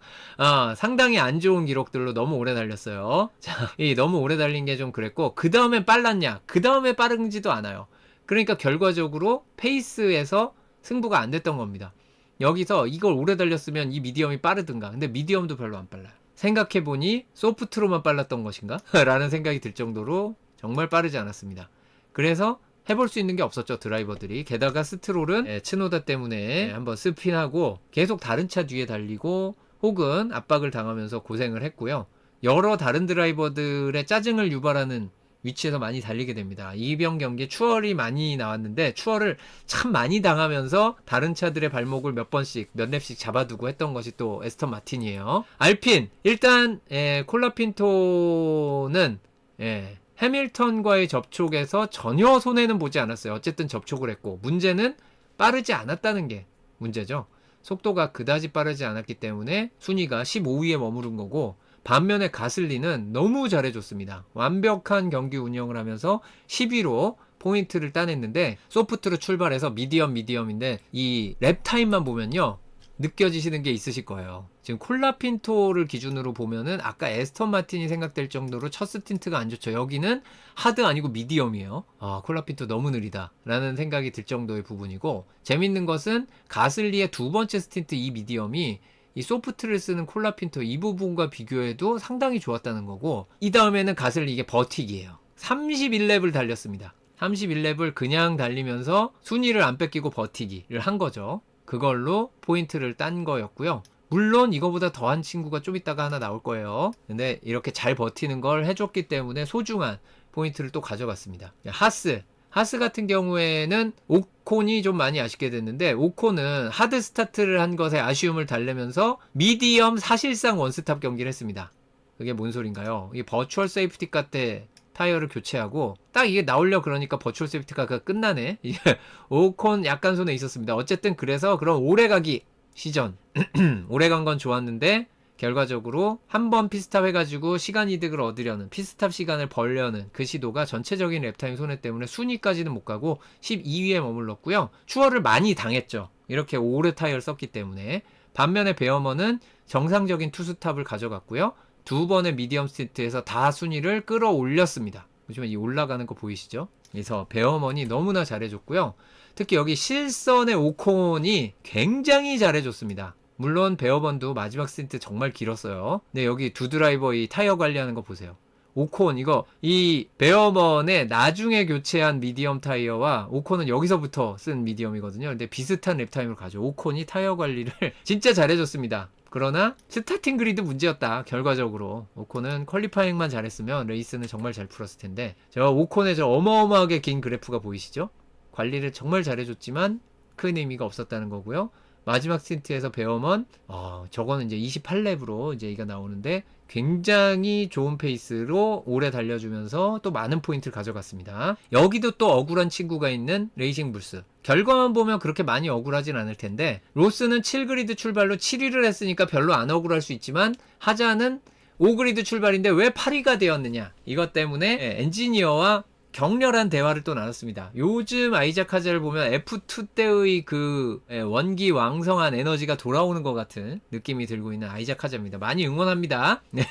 A: 상당히 안 좋은 기록들로 너무 오래 달렸어요. 자, 너무 오래 달린 게 좀 그랬고, 그 다음에 빨랐냐? 그 다음에 빠른지도 않아요. 그러니까 결과적으로 페이스에서 승부가 안 됐던 겁니다. 여기서 이걸 오래 달렸으면 이 미디엄이 빠르든가. 근데 미디엄도 별로 안 빨라요. 생각해보니 소프트로만 빨랐던 것인가? 라는 생각이 들 정도로 정말 빠르지 않았습니다. 그래서 해볼 수 있는 게 없었죠, 드라이버들이. 게다가 스트롤은 츠노다 때문에 한번 스핀하고 계속 다른 차 뒤에 달리고 혹은 압박을 당하면서 고생을 했고요. 여러 다른 드라이버들의 짜증을 유발하는 위치에서 많이 달리게 됩니다. 이번 경기에 추월이 많이 나왔는데 추월을 참 많이 당하면서 다른 차들의 발목을 몇 랩씩 잡아두고 했던 것이 또 에스턴 마틴이에요. 알핀 일단 콜라핀토는 해밀턴과의 접촉에서 전혀 손해는 보지 않았어요. 어쨌든 접촉을 했고, 문제는 빠르지 않았다는 게 문제죠. 속도가 그다지 빠르지 않았기 때문에 순위가 15위에 머무른 거고, 반면에 가슬리는 너무 잘해줬습니다. 완벽한 경기 운영을 하면서 10위로 포인트를 따냈는데, 소프트로 출발해서 미디엄인데 이 랩 타임만 보면요 느껴지시는 게 있으실 거예요. 지금 콜라핀토를 기준으로 보면은 아까 에스턴 마틴이 생각될 정도로 첫 스틴트가 안 좋죠. 여기는 하드 아니고 미디엄이에요. 콜라핀토 너무 느리다 라는 생각이 들 정도의 부분이고, 재밌는 것은 가슬리의 두 번째 스틴트 이 미디엄이 이 소프트를 쓰는 콜라핀토 이 부분과 비교해도 상당히 좋았다는 거고, 이 다음에는 가슬리 이게 버티기예요. 31랩을 달렸습니다. 31랩을 그냥 달리면서 순위를 안 뺏기고 버티기를 한 거죠. 그걸로 포인트를 딴 거였고요. 물론 이거보다 더한 친구가 좀 이따가 하나 나올 거예요. 근데 이렇게 잘 버티는 걸 해줬기 때문에 소중한 포인트를 또 가져갔습니다. 하스 같은 경우에는 오콘이 좀 많이 아쉽게 됐는데, 오콘은 하드 스타트를 한 것에 아쉬움을 달래면서 미디엄 사실상 원스탑 경기를 했습니다. 그게 뭔 소린가요? 이 버추얼 세이프티카 때 타이어를 교체하고 딱 이게 나오려 그러니까 버추얼 세이프티카가 끝나네. 오콘 약간 손에 있었습니다. 어쨌든 그래서 그런 오래가기 시전 오래 간 건 좋았는데 결과적으로 한번 피스탑 해가지고 시간 이득을 얻으려는, 피스탑 시간을 벌려는 그 시도가 전체적인 랩타임 손해 때문에 순위까지는 못 가고 12위에 머물렀고요. 추월을 많이 당했죠. 이렇게 오래 타이어를 썼기 때문에. 반면에 베어먼은 정상적인 투스탑을 가져갔고요. 두 번의 미디엄 스틴트에서 다 순위를 끌어올렸습니다. 보시면 이 올라가는 거 보이시죠? 그래서 베어먼이 너무나 잘해줬고요. 특히 여기 실선의 오콘이 굉장히 잘해줬습니다. 물론 베어먼도 마지막 스틴트 정말 길었어요. 근데 여기 두 드라이버 이 타이어 관리하는 거 보세요. 오콘 이거 이 베어먼의 나중에 교체한 미디엄 타이어와 오콘은 여기서부터 쓴 미디엄이거든요. 근데 비슷한 랩타임으로 가죠. 오콘이 타이어 관리를 진짜 잘해줬습니다. 그러나 스타팅 그리드 문제였다. 결과적으로 오콘은 퀄리파잉만 잘했으면 레이스는 정말 잘 풀었을 텐데 저 오콘의 저 어마어마하게 긴 그래프가 보이시죠? 관리를 정말 잘해줬지만 큰 의미가 없었다는 거고요. 마지막 스틴트에서 베어먼 저거는 이제 28랩으로 이제 이가 나오는데 굉장히 좋은 페이스로 오래 달려주면서 또 많은 포인트를 가져갔습니다. 여기도 또 억울한 친구가 있는 레이싱 불스. 결과만 보면 그렇게 많이 억울하진 않을 텐데 로스는 7그리드 출발로 7위를 했으니까 별로 안 억울할 수 있지만 하자는 5그리드 출발인데 왜 8위가 되었느냐. 이것 때문에 엔지니어와 격렬한 대화를 또 나눴습니다. 요즘 아이작 하자를 보면 F2 때의 그 원기 왕성한 에너지가 돌아오는 것 같은 느낌이 들고 있는 아이작 하자입니다. 많이 응원합니다. 네.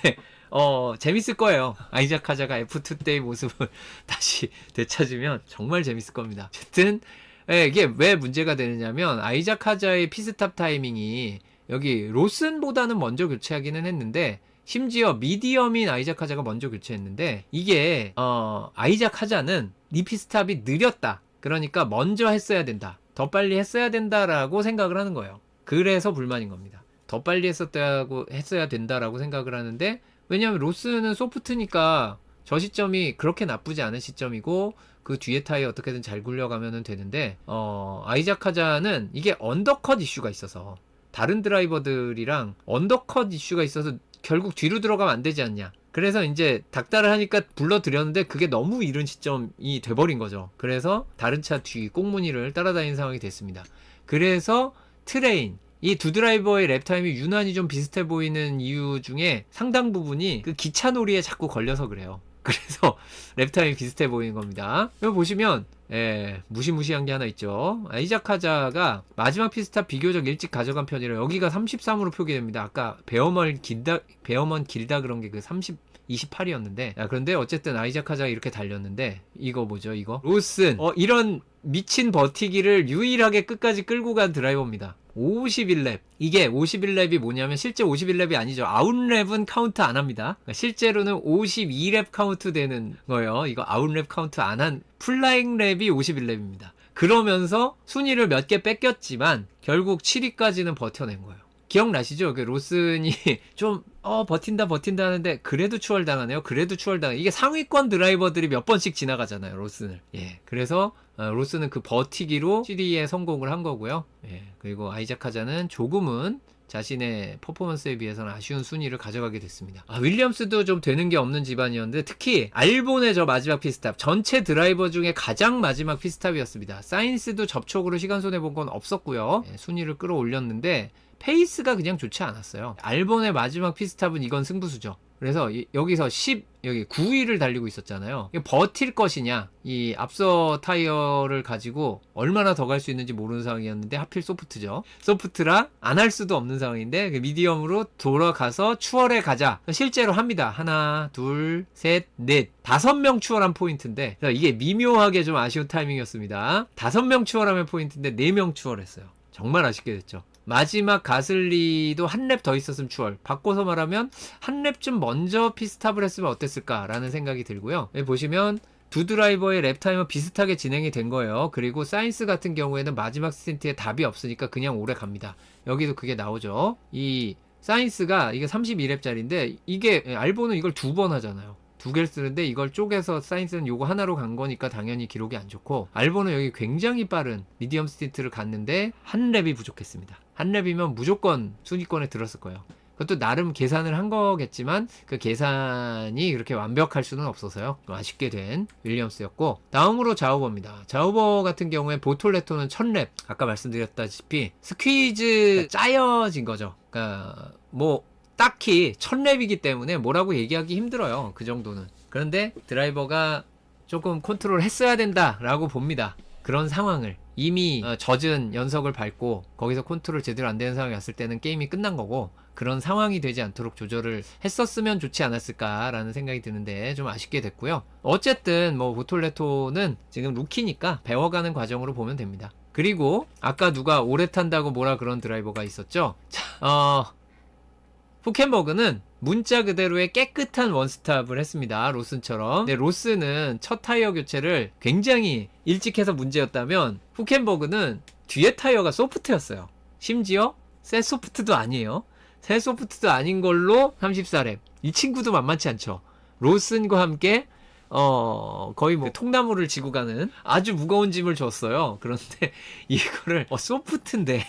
A: 재밌을 거예요. 아이작 하자가 F2 때의 모습을 다시 되찾으면 정말 재밌을 겁니다. 어쨌든 이게 왜 문제가 되느냐면 아이작 하자의 피스탑 타이밍이 여기 로슨보다는 먼저 교체하기는 했는데 심지어 미디엄인 아이작 하자가 먼저 교체했는데 이게 아이작 하자는 리피스탑이 느렸다. 그러니까 먼저 했어야 된다. 더 빨리 했어야 된다라고 생각을 하는 거예요. 그래서 불만인 겁니다. 더 빨리 했어야 된다라고 생각을 하는데 왜냐하면 로스는 소프트니까 저 시점이 그렇게 나쁘지 않은 시점이고 그 뒤에 타이어 어떻게든 잘 굴려가면 되는데 아이작 하자는 이게 언더컷 이슈가 있어서 다른 드라이버들이랑 언더컷 이슈가 있어서 결국 뒤로 들어가면 안 되지 않냐. 그래서 이제 닥달을 하니까 불러드렸는데 그게 너무 이른 시점이 돼버린 거죠. 그래서 다른 차 뒤 꽁무니를 따라다니는 상황이 됐습니다. 그래서 트레인 이 두 드라이버의 랩타임이 유난히 좀 비슷해 보이는 이유 중에 상당 부분이 그 기차놀이에 자꾸 걸려서 그래요. 그래서 랩타임이 비슷해 보이는 겁니다. 여기 보시면 무시무시한 게 하나 있죠. 아이작 하자가 마지막 피스탑 비교적 일찍 가져간 편이라 여기가 33으로 표기됩니다. 아까 베어먼 길다 그런 게 그 28이었는데 그런데 어쨌든 아이작 하자가 이렇게 달렸는데 이거 뭐죠 이거 로슨 이런 미친 버티기를 유일하게 끝까지 끌고 간 드라이버입니다. 51랩. 이게 51랩이 뭐냐면 실제 51랩이 아니죠. 아웃랩은 카운트 안 합니다. 그러니까 실제로는 52랩 카운트 되는 거예요. 이거 아웃랩 카운트 안 한 플라잉 랩이 51랩입니다. 그러면서 순위를 몇 개 뺏겼지만 결국 7위까지는 버텨낸 거예요. 기억나시죠? 그 로슨이 좀 버틴다 하는데 그래도 추월당하네요. 이게 상위권 드라이버들이 몇 번씩 지나가잖아요. 로슨을. 그래서 로슨은 그 버티기로 7위에 성공을 한 거고요. 그리고 아이작 하자는 조금은 자신의 퍼포먼스에 비해서는 아쉬운 순위를 가져가게 됐습니다. 윌리엄스도 좀 되는 게 없는 집안이었는데 특히 알본의 저 마지막 피스탑 전체 드라이버 중에 가장 마지막 피스탑이었습니다. 사인스도 접촉으로 시간 손해본 건 없었고요. 순위를 끌어올렸는데 페이스가 그냥 좋지 않았어요. 알본의 마지막 피스탑은 이건 승부수죠. 그래서 여기서 9위를 달리고 있었잖아요. 버틸 것이냐, 이 앞서 타이어를 가지고 얼마나 더 갈 수 있는지 모르는 상황이었는데 하필 소프트죠. 소프트라 안 할 수도 없는 상황인데 미디엄으로 돌아가서 추월해 가자. 실제로 합니다. 하나, 둘, 셋, 넷, 5명 추월한 포인트인데 이게 미묘하게 좀 아쉬운 타이밍이었습니다. 5명 추월하면 포인트인데 4명 추월했어요. 정말 아쉽게 됐죠. 마지막 가슬리도 한 랩 더 있었으면 추월. 바꿔서 말하면 한 랩 좀 먼저 피스탑을 했으면 어땠을까라는 생각이 들고요. 여기 보시면 두 드라이버의 랩타임은 비슷하게 진행이 된 거예요. 그리고 사인스 같은 경우에는 마지막 스틴트에 답이 없으니까 그냥 오래 갑니다. 여기도 그게 나오죠. 이 사인스가 이게 32랩짜리인데 이게 알보는 이걸 2번 하잖아요. 2개를 쓰는데 이걸 쪼개서 사인스는 요거 하나로 간 거니까 당연히 기록이 안 좋고 알보는 여기 굉장히 빠른 미디엄 스틴트를 갔는데 한 랩이 부족했습니다. 한 랩이면 무조건 순위권에 들었을 거예요. 그것도 나름 계산을 한 거겠지만 그 계산이 그렇게 완벽할 수는 없어서요. 아쉽게 된 윌리엄스였고 다음으로 자우버입니다. 자우버 같은 경우에 보톨레토는 1000랩 아까 말씀드렸다시피 스퀴즈 짜여진 거죠. 그러니까 뭐 딱히 1000랩이기 때문에 뭐라고 얘기하기 힘들어요. 그 정도는. 그런데 드라이버가 조금 컨트롤 했어야 된다라고 봅니다. 그런 상황을 이미 젖은 연석을 밟고 거기서 컨트롤 제대로 안 되는 상황이 왔을 때는 게임이 끝난 거고 그런 상황이 되지 않도록 조절을 했었으면 좋지 않았을까라는 생각이 드는데 좀 아쉽게 됐고요. 어쨌든 뭐 보톨레토는 지금 루키니까 배워가는 과정으로 보면 됩니다. 그리고 아까 누가 오래 탄다고 뭐라 그런 드라이버가 있었죠. 포켄버그는 문자 그대로의 깨끗한 원스톱을 했습니다. 로슨처럼. 근데 로스는 첫 타이어 교체를 굉장히 일찍 해서 문제였다면 후켄버그는 뒤에 타이어가 소프트였어요. 심지어 새 소프트도 아니에요. 새 소프트도 아닌 걸로 34랩. 이 친구도 만만치 않죠. 로슨과 함께 거의 뭐 통나무를 지고 가는 아주 무거운 짐을 줬어요. 그런데 이거를 소프트인데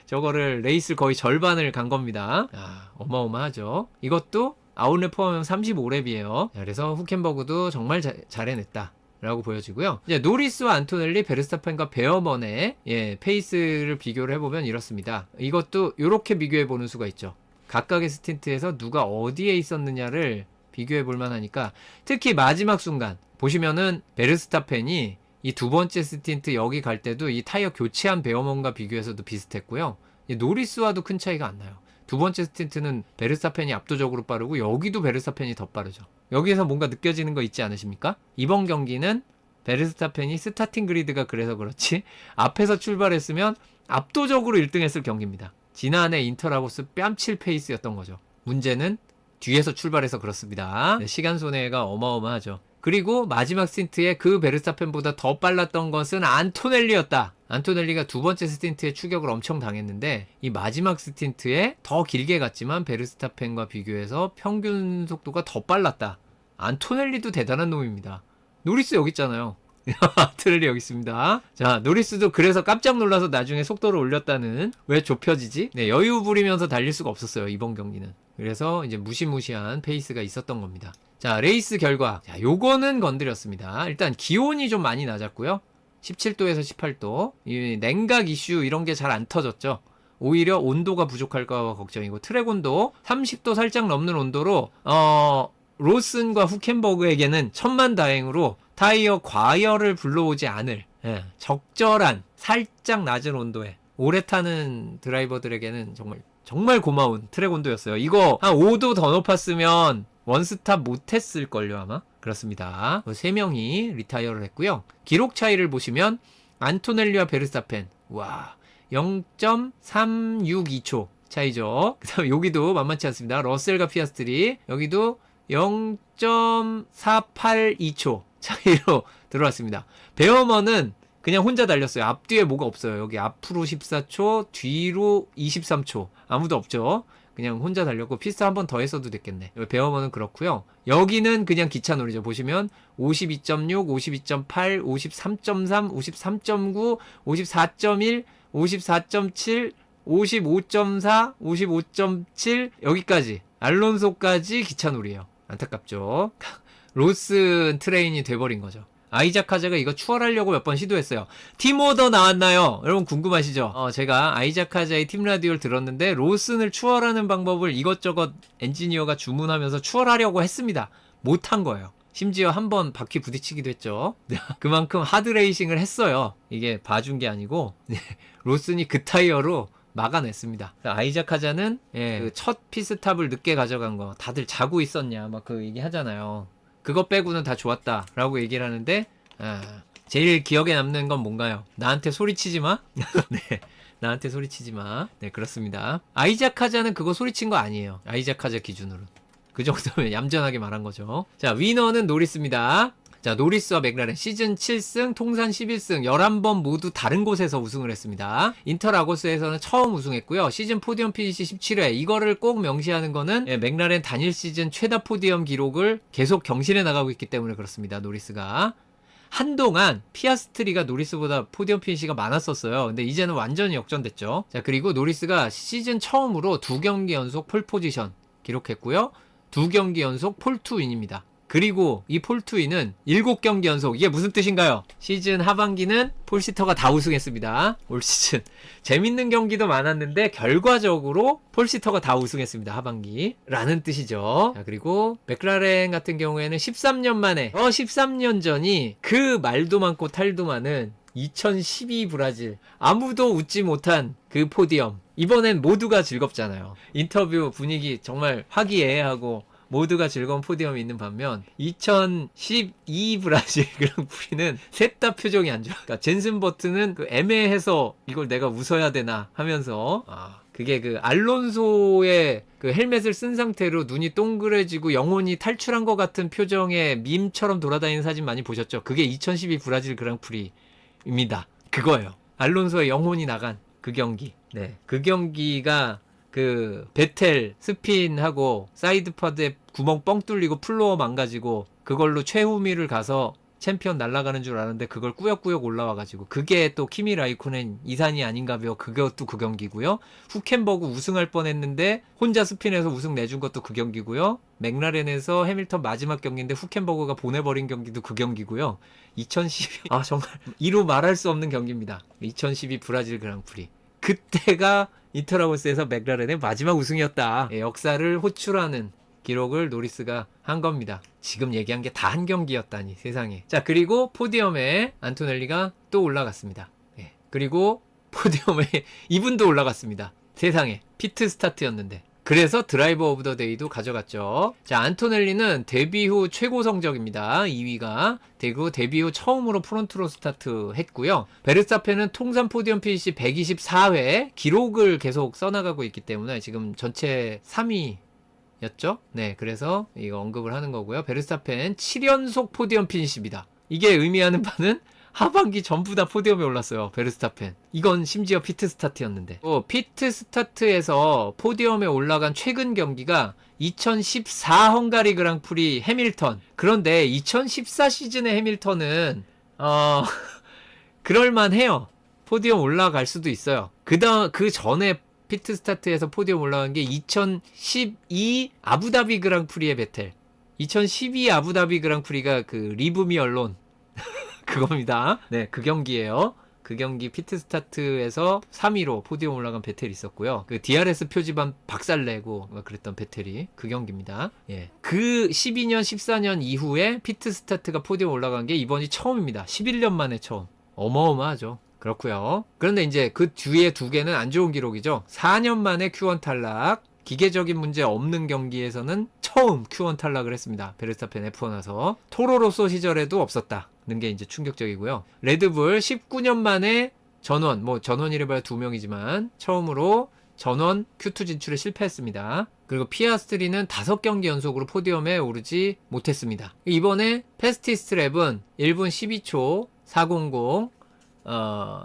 A: 저거를 레이스 거의 절반을 간 겁니다. 어마어마하죠. 이것도 아웃랩 포함하면 35랩이에요. 그래서 후켄버그도 정말 잘해냈다 라고 보여지고요. 이제 노리스와 안토넬리, 베르스타펜과 베어먼의 페이스를 비교를 해보면 이렇습니다. 이것도 이렇게 비교해보는 수가 있죠. 각각의 스틴트에서 누가 어디에 있었느냐를 비교해 볼 만하니까, 특히 마지막 순간 보시면은 베르스타펜이 이 두 번째 스틴트 여기 갈 때도 이 타이어 교체한 베어먼과 비교해서도 비슷했고요. 노리스와도 큰 차이가 안 나요. 두 번째 스틴트는 베르스타펜이 압도적으로 빠르고 여기도 베르스타펜이 더 빠르죠. 여기에서 뭔가 느껴지는 거 있지 않으십니까? 이번 경기는 베르스타펜이 스타팅 그리드가 그래서 그렇지 앞에서 출발했으면 압도적으로 1등 했을 경기입니다. 지난해 인터라고스 뺨칠 페이스였던 거죠. 문제는 뒤에서 출발해서 그렇습니다. 시간 손해가 어마어마하죠. 그리고 마지막 스틴트에 그 베르스타펜보다 더 빨랐던 것은 안토넬리였다. 안토넬리가 두 번째 스틴트에 추격을 엄청 당했는데 이 마지막 스틴트에 더 길게 갔지만 베르스타펜과 비교해서 평균 속도가 더 빨랐다. 안토넬리도 대단한 놈입니다. 노리스 여기 있잖아요. 안토넬리 여기 있습니다. 자, 노리스도 그래서 깜짝 놀라서 나중에 속도를 올렸다는, 왜 좁혀지지? 여유 부리면서 달릴 수가 없었어요, 이번 경기는. 그래서 이제 무시무시한 페이스가 있었던 겁니다. 자, 레이스 결과. 자, 요거는 건드렸습니다. 일단 기온이 좀 많이 낮았고요. 17도에서 18도. 이 냉각 이슈 이런 게 잘 안 터졌죠. 오히려 온도가 부족할까봐 걱정이고, 트랙 온도 30도 살짝 넘는 온도로 로슨과 후켄버그에게는 천만다행으로 타이어 과열을 불러오지 않을 적절한 살짝 낮은 온도에 오래 타는 드라이버들에게는 정말 고마운 트랙 온도였어요. 이거 한 5도 더 높았으면 원스탑 못했을걸요 아마. 그렇습니다. 3명이 리타이어를 했고요. 기록 차이를 보시면 안토넬리와 베르스타펜, 와, 0.362초 차이죠. 그 다음에 여기도 만만치 않습니다. 러셀과 피아스트리, 여기도 0.482초 차이로 들어왔습니다. 베어먼은 그냥 혼자 달렸어요. 앞뒤에 뭐가 없어요. 여기 앞으로 14초, 뒤로 23초. 아무도 없죠. 그냥 혼자 달렸고, 피스트 한 번 더 했어도 됐겠네. 베어먼은 그렇고요. 여기는 그냥 기차놀이죠. 보시면 52.6, 52.8, 53.3, 53.9, 54.1, 54.7, 55.4, 55.7 여기까지, 알론소까지 기차놀이에요. 안타깝죠. 로슨 트레인이 돼버린 거죠. 아이작 카자가 이거 추월하려고 몇 번 시도했어요. 팀 오더 나왔나요? 여러분 궁금하시죠? 제가 아이작 카자의 팀 라디오를 들었는데 로슨을 추월하는 방법을 이것저것 엔지니어가 주문하면서 추월하려고 했습니다. 못한 거예요. 심지어 한번 바퀴 부딪히기도 했죠. 그만큼 하드 레이싱을 했어요. 이게 봐준 게 아니고 로슨이 그 타이어로 막아냈습니다. 아이작 카자는 그 첫 피스탑을 늦게 가져간 거, 다들 자고 있었냐 막 그 얘기 하잖아요. 그거 빼고는 다 좋았다라고 얘기를 하는데, 제일 기억에 남는 건 뭔가요? 나한테 소리치지 마? 네, 나한테 소리치지 마. 네, 그렇습니다. 아이작 카자는 그거 소리친 거 아니에요. 아이작 카자 기준으로. 그 정도면 얌전하게 말한 거죠. 자, 위너는 노리스입니다. 자, 노리스와 맥라렌 시즌 7승, 통산 11승, 11번 모두 다른 곳에서 우승을 했습니다. 인터라고스에서는 처음 우승했고요. 시즌 포디엄 피니시 17회. 이거를 꼭 명시하는 거는 맥라렌 단일 시즌 최다 포디엄 기록을 계속 경신해 나가고 있기 때문에 그렇습니다. 노리스가. 한동안 피아스트리가 노리스보다 포디엄 피니시가 많았었어요. 근데 이제는 완전히 역전됐죠. 자, 그리고 노리스가 시즌 처음으로 2경기 연속 폴 포지션 기록했고요. 2경기 연속 폴2윈입니다. 그리고 이 폴2윈은 7경기 연속. 이게 무슨 뜻인가요? 시즌 하반기는 폴시터가 다 우승했습니다. 올 시즌 재밌는 경기도 많았는데 결과적으로 폴시터가 다 우승했습니다. 하반기 라는 뜻이죠. 자, 그리고 맥라렌 같은 경우에는 13년 만에 13년 전이 그 말도 많고 탈도 많은 2012 브라질, 아무도 웃지 못한 그 포디엄. 이번엔 모두가 즐겁잖아요. 인터뷰 분위기 정말 화기애애하고 모두가 즐거운 포디엄이 있는 반면 2012 브라질 그랑프리는 셋 다 표정이 안 좋아. 그러니까 젠슨 버튼은 그 애매해서 이걸 내가 웃어야 되나 하면서 그게 그 알론소의 그 헬멧을 쓴 상태로 눈이 동그래지고 영혼이 탈출한 것 같은 표정의 밈처럼 돌아다니는 사진 많이 보셨죠? 그게 2012 브라질 그랑프리입니다. 그거예요. 알론소의 영혼이 나간 그 경기. 네. 그 경기가 그 베텔 스핀하고 사이드파드에 구멍 뻥 뚫리고 플로어 망가지고 그걸로 최후미를 가서 챔피언 날아가는 줄 아는데 그걸 꾸역꾸역 올라와가지고 그게 또 키미 라이코넨 이산이 아닌가벼 그것도 그 경기고요. 후켄버그 우승할 뻔했는데 혼자 스핀해서 우승 내준 것도 그 경기고요. 맥라렌에서 해밀턴 마지막 경기인데 후켄버그가 보내버린 경기도 그 경기고요. 2012 정말 이루 말할 수 없는 경기입니다. 2012 브라질 그랑프리 그때가 인터라고스에서 맥라렌의 마지막 우승이었다. 역사를 호출하는 기록을 노리스가 한 겁니다. 지금 얘기한 게 다 한 경기였다니 세상에. 자, 그리고 포디엄에 안토넬리가 또 올라갔습니다. 예. 그리고 포디엄에 이분도 올라갔습니다. 세상에. 피트 스타트였는데. 그래서 드라이버 오브 더 데이도 가져갔죠. 자, 안토넬리는 데뷔 후 최고 성적입니다. 2위가. 그리고 데뷔 후 처음으로 프론트로 스타트 했고요. 베르스타펜은 통산 포디엄 피니시 124회 기록을 계속 써나가고 있기 때문에 지금 전체 3위 였죠? 네, 그래서 이거 언급을 하는 거고요. 베르스타펜 7연속 포디엄 피니시입니다. 이게 의미하는 바는 하반기 전부 다 포디엄에 올랐어요. 베르스타펜. 이건 심지어 피트 스타트였는데. 피트 스타트에서 포디엄에 올라간 최근 경기가 2014 헝가리 그랑프리 해밀턴. 그런데 2014 시즌의 해밀턴은 그럴만해요. 포디엄 올라갈 수도 있어요. 그 전에 피트 스타트에서 포디엄 올라간 게 2012 아부다비 그랑프리의 배틀. 2012 아부다비 그랑프리가 그 리브미 언론 그겁니다. 네, 그 경기예요. 그 경기 피트 스타트에서 3위로 포디엄 올라간 배틀이 있었고요. 그 DRS 표지판 박살내고 그랬던 배틀이 그 경기입니다. 예. 그 12년, 14년 이후에 피트 스타트가 포디엄 올라간 게 이번이 처음입니다. 11년 만에 처음. 어마어마하죠. 그렇고요. 그런데 이제 그 뒤에 두 개는 안 좋은 기록이죠. 4년 만에 Q1 탈락. 기계적인 문제 없는 경기에서는 처음 Q1 탈락을 했습니다. 베르스타펜 F1 와서. 토로로소 시절에도 없었다는 게 이제 충격적이고요. 레드불 19년 만에 전원, 전원이래봐야 2명이지만 처음으로 전원 Q2 진출에 실패했습니다. 그리고 피아스트리는 5경기 연속으로 포디엄에 오르지 못했습니다. 이번에 패스티스트 랩은 1분 12초 400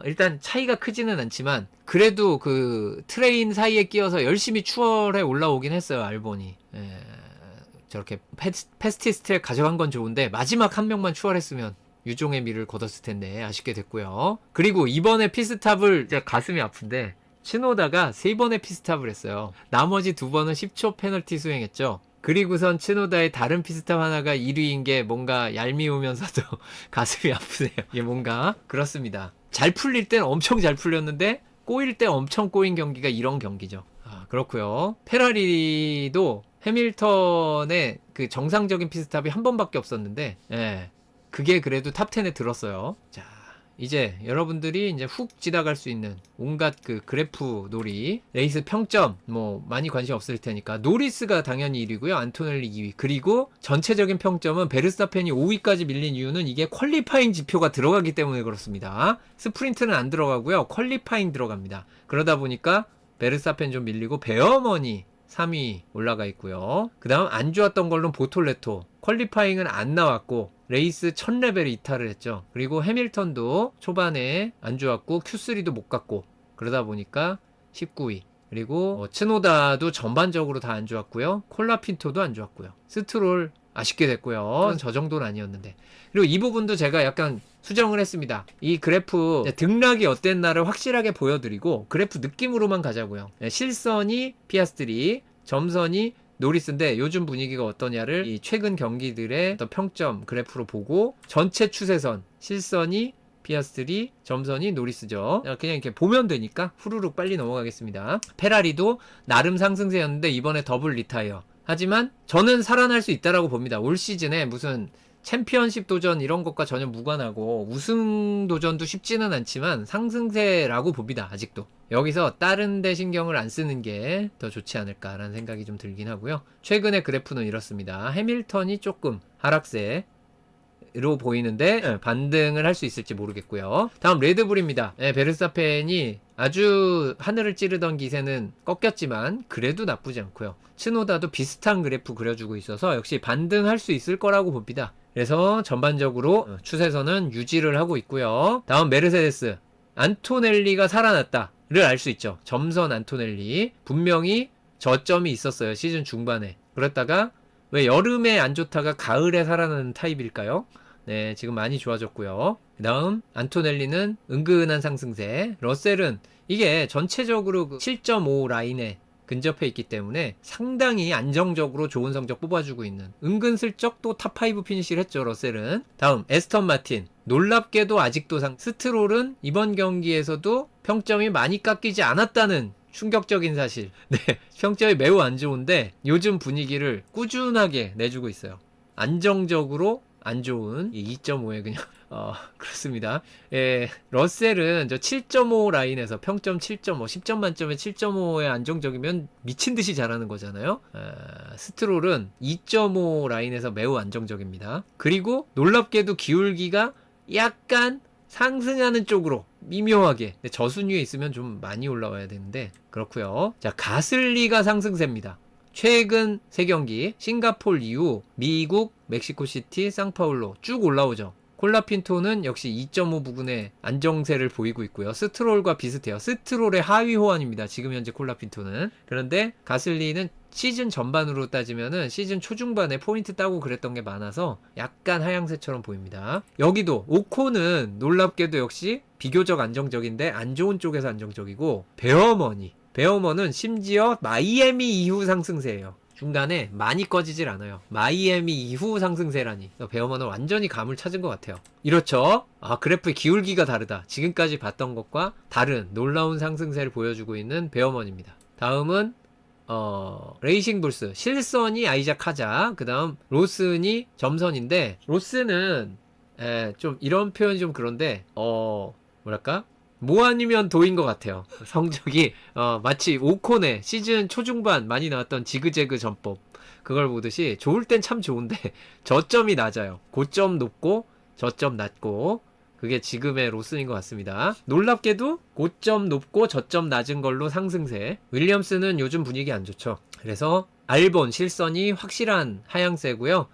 A: 일단 차이가 크지는 않지만 그래도 그 트레인 사이에 끼어서 열심히 추월해 올라오긴 했어요. 알보니. 저렇게 패스티스트에 가져간 건 좋은데 마지막 한 명만 추월했으면 유종의 미를 거뒀을 텐데 아쉽게 됐고요. 그리고 이번에 피스탑을 진짜 가슴이 아픈데 츠노다가 3번의 피스탑을 했어요. 나머지 2번은 10초 페널티 수행했죠. 그리고선 츠노다의 다른 피스탑 하나가 1위인 게 뭔가 얄미우면서도 가슴이 아프네요. 이게 뭔가 그렇습니다. 잘 풀릴 땐 엄청 잘 풀렸는데 꼬일 때 엄청 꼬인 경기가 이런 경기죠. 그렇고요. 페라리도 해밀턴의 그 정상적인 피스탑이 한 번밖에 없었는데 그게 그래도 탑10에 들었어요. 자, 이제 여러분들이 이제 훅 지나갈 수 있는 온갖 그 그래프 놀이, 레이스 평점 많이 관심 없을 테니까 노리스가 당연히 1위고요. 안토넬리 2위. 그리고 전체적인 평점은 베르스타펜이 5위까지 밀린 이유는 이게 퀄리파잉 지표가 들어가기 때문에 그렇습니다. 스프린트는 안 들어가고요. 퀄리파잉 들어갑니다. 그러다 보니까 베르스타펜 좀 밀리고 베어먼이 3위 올라가 있고요. 그 다음 안 좋았던 걸로는 보톨레토. 퀄리파잉은 안 나왔고 레이스 1000레벨을 이탈을 했죠. 그리고 해밀턴도 초반에 안 좋았고 Q3도 못 갔고 그러다 보니까 19위. 그리고 츠노다도 전반적으로 다 안 좋았고요. 콜라핀토도 안 좋았고요. 스트롤 아쉽게 됐고요. 저 정도는 아니었는데. 그리고 이 부분도 제가 약간 수정을 했습니다. 이 그래프 등락이 어땠나를 확실하게 보여드리고 그래프 느낌으로만 가자고요. 실선이 피아스트리, 점선이 노리스인데 요즘 분위기가 어떠냐를 이 최근 경기들의 어떤 평점 그래프로 보고 전체 추세선 실선이 피아스트리, 점선이 노리스죠. 그냥 이렇게 보면 되니까 후루룩 빨리 넘어가겠습니다. 페라리도 나름 상승세였는데 이번에 더블 리타이어. 하지만 저는 살아날 수 있다라고 봅니다. 올 시즌에 무슨 챔피언십 도전 이런 것과 전혀 무관하고 우승 도전도 쉽지는 않지만 상승세라고 봅니다. 아직도. 여기서 다른 데 신경을 안 쓰는 게 더 좋지 않을까라는 생각이 좀 들긴 하고요. 최근의 그래프는 이렇습니다. 해밀턴이 조금 하락세로 보이는데 반등을 할 수 있을지 모르겠고요. 다음 레드불입니다. 베르스타펜이 아주 하늘을 찌르던 기세는 꺾였지만 그래도 나쁘지 않고요. 츠노다도 비슷한 그래프 그려주고 있어서 역시 반등할 수 있을 거라고 봅니다. 그래서 전반적으로 추세선은 유지를 하고 있고요. 다음 메르세데스. 안토넬리가 살아났다를 알 수 있죠. 점선 안토넬리. 분명히 저점이 있었어요. 시즌 중반에. 그랬다가 왜 여름에 안 좋다가 가을에 살아나는 타입일까요? 네, 지금 많이 좋아졌고요. 그 다음 안토넬리는 은근한 상승세. 러셀은 이게 전체적으로 7.5 라인에 근접해 있기 때문에 상당히 안정적으로 좋은 성적 뽑아주고 있는, 은근슬쩍 또 탑5 피니시를 했죠. 러셀은. 다음 에스턴 마틴. 놀랍게도 아직도 스트롤은 이번 경기에서도 평점이 많이 깎이지 않았다는 충격적인 사실. 네, 평점이 매우 안 좋은데 요즘 분위기를 꾸준하게 내주고 있어요. 안정적으로 안 좋은 2.5에 그냥 그렇습니다. 예, 러셀은 저 7.5 라인에서 평점 7.5, 10점 만점에 7.5에 안정적이면 미친 듯이 잘하는 거잖아요. 스트롤은 2.5 라인에서 매우 안정적입니다. 그리고 놀랍게도 기울기가 약간 상승하는 쪽으로 미묘하게, 저순위에 있으면 좀 많이 올라와야 되는데 그렇고요. 자, 가슬리가 상승세입니다. 최근 3경기 싱가폴 이후 미국, 멕시코시티, 상파울로 쭉 올라오죠. 콜라핀토는 역시 2.5 부근에 안정세를 보이고 있고요. 스트롤과 비슷해요. 스트롤의 하위 호환입니다. 지금 현재 콜라핀토는. 그런데 가슬리는 시즌 전반으로 따지면은 시즌 초중반에 포인트 따고 그랬던 게 많아서 약간 하향세처럼 보입니다. 여기도 오코는 놀랍게도 역시 비교적 안정적인데 안 좋은 쪽에서 안정적이고, 베어먼은 심지어 마이애미 이후 상승세예요. 중간에 많이 꺼지질 않아요. 마이애미 이후 상승세라니. 베어먼은 완전히 감을 찾은 것 같아요. 이렇죠. 그래프의 기울기가 다르다. 지금까지 봤던 것과 다른 놀라운 상승세를 보여주고 있는 베어먼입니다. 다음은 레이싱 불스. 실선이 아이작 하자. 그 다음 로슨이 점선인데, 로스는 좀 이런 표현이 좀 그런데 뭐랄까? 뭐 아니면 도인 것 같아요. 성적이 마치 오콘의 시즌 초중반 많이 나왔던 지그재그 전법, 그걸 보듯이 좋을 땐 참 좋은데 저점이 낮아요. 고점 높고 저점 낮고, 그게 지금의 로슨인 것 같습니다. 놀랍게도 고점 높고 저점 낮은 걸로 상승세. 윌리엄스는 요즘 분위기 안 좋죠. 그래서 알본 실선이 확실한 하향세고요.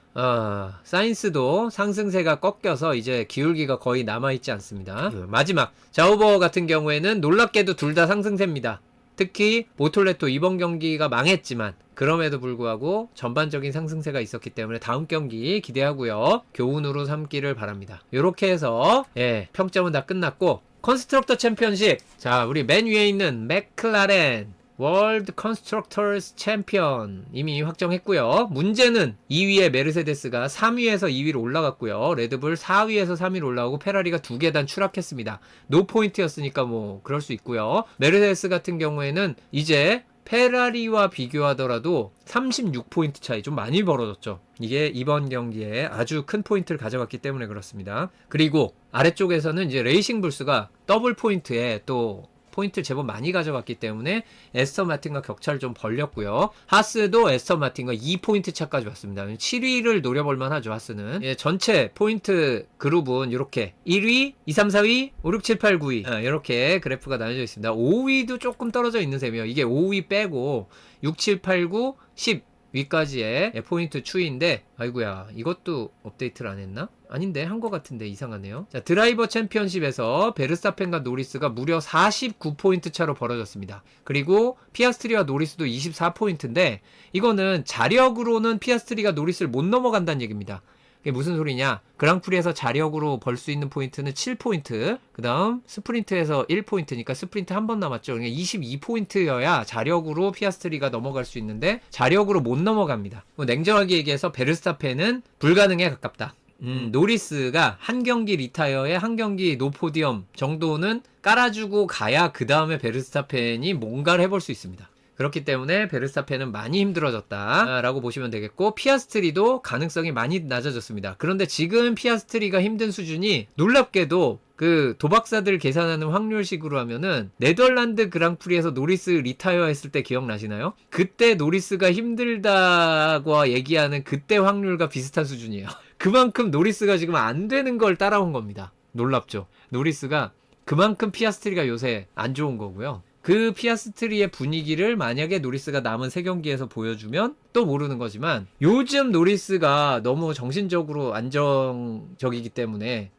A: 사인스도 상승세가 꺾여서 이제 기울기가 거의 남아있지 않습니다. 마지막 자우버 같은 경우에는 놀랍게도 둘 다 상승세입니다. 특히 보톨레토 이번 경기가 망했지만 그럼에도 불구하고 전반적인 상승세가 있었기 때문에 다음 경기 기대하고요. 교훈으로 삼기를 바랍니다. 요렇게 해서 평점은 다 끝났고, 컨스트럭터 챔피언십. 자, 우리 맨 위에 있는 맥클라렌 월드 컨스트럭터스 챔피언 이미 확정했고요. 문제는 2위의 메르세데스가 3위에서 2위로 올라갔고요. 레드불 4위에서 3위로 올라오고 페라리가 2계단 추락했습니다. 노 포인트였으니까 뭐 그럴 수 있고요. 메르세데스 같은 경우에는 이제 페라리와 비교하더라도 36포인트 차이, 좀 많이 벌어졌죠. 이게 이번 경기에 아주 큰 포인트를 가져갔기 때문에 그렇습니다. 그리고 아래쪽에서는 이제 레이싱 불스가 더블 포인트에 또 포인트를 제법 많이 가져갔기 때문에 에스턴 마틴과 격차를 좀 벌렸고요. 하스도 에스턴 마틴과 2포인트 차까지 왔습니다. 7위를 노려볼만 하죠. 하스는. 전체 포인트 그룹은 이렇게 1위, 2, 3, 4위, 5, 6, 7, 8, 9위 이렇게 그래프가 나눠져 있습니다. 5위도 조금 떨어져 있는 셈이에요. 이게 5위 빼고 6, 7, 8, 9, 10 위까지의 포인트 추이인데, 아이고야, 이것도 업데이트를 안 했나? 아닌데, 한 것 같은데 이상하네요. 자, 드라이버 챔피언십에서 베르스타펜과 노리스가 무려 49포인트 차로 벌어졌습니다. 그리고 피아스트리와 노리스도 24포인트인데 이거는 자력으로는 피아스트리가 노리스를 못 넘어간다는 얘기입니다. 그게 무슨 소리냐? 그랑프리에서 자력으로 벌 수 있는 포인트는 7포인트, 그 다음 스프린트에서 1포인트니까 스프린트 한 번 남았죠. 그러니까 22포인트여야 자력으로 피아스트리가 넘어갈 수 있는데 자력으로 못 넘어갑니다. 냉정하게 얘기해서 베르스타펜은 불가능에 가깝다. 노리스가 한 경기 리타이어에 한 경기 노포디엄 정도는 깔아주고 가야 그 다음에 베르스타펜이 뭔가를 해볼 수 있습니다. 그렇기 때문에 베르스타펜은 많이 힘들어졌다라고 보시면 되겠고, 피아스트리도 가능성이 많이 낮아졌습니다. 그런데 지금 피아스트리가 힘든 수준이 놀랍게도 그 도박사들 계산하는 확률식으로 하면은 네덜란드 그랑프리에서 노리스 리타이어 했을 때 기억나시나요? 그때 노리스가 힘들다고 얘기하는 그때 확률과 비슷한 수준이에요. 그만큼 노리스가 지금 안 되는 걸 따라온 겁니다. 놀랍죠? 노리스가 그만큼 피아스트리가 요새 안 좋은 거고요. 그 피아스트리의 분위기를 만약에 노리스가 남은 3경기에서 보여주면 또 모르는 거지만 요즘 노리스가 너무 정신적으로 안정적이기 때문에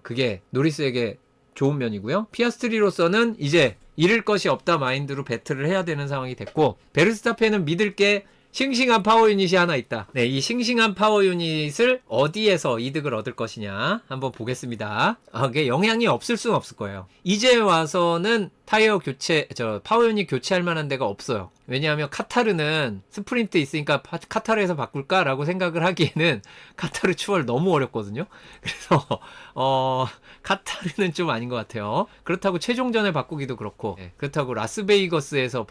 A: 그게 노리스에게 좋은 면이고요. 피아스트리로서는 이제 잃을 것이 없다 마인드로 배틀을 해야 되는 상황이 됐고, 베르스타펜은 믿을 게 싱싱한 파워 유닛이 하나 있다. 네, 이 싱싱한 파워 유닛을 어디에서 이득을 얻을 것이냐 한번 보겠습니다. 그게 영향이 없을 수는 없을 거예요. 이제 와서는 타이어 교체, 파워 유닛 교체할 만한 데가 없어요. 왜냐하면 카타르는 스프린트 있으니까 카타르에서 바꿀까라고 생각을 하기에는 카타르 추월 너무 어렵거든요. 그래서 카타르는 좀 아닌 것 같아요. 그렇다고 최종전에 바꾸기도 그렇고, 그렇다고 라스베이거스에서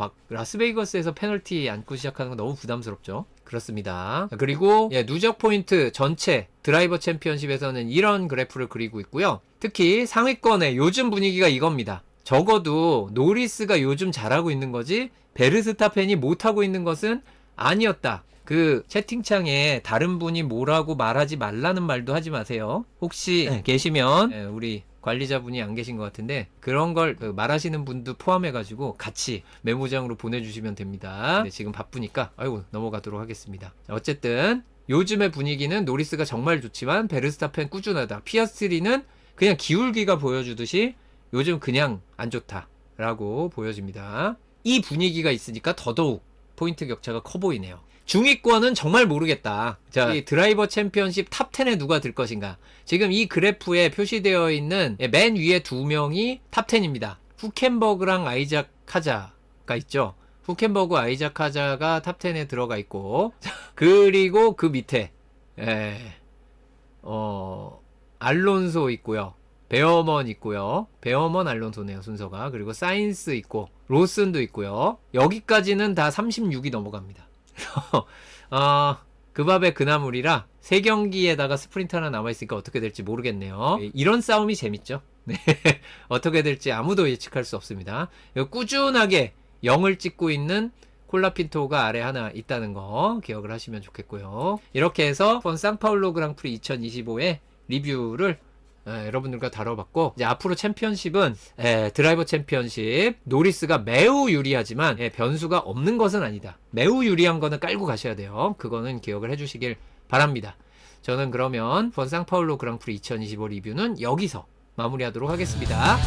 A: 페널티 안고 시작하는 건 너무 부담스럽죠. 그렇습니다. 그리고 누적 포인트 전체 드라이버 챔피언십에서는 이런 그래프를 그리고 있고요. 특히 상위권의 요즘 분위기가 이겁니다. 적어도 노리스가 요즘 잘하고 있는 거지 베르스타펜이 못하고 있는 것은 아니었다. 그 채팅창에 다른 분이 뭐라고 말하지 말라는 말도 하지 마세요. 혹시 계시면 우리 관리자분이 안 계신 것 같은데 그런 걸 말하시는 분도 포함해가지고 같이 메모장으로 보내주시면 됩니다. 네, 지금 바쁘니까 넘어가도록 하겠습니다. 자, 어쨌든 요즘의 분위기는 노리스가 정말 좋지만 베르스타펜 꾸준하다. 피아스트리는 그냥 기울기가 보여주듯이 요즘 그냥 안 좋다라고 보여집니다. 이 분위기가 있으니까 더더욱 포인트 격차가 커 보이네요. 중위권은 정말 모르겠다. 자, 이 드라이버 챔피언십 탑 10에 누가 들 것인가. 지금 이 그래프에 표시되어 있는 맨 위에 2명이 탑 10입니다. 후켄버그랑 아이작 카자가 있죠. 후켄버그 아이작 카자가 탑 10에 들어가 있고, 그리고 그 밑에 알론소 있고요. 베어먼 있고요. 베어먼 알론소네요, 순서가. 그리고 사인스 있고 로슨도 있고요. 여기까지는 다 36이 넘어갑니다. 그 밥에 그 나물이라 3경기에다가 스프린트 하나 남아있으니까 어떻게 될지 모르겠네요. 이런 싸움이 재밌죠. 네. 어떻게 될지 아무도 예측할 수 없습니다. 꾸준하게 0을 찍고 있는 콜라핀토가 아래 하나 있다는 거 기억을 하시면 좋겠고요. 이렇게 해서 상파울로 그랑프리 2025의 리뷰를 여러분들과 다뤄봤고, 이제 앞으로 챔피언십은 드라이버 챔피언십 노리스가 매우 유리하지만 변수가 없는 것은 아니다. 매우 유리한 거는 깔고 가셔야 돼요. 그거는 기억을 해주시길 바랍니다. 저는 그러면 상파울로 그랑프리 2025 리뷰는 여기서 마무리하도록 하겠습니다.